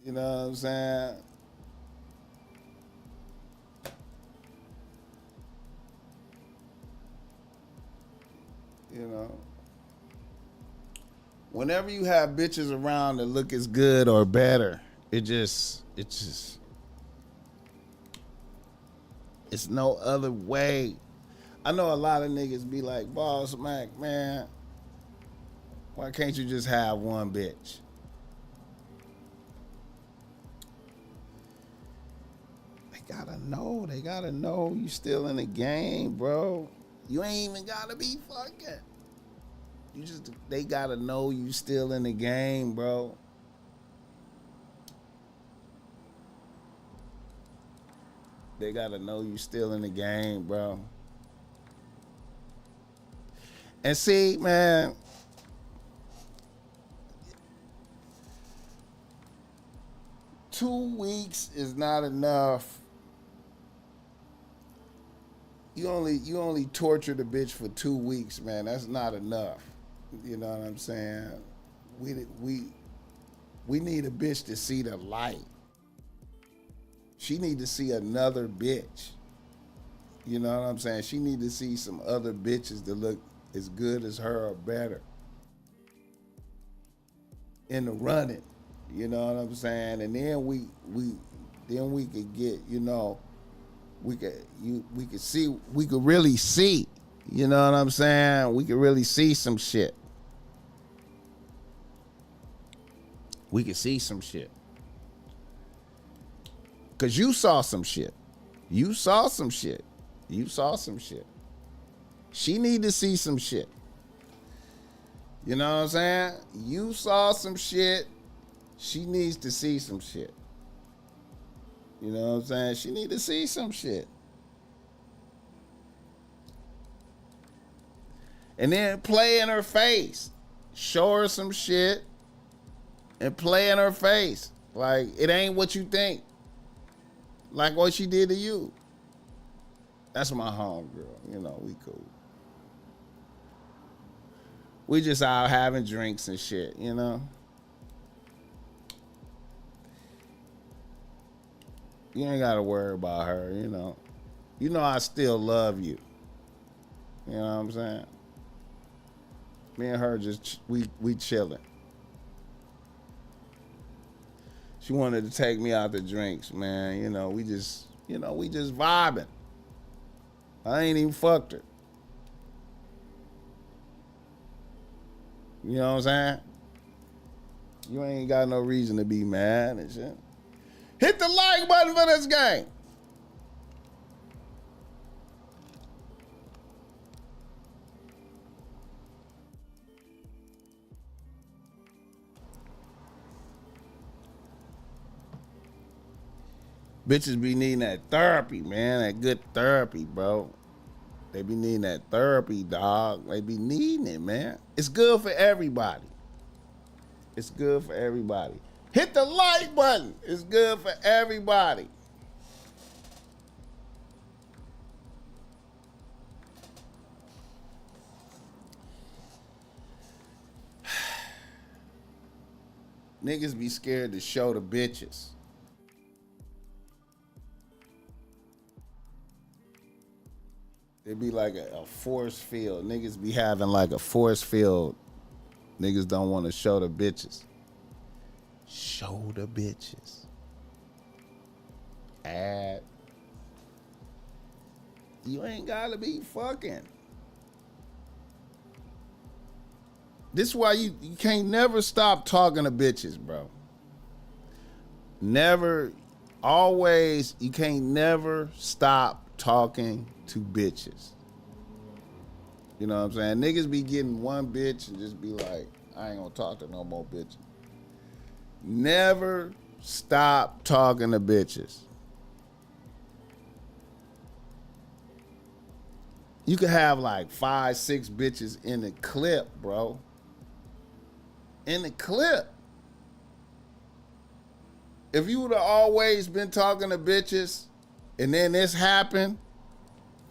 You know what I'm saying? You know. Whenever you have bitches around that look as good or better, it's no other way. I know a lot of niggas be like, BossMack, man, why can't you just have one bitch? They gotta know you still in the game, bro. You ain't even gotta be fucking. They gotta know you still in the game, bro. They gotta know you still in the game, bro. And see, man, $2 weeks is not enough. You only torture the bitch for 2 weeks, man. That's not enough. You know what I'm saying? We need a bitch to see the light. She need to see another bitch. You know what I'm saying? She need to see some other bitches that look as good as her or better in the running. You know what I'm saying? And then we could get, you know, we could really see. You know what I'm saying? We could really see some shit. We could see some shit. Cause you saw some shit. You saw some shit. She need to see some shit. You know what I'm saying? You saw some shit. She needs to see some shit. You know what I'm saying? She need to see some shit. And then play in her face. Show her some shit and play in her face. Like, it ain't what you think. Like what she did to you. That's my homegirl. You know, we cool. We just out having drinks and shit, you know? You ain't gotta worry about her, you know. You know I still love you. You know what I'm saying? Me and her just, we chilling. She wanted to take me out to drinks, man. You know, we just vibing. I ain't even fucked her. You know what I'm saying? You ain't got no reason to be mad and shit. Hit the like button for this game. Bitches be needing that therapy, man. That good therapy, bro. They be needing that therapy, dog. They be needing it, man. It's good for everybody. It's good for everybody. Hit the like button. It's good for everybody. Niggas be scared to show the bitches. It be like a force field. Niggas be having like a force field. Niggas don't want to show the bitches. Show the bitches. Add. You ain't gotta be fucking. This is why you can't never stop talking to bitches, bro. Never, always, you can't never stop talking to bitches. You know what I'm saying? Niggas be getting one bitch and just be like, I ain't gonna talk to no more bitches. Never stop talking to bitches. You could have like 5, 6 bitches in the clip, bro. In the clip. If you would have always been talking to bitches and then this happened,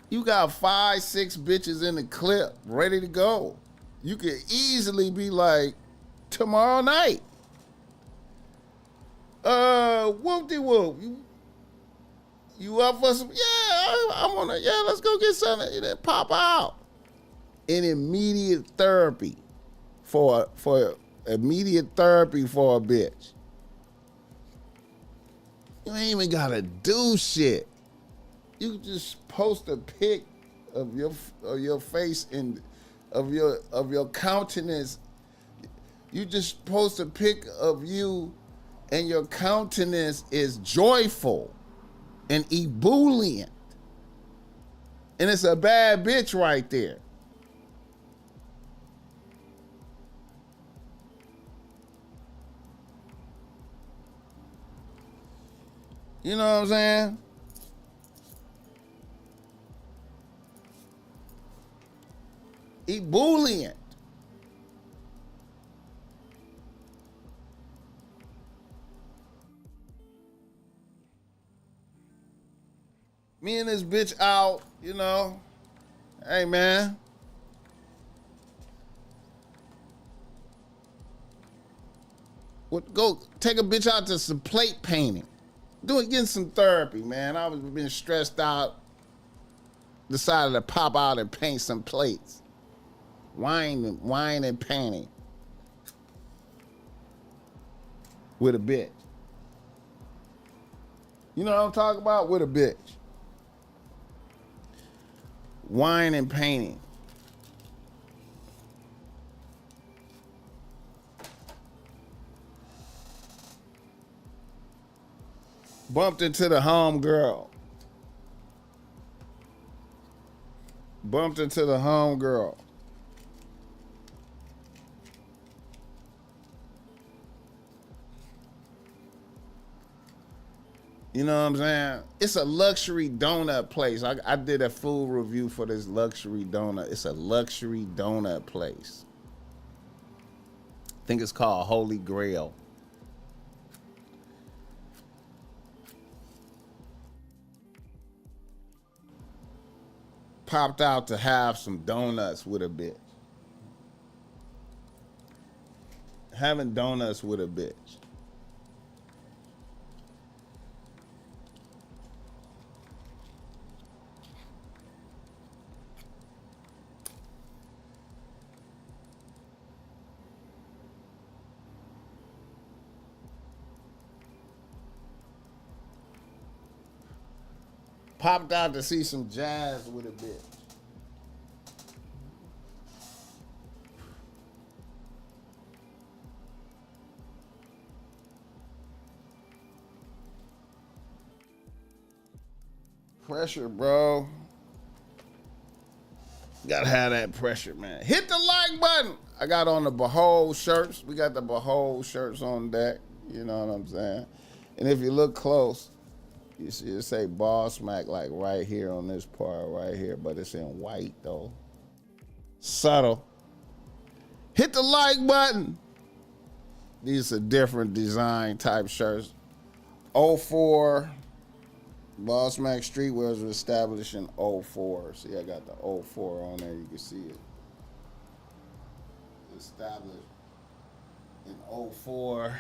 you got 5, 6 bitches in the clip ready to go. You could easily be like, tomorrow night. Whoop-de-whoop. You up for some? Yeah, I'm on it. Yeah, let's go get something and then pop out. In immediate therapy for immediate therapy for a bitch. You ain't even gotta do shit. You just post a pic of your face and of your countenance. You just post a pic of you and your countenance is joyful and ebullient. And it's a bad bitch right there. You know what I'm saying? Ebullient. Me and this bitch out, you know. Hey, man. Go take a bitch out to some plate painting. Getting some therapy, man. I was been stressed out. Decided to pop out and paint some plates. Wine and painting. With a bitch. You know what I'm talking about? With a bitch. Wine and painting. Bumped into the homegirl. Bumped into the homegirl. You know what I'm saying? It's a luxury donut place. I did a full review for this luxury donut. It's a luxury donut place. I think it's called Holy Grail. Popped out to have some donuts with a bitch. Having donuts with a bitch. Popped out to see some jazz with a bitch. Pressure, bro. Gotta have that pressure, man. Hit the like button. I got on the Behold shirts. We got the Behold shirts on deck. You know what I'm saying? And if you look close, you see it say BossMack like right here on this part right here, but it's in white though. Subtle. Hit the like button. These are different design type shirts. 04 BossMack Streetwear was established in 04. See, I got the 04 on there. You can see it. Established in 04.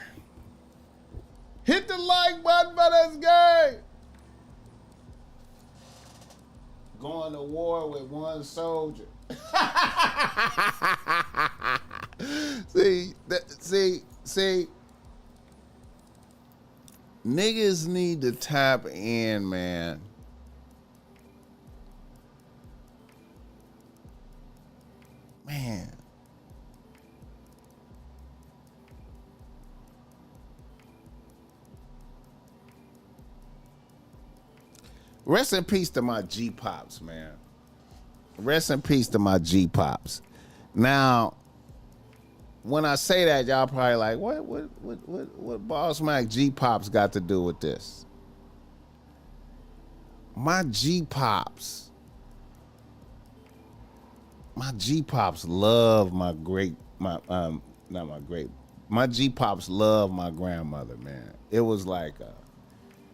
Hit the like button for this game. Going to war with one soldier. See. Niggas need to tap in, man. Man. Rest in peace to my G-Pops, man. Rest in peace to my G-Pops. Now, when I say that, y'all probably like, what BossMack G-Pops got to do with this? My G-Pops love my G-Pops love my grandmother, man. It was like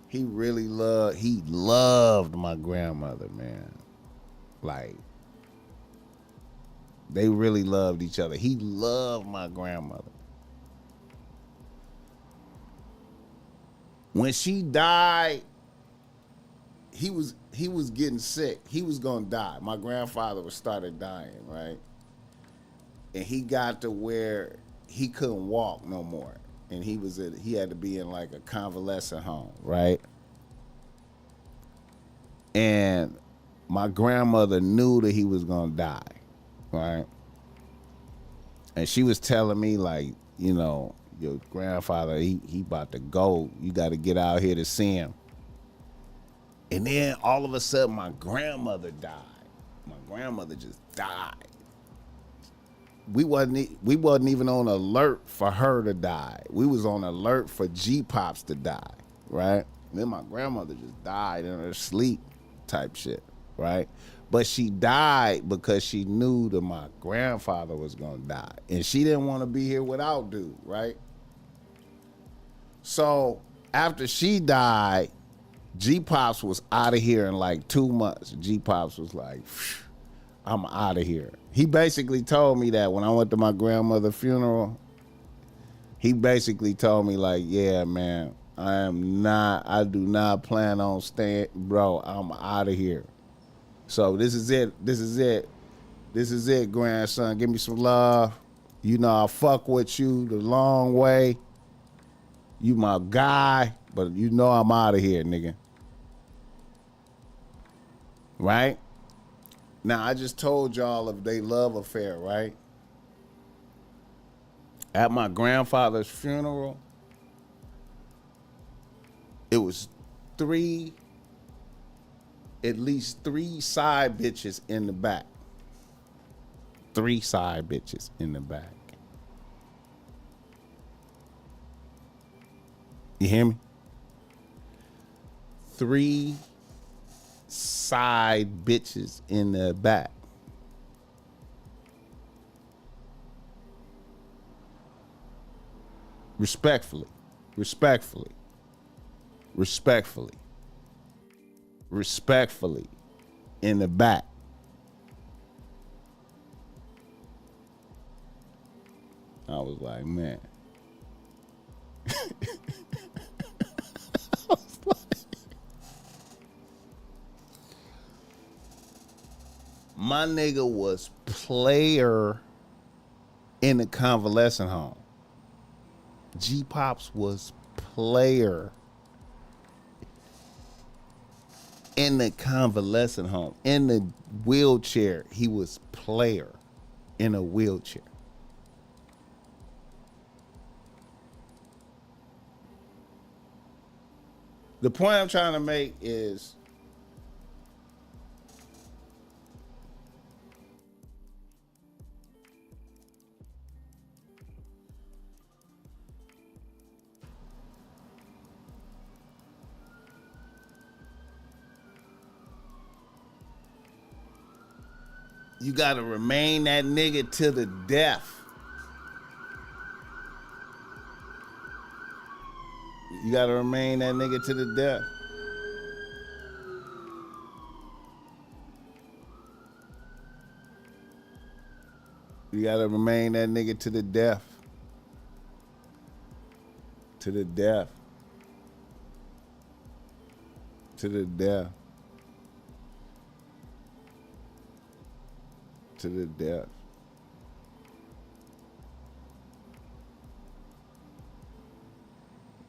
he loved my grandmother, man. Like, they really loved each other. He loved my grandmother. When she died, he was getting sick. He was gonna die. My grandfather started dying, right? And he got to where he couldn't walk no more. And he had to be in like a convalescent home, right? And my grandmother knew that he was gonna die, right? And she was telling me, like, you know, your grandfather, he about to go. You got to get out here to see him. And then all of a sudden, my grandmother died. My grandmother just died. We wasn't even on alert for her to die. We was on alert for G-Pops to die, right? And then my grandmother just died in her sleep type shit, right? But she died because she knew that my grandfather was gonna die. And she didn't want to be here without dude, right? So after she died, G-Pops was out of here in like 2 months. G-Pops was like, I'm out of here. He basically told me that when I went to my grandmother's funeral, he basically told me like, yeah, man, I do not plan on staying, bro, I'm out of here. So this is it, grandson. Give me some love. You know I fuck with you the long way. You my guy, but you know I'm out of here, nigga. Right? Now, I just told y'all of their love affair, right? At my grandfather's funeral, it was at least three side bitches in the back. 3 side bitches in the back. You hear me? 3 side bitches in the back. Respectfully in the back. I was like, man. My nigga was player in the convalescent home. G Pops was player in the convalescent home. In the wheelchair, he was player in a wheelchair. The point I'm trying to make is you gotta remain that nigga to the death. You gotta remain that nigga to the death. You gotta remain that nigga to the death. To the death. To the death. To the death.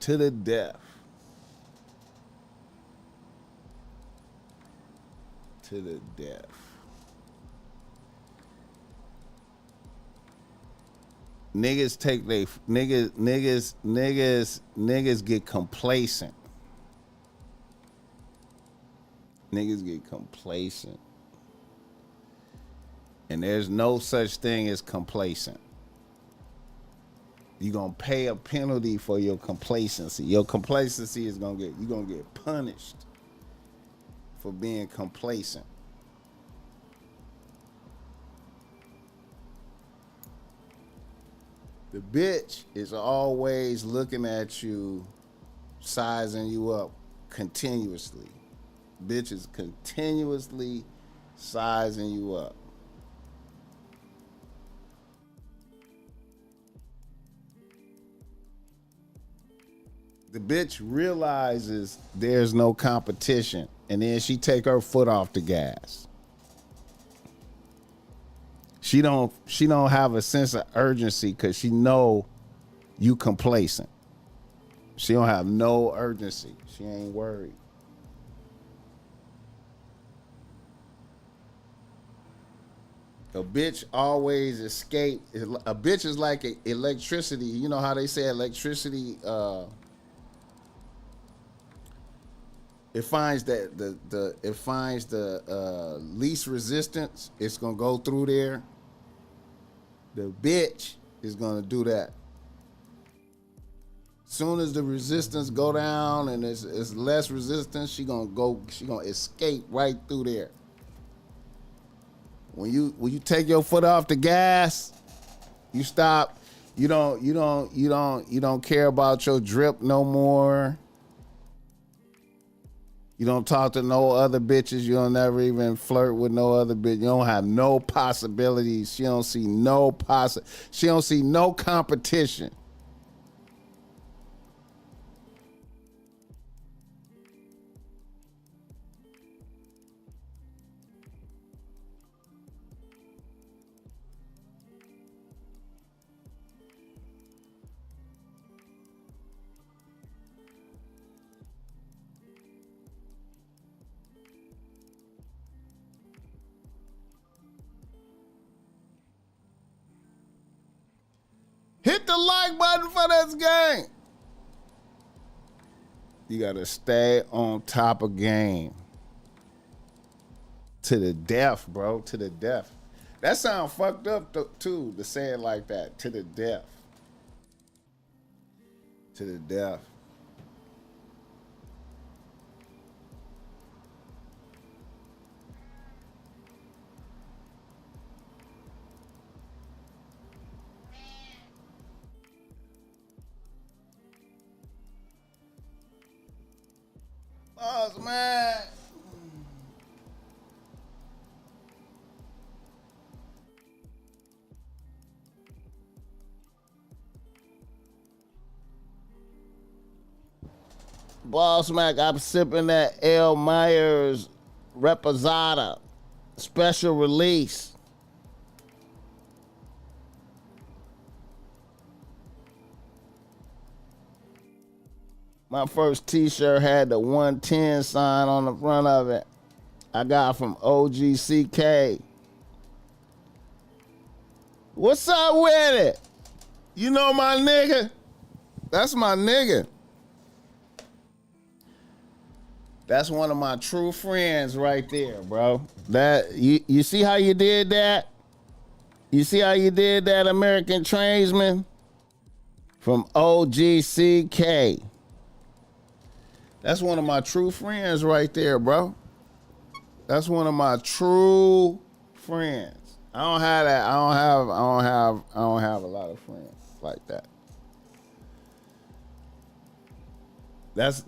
To the death. To the death. Niggas take they niggas get complacent. Niggas get complacent. And there's no such thing as complacent. You're gonna pay a penalty for your complacency. Your complacency is gonna get punished for being complacent. The bitch is always looking at you, sizing you up continuously. Bitch is continuously sizing you up. The bitch realizes there's no competition, and then she take her foot off the gas. She don't have a sense of urgency because she know you complacent. She don't have no urgency. She ain't worried. A bitch always escape. A bitch is like electricity. You know how they say electricity. It finds that it finds the least resistance. It's gonna go through there. The bitch is gonna do that. Soon as the resistance go down and it's less resistance, she gonna escape right through there. When you take your foot off the gas, you stop. You don't care about your drip no more. You don't talk to no other bitches. You don't never even flirt with no other bitch. You don't have no possibilities. She don't see no competition. Hit the like button for this game. You gotta stay on top of game. To the death, bro. To the death. That sound fucked up too, to say it like that. To the death. To the death. BossMack. BossMack, I'm sipping that L. Myers Reposada special release. My first t-shirt had the 110 sign on the front of it. I got from OGCK. What's up with it? You know my nigga? That's my nigga. That's one of my true friends right there, bro. That you see how you did that? You see how you did that, American Tradesman? From OGCK. That's one of my true friends right there, bro. That's one of my true friends. I don't have that. I don't have a lot of friends like that. That's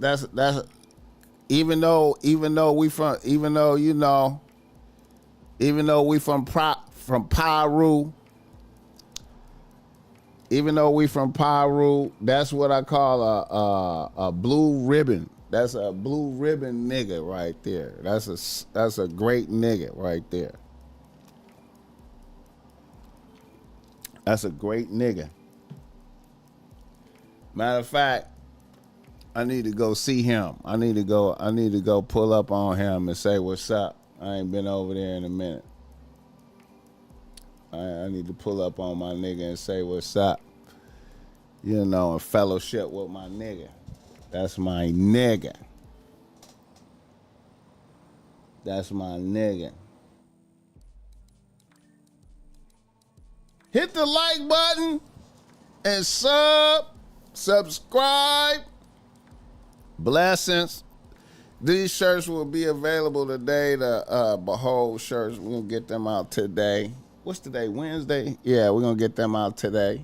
even though we from Peru, even though we from Peru, that's what I call a blue ribbon. That's a blue ribbon nigga right there. That's a great nigga right there. That's a great nigga. Matter of fact, I need to go see him. I need to go pull up on him and say what's up. I ain't been over there in a minute. I need to pull up on my nigga and say what's up. You know, and fellowship with my nigga. That's my nigga. That's my nigga. Hit the like button and subscribe. Blessings. These shirts will be available today. The Behold shirts, we're going to get them out today. What's today? Wednesday? Yeah, we're going to get them out today.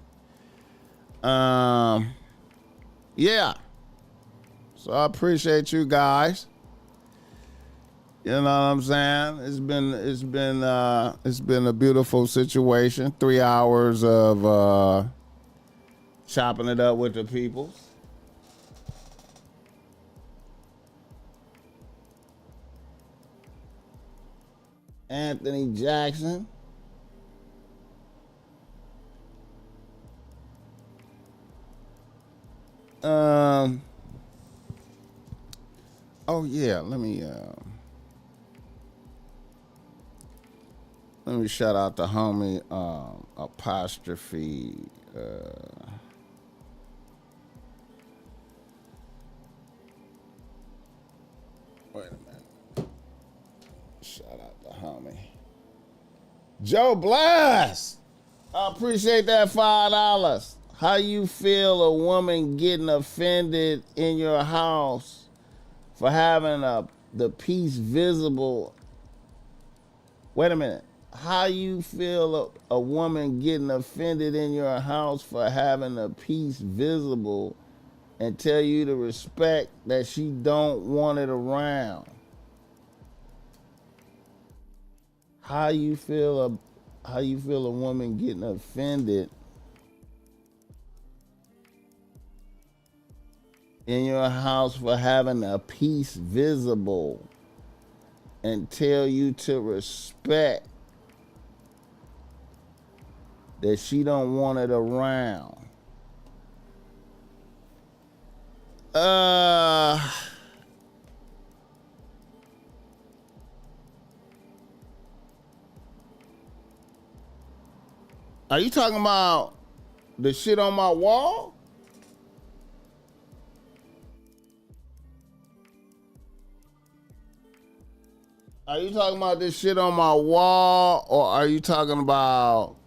Yeah. So I appreciate you guys. You know what I'm saying? It's been a beautiful situation. 3 hours of chopping it up with the people. Anthony Jackson. Oh yeah, let me shout out the homie apostrophe wait a minute. Shout out the homie Joe Blast. I appreciate that $5. How you feel a woman getting offended in your house for having the piece visible? Wait a minute. How you feel a woman getting offended in your house for having a piece visible and tell you to respect that she don't want it around? How you feel a woman getting offended in your house for having a piece visible and tell you to respect that she don't want it around? Are you talking about the shit on my wall? Are you talking about this shit on my wall, or are you talking about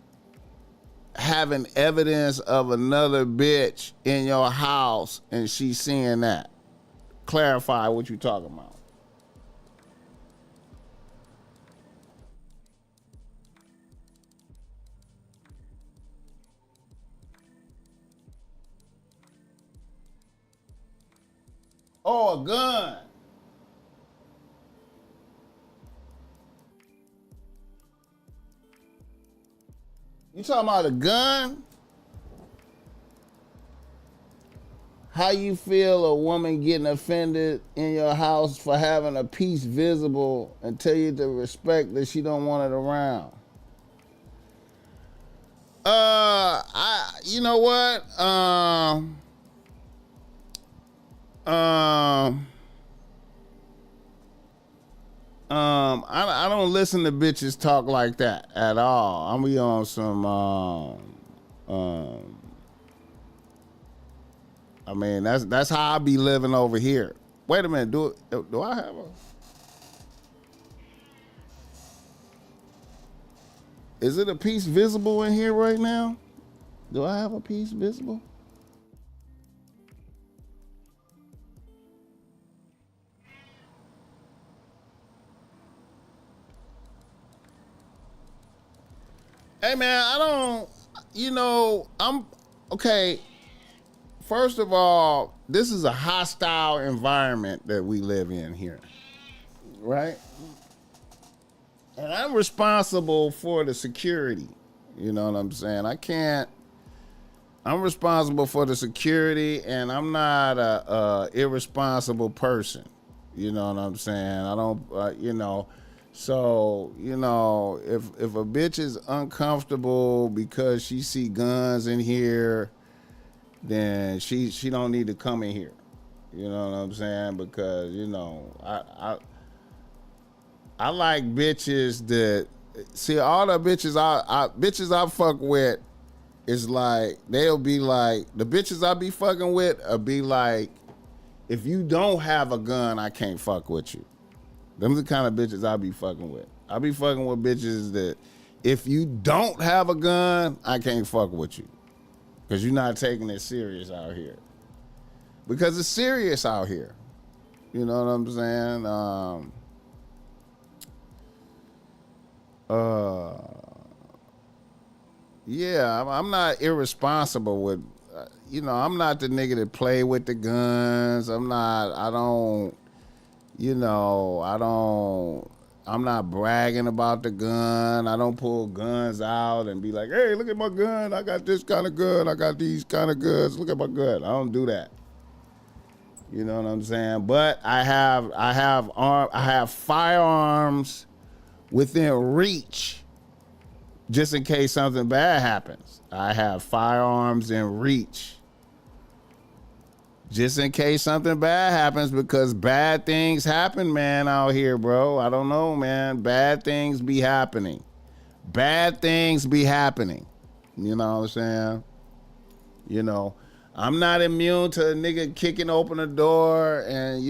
having evidence of another bitch in your house and she seeing that? Clarify what you talking about. Oh, a gun. You talking about a gun? How you feel a woman getting offended in your house for having a piece visible and tell you to respect that she don't want it around? You know what? I don't listen to bitches talk like that at all. I'm be on some, I mean, that's how I be living over here. Wait a minute, do I have a? Is it a piece visible in here right now? Do I have a piece visible? Hey man, I don't, I'm, okay, first of all, this is a hostile environment that we live in here, right? And I'm responsible for the security, you know what I'm saying? I'm responsible for the security, and I'm not a irresponsible person, you know what I'm saying? I don't, so, if a bitch is uncomfortable because she see guns in here, then she don't need to come in here. You know what I'm saying? Because, I like bitches that see all the bitches I fuck with is like they'll be like the bitches I be fucking with will be like, if you don't have a gun, I can't fuck with you. Them the kind of bitches I be fucking with. I be fucking with bitches that if you don't have a gun, I can't fuck with you. Because you're not taking it serious out here. Because it's serious out here. You know what I'm saying? Yeah, I'm not irresponsible with, I'm not the nigga that play with the guns. I'm not bragging about the gun. I don't pull guns out and be like, hey, look at my gun. I got this kind of gun. I got these kind of guns. Look at my gun. I don't do that. You know what I'm saying? But I have firearms within reach just in case something bad happens. I have firearms in reach just in case something bad happens, because bad things happen, man, out here, bro. I don't know, man. Bad things be happening. Bad things be happening. You know what I'm saying? I'm not immune to a nigga kicking open a door and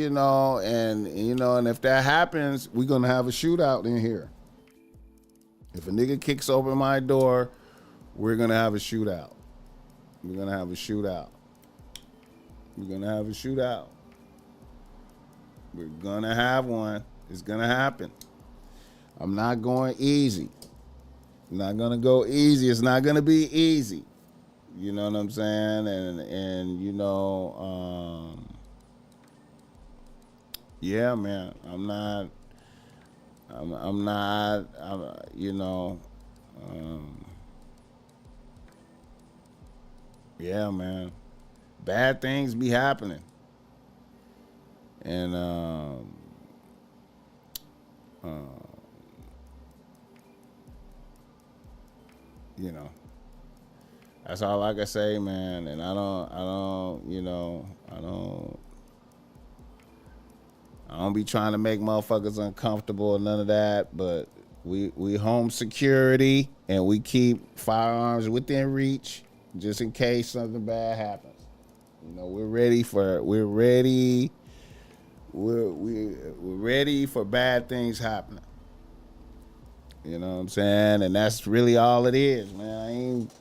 if that happens, we're gonna have a shootout in here. If a nigga kicks open my door, we're gonna have a shootout. We're gonna have a shootout. We're gonna have a shootout. We're gonna have one. It's gonna happen. I'm not going easy. I'm not gonna go easy. It's not gonna be easy. You know what I'm saying? Yeah, man. Yeah, man. Bad things be happening. And, that's all I can say, man. And I don't be trying to make motherfuckers uncomfortable or none of that, but we home security and we keep firearms within reach just in case something bad happens. We're ready for bad things happening. You know what I'm saying? And that's really all it is, man. I ain't.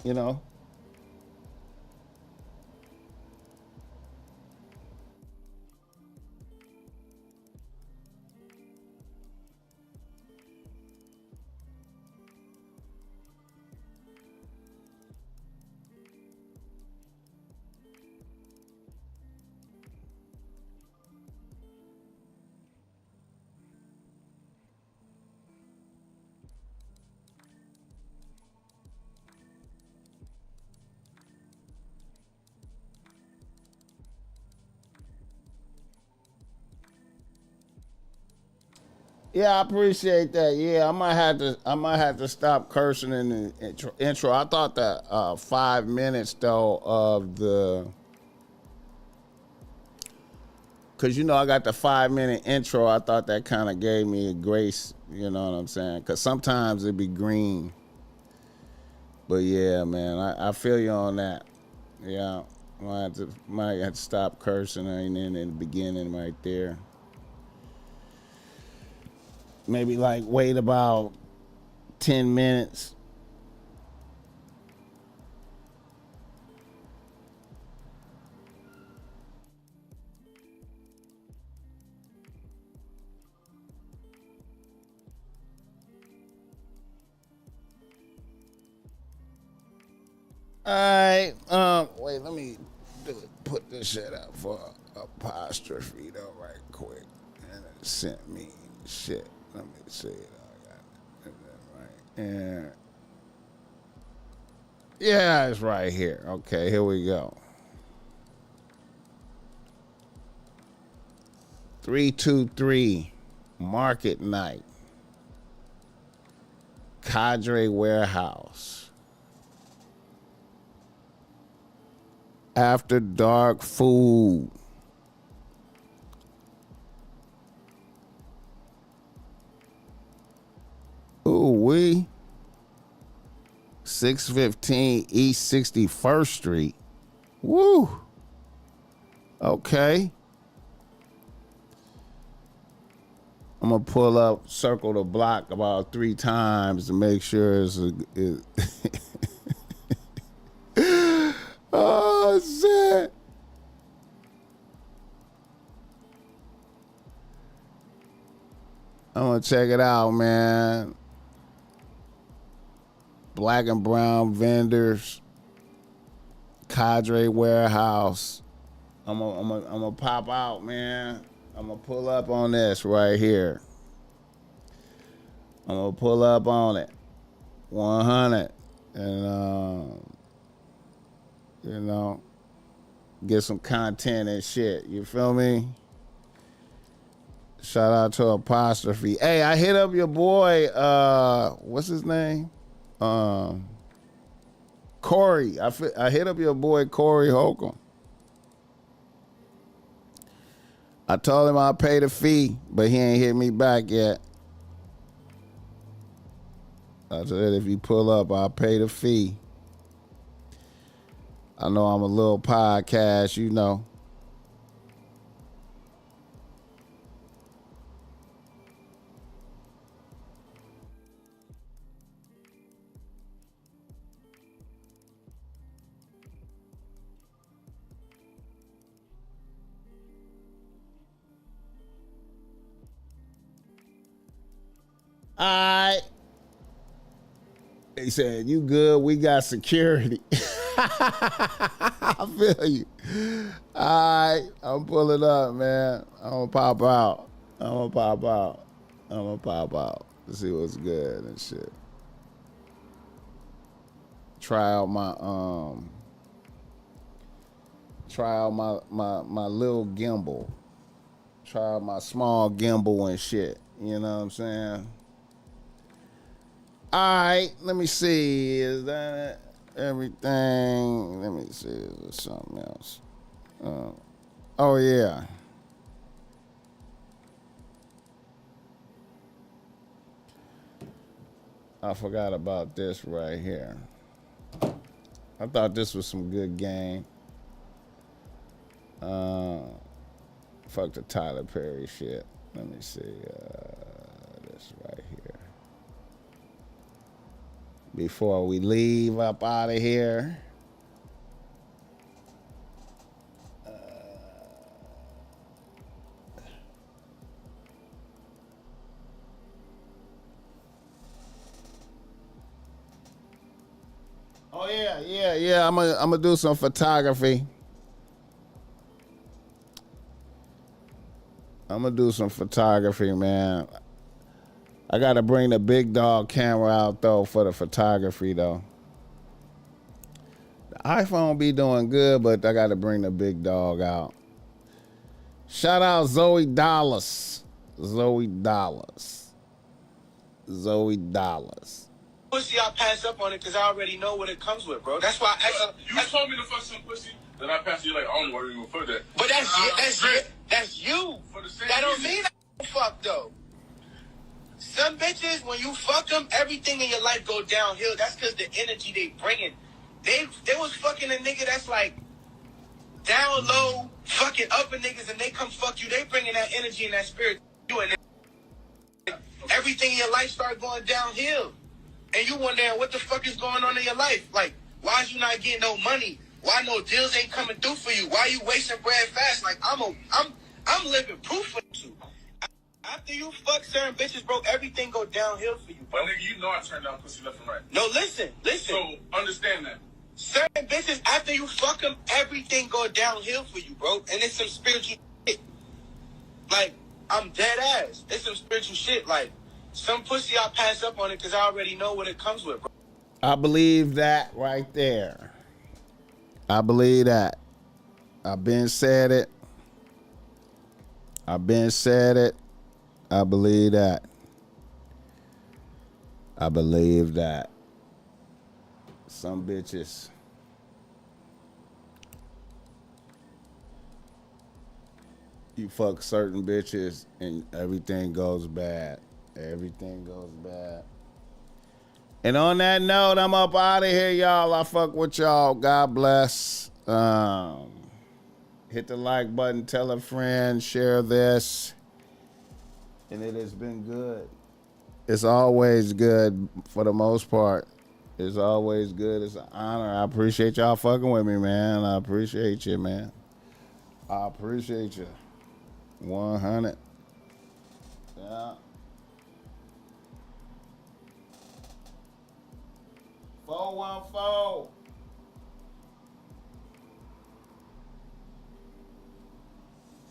Yeah, I appreciate that. Yeah, I might have to stop cursing in the intro. I thought that 5 minutes though of the, cause you know I got the 5 minute intro. I thought that kind of gave me a grace. You know what I'm saying? Cause sometimes it'd be green. But yeah, man, I feel you on that. Yeah, might have to stop cursing and then in the beginning right there. Maybe like wait about 10 minutes. All right. Wait, let me put this shit up for apostrophe though, right quick. And it sent me shit. Let me see it. I got it right. And yeah, it's right here. Okay, here we go. 323 Market Night. Cadre Warehouse. After dark food. Ooh, we 615 East 61st Street. Woo. Okay. I'm gonna pull up, circle the block about 3 times to make sure it's oh shit. I'm gonna check it out, man. Black and brown vendors, Cadre Warehouse. I'm gonna pop out, man. I'm gonna pull up on this right here. I'm gonna pull up on it. 100. And you know, get some content and shit. You feel me? Shout out to Apostrophe. Hey, I hit up your boy, what's his name? Corey. I hit up your boy Corey Holcomb. I told him I'll pay the fee, but he ain't hit me back yet. I said if you pull up, I'll pay the fee. I know I'm a little podcast, you know. All right. He said, you good? We got security. I feel you. All right. I'm pulling up, man. I'm going to pop out. To see what's good and shit. Try out my little gimbal. Try out my small gimbal and shit. You know what I'm saying? All right, let me see. Is that everything? Let me see. Is there something else? Oh, yeah. I forgot about this right here. I thought this was some good game. Fuck the Tyler Perry shit. Let me see. This right here. Before we leave up out of here. Oh yeah. I'm gonna do some photography. Man. I gotta bring the big dog camera out though for the photography though. The iPhone be doing good, but I gotta bring the big dog out. Shout out Zoe Dallas. Zoe Dollars. Pussy, I pass up on it because I already know what it comes with, bro. That's why you told me to fuck some pussy, then I passed you like, I don't know why you gonna fuck that. But that's you. For the same that don't reason. mean I don't fuck though. Some bitches, when you fuck them, everything in your life go downhill. That's because the energy they bringing. They was fucking a nigga that's like down low, fucking upper niggas, and they come fuck you. They bringing that energy and that spirit to you, and everything in your life start going downhill. And you wondering what the fuck is going on in your life? Like, why is you not getting no money? Why no deals ain't coming through for you? Why you wasting bread fast? Like, I'm living proof for you. After you fuck certain bitches, bro, everything go downhill for you, bro. But nigga, you know I turned down pussy left and right. No, listen. So understand that. Certain bitches, after you fuck them, everything go downhill for you, bro. And it's some spiritual shit. Like, I'm dead ass. It's some spiritual shit. Like, some pussy I pass up on it because I already know what it comes with, bro. I believe that right there. I believe that. I've been said it. I believe that. I believe that. Some bitches. You fuck certain bitches and everything goes bad. Everything goes bad. And on that note, I'm up out of here, y'all. I fuck with y'all. God bless. Hit the like button, tell a friend, share this. And it has been good. It's always good for the most part. It's always good. It's an honor. I appreciate y'all fucking with me, man. I appreciate you, man. I appreciate you. 100. Yeah. 414.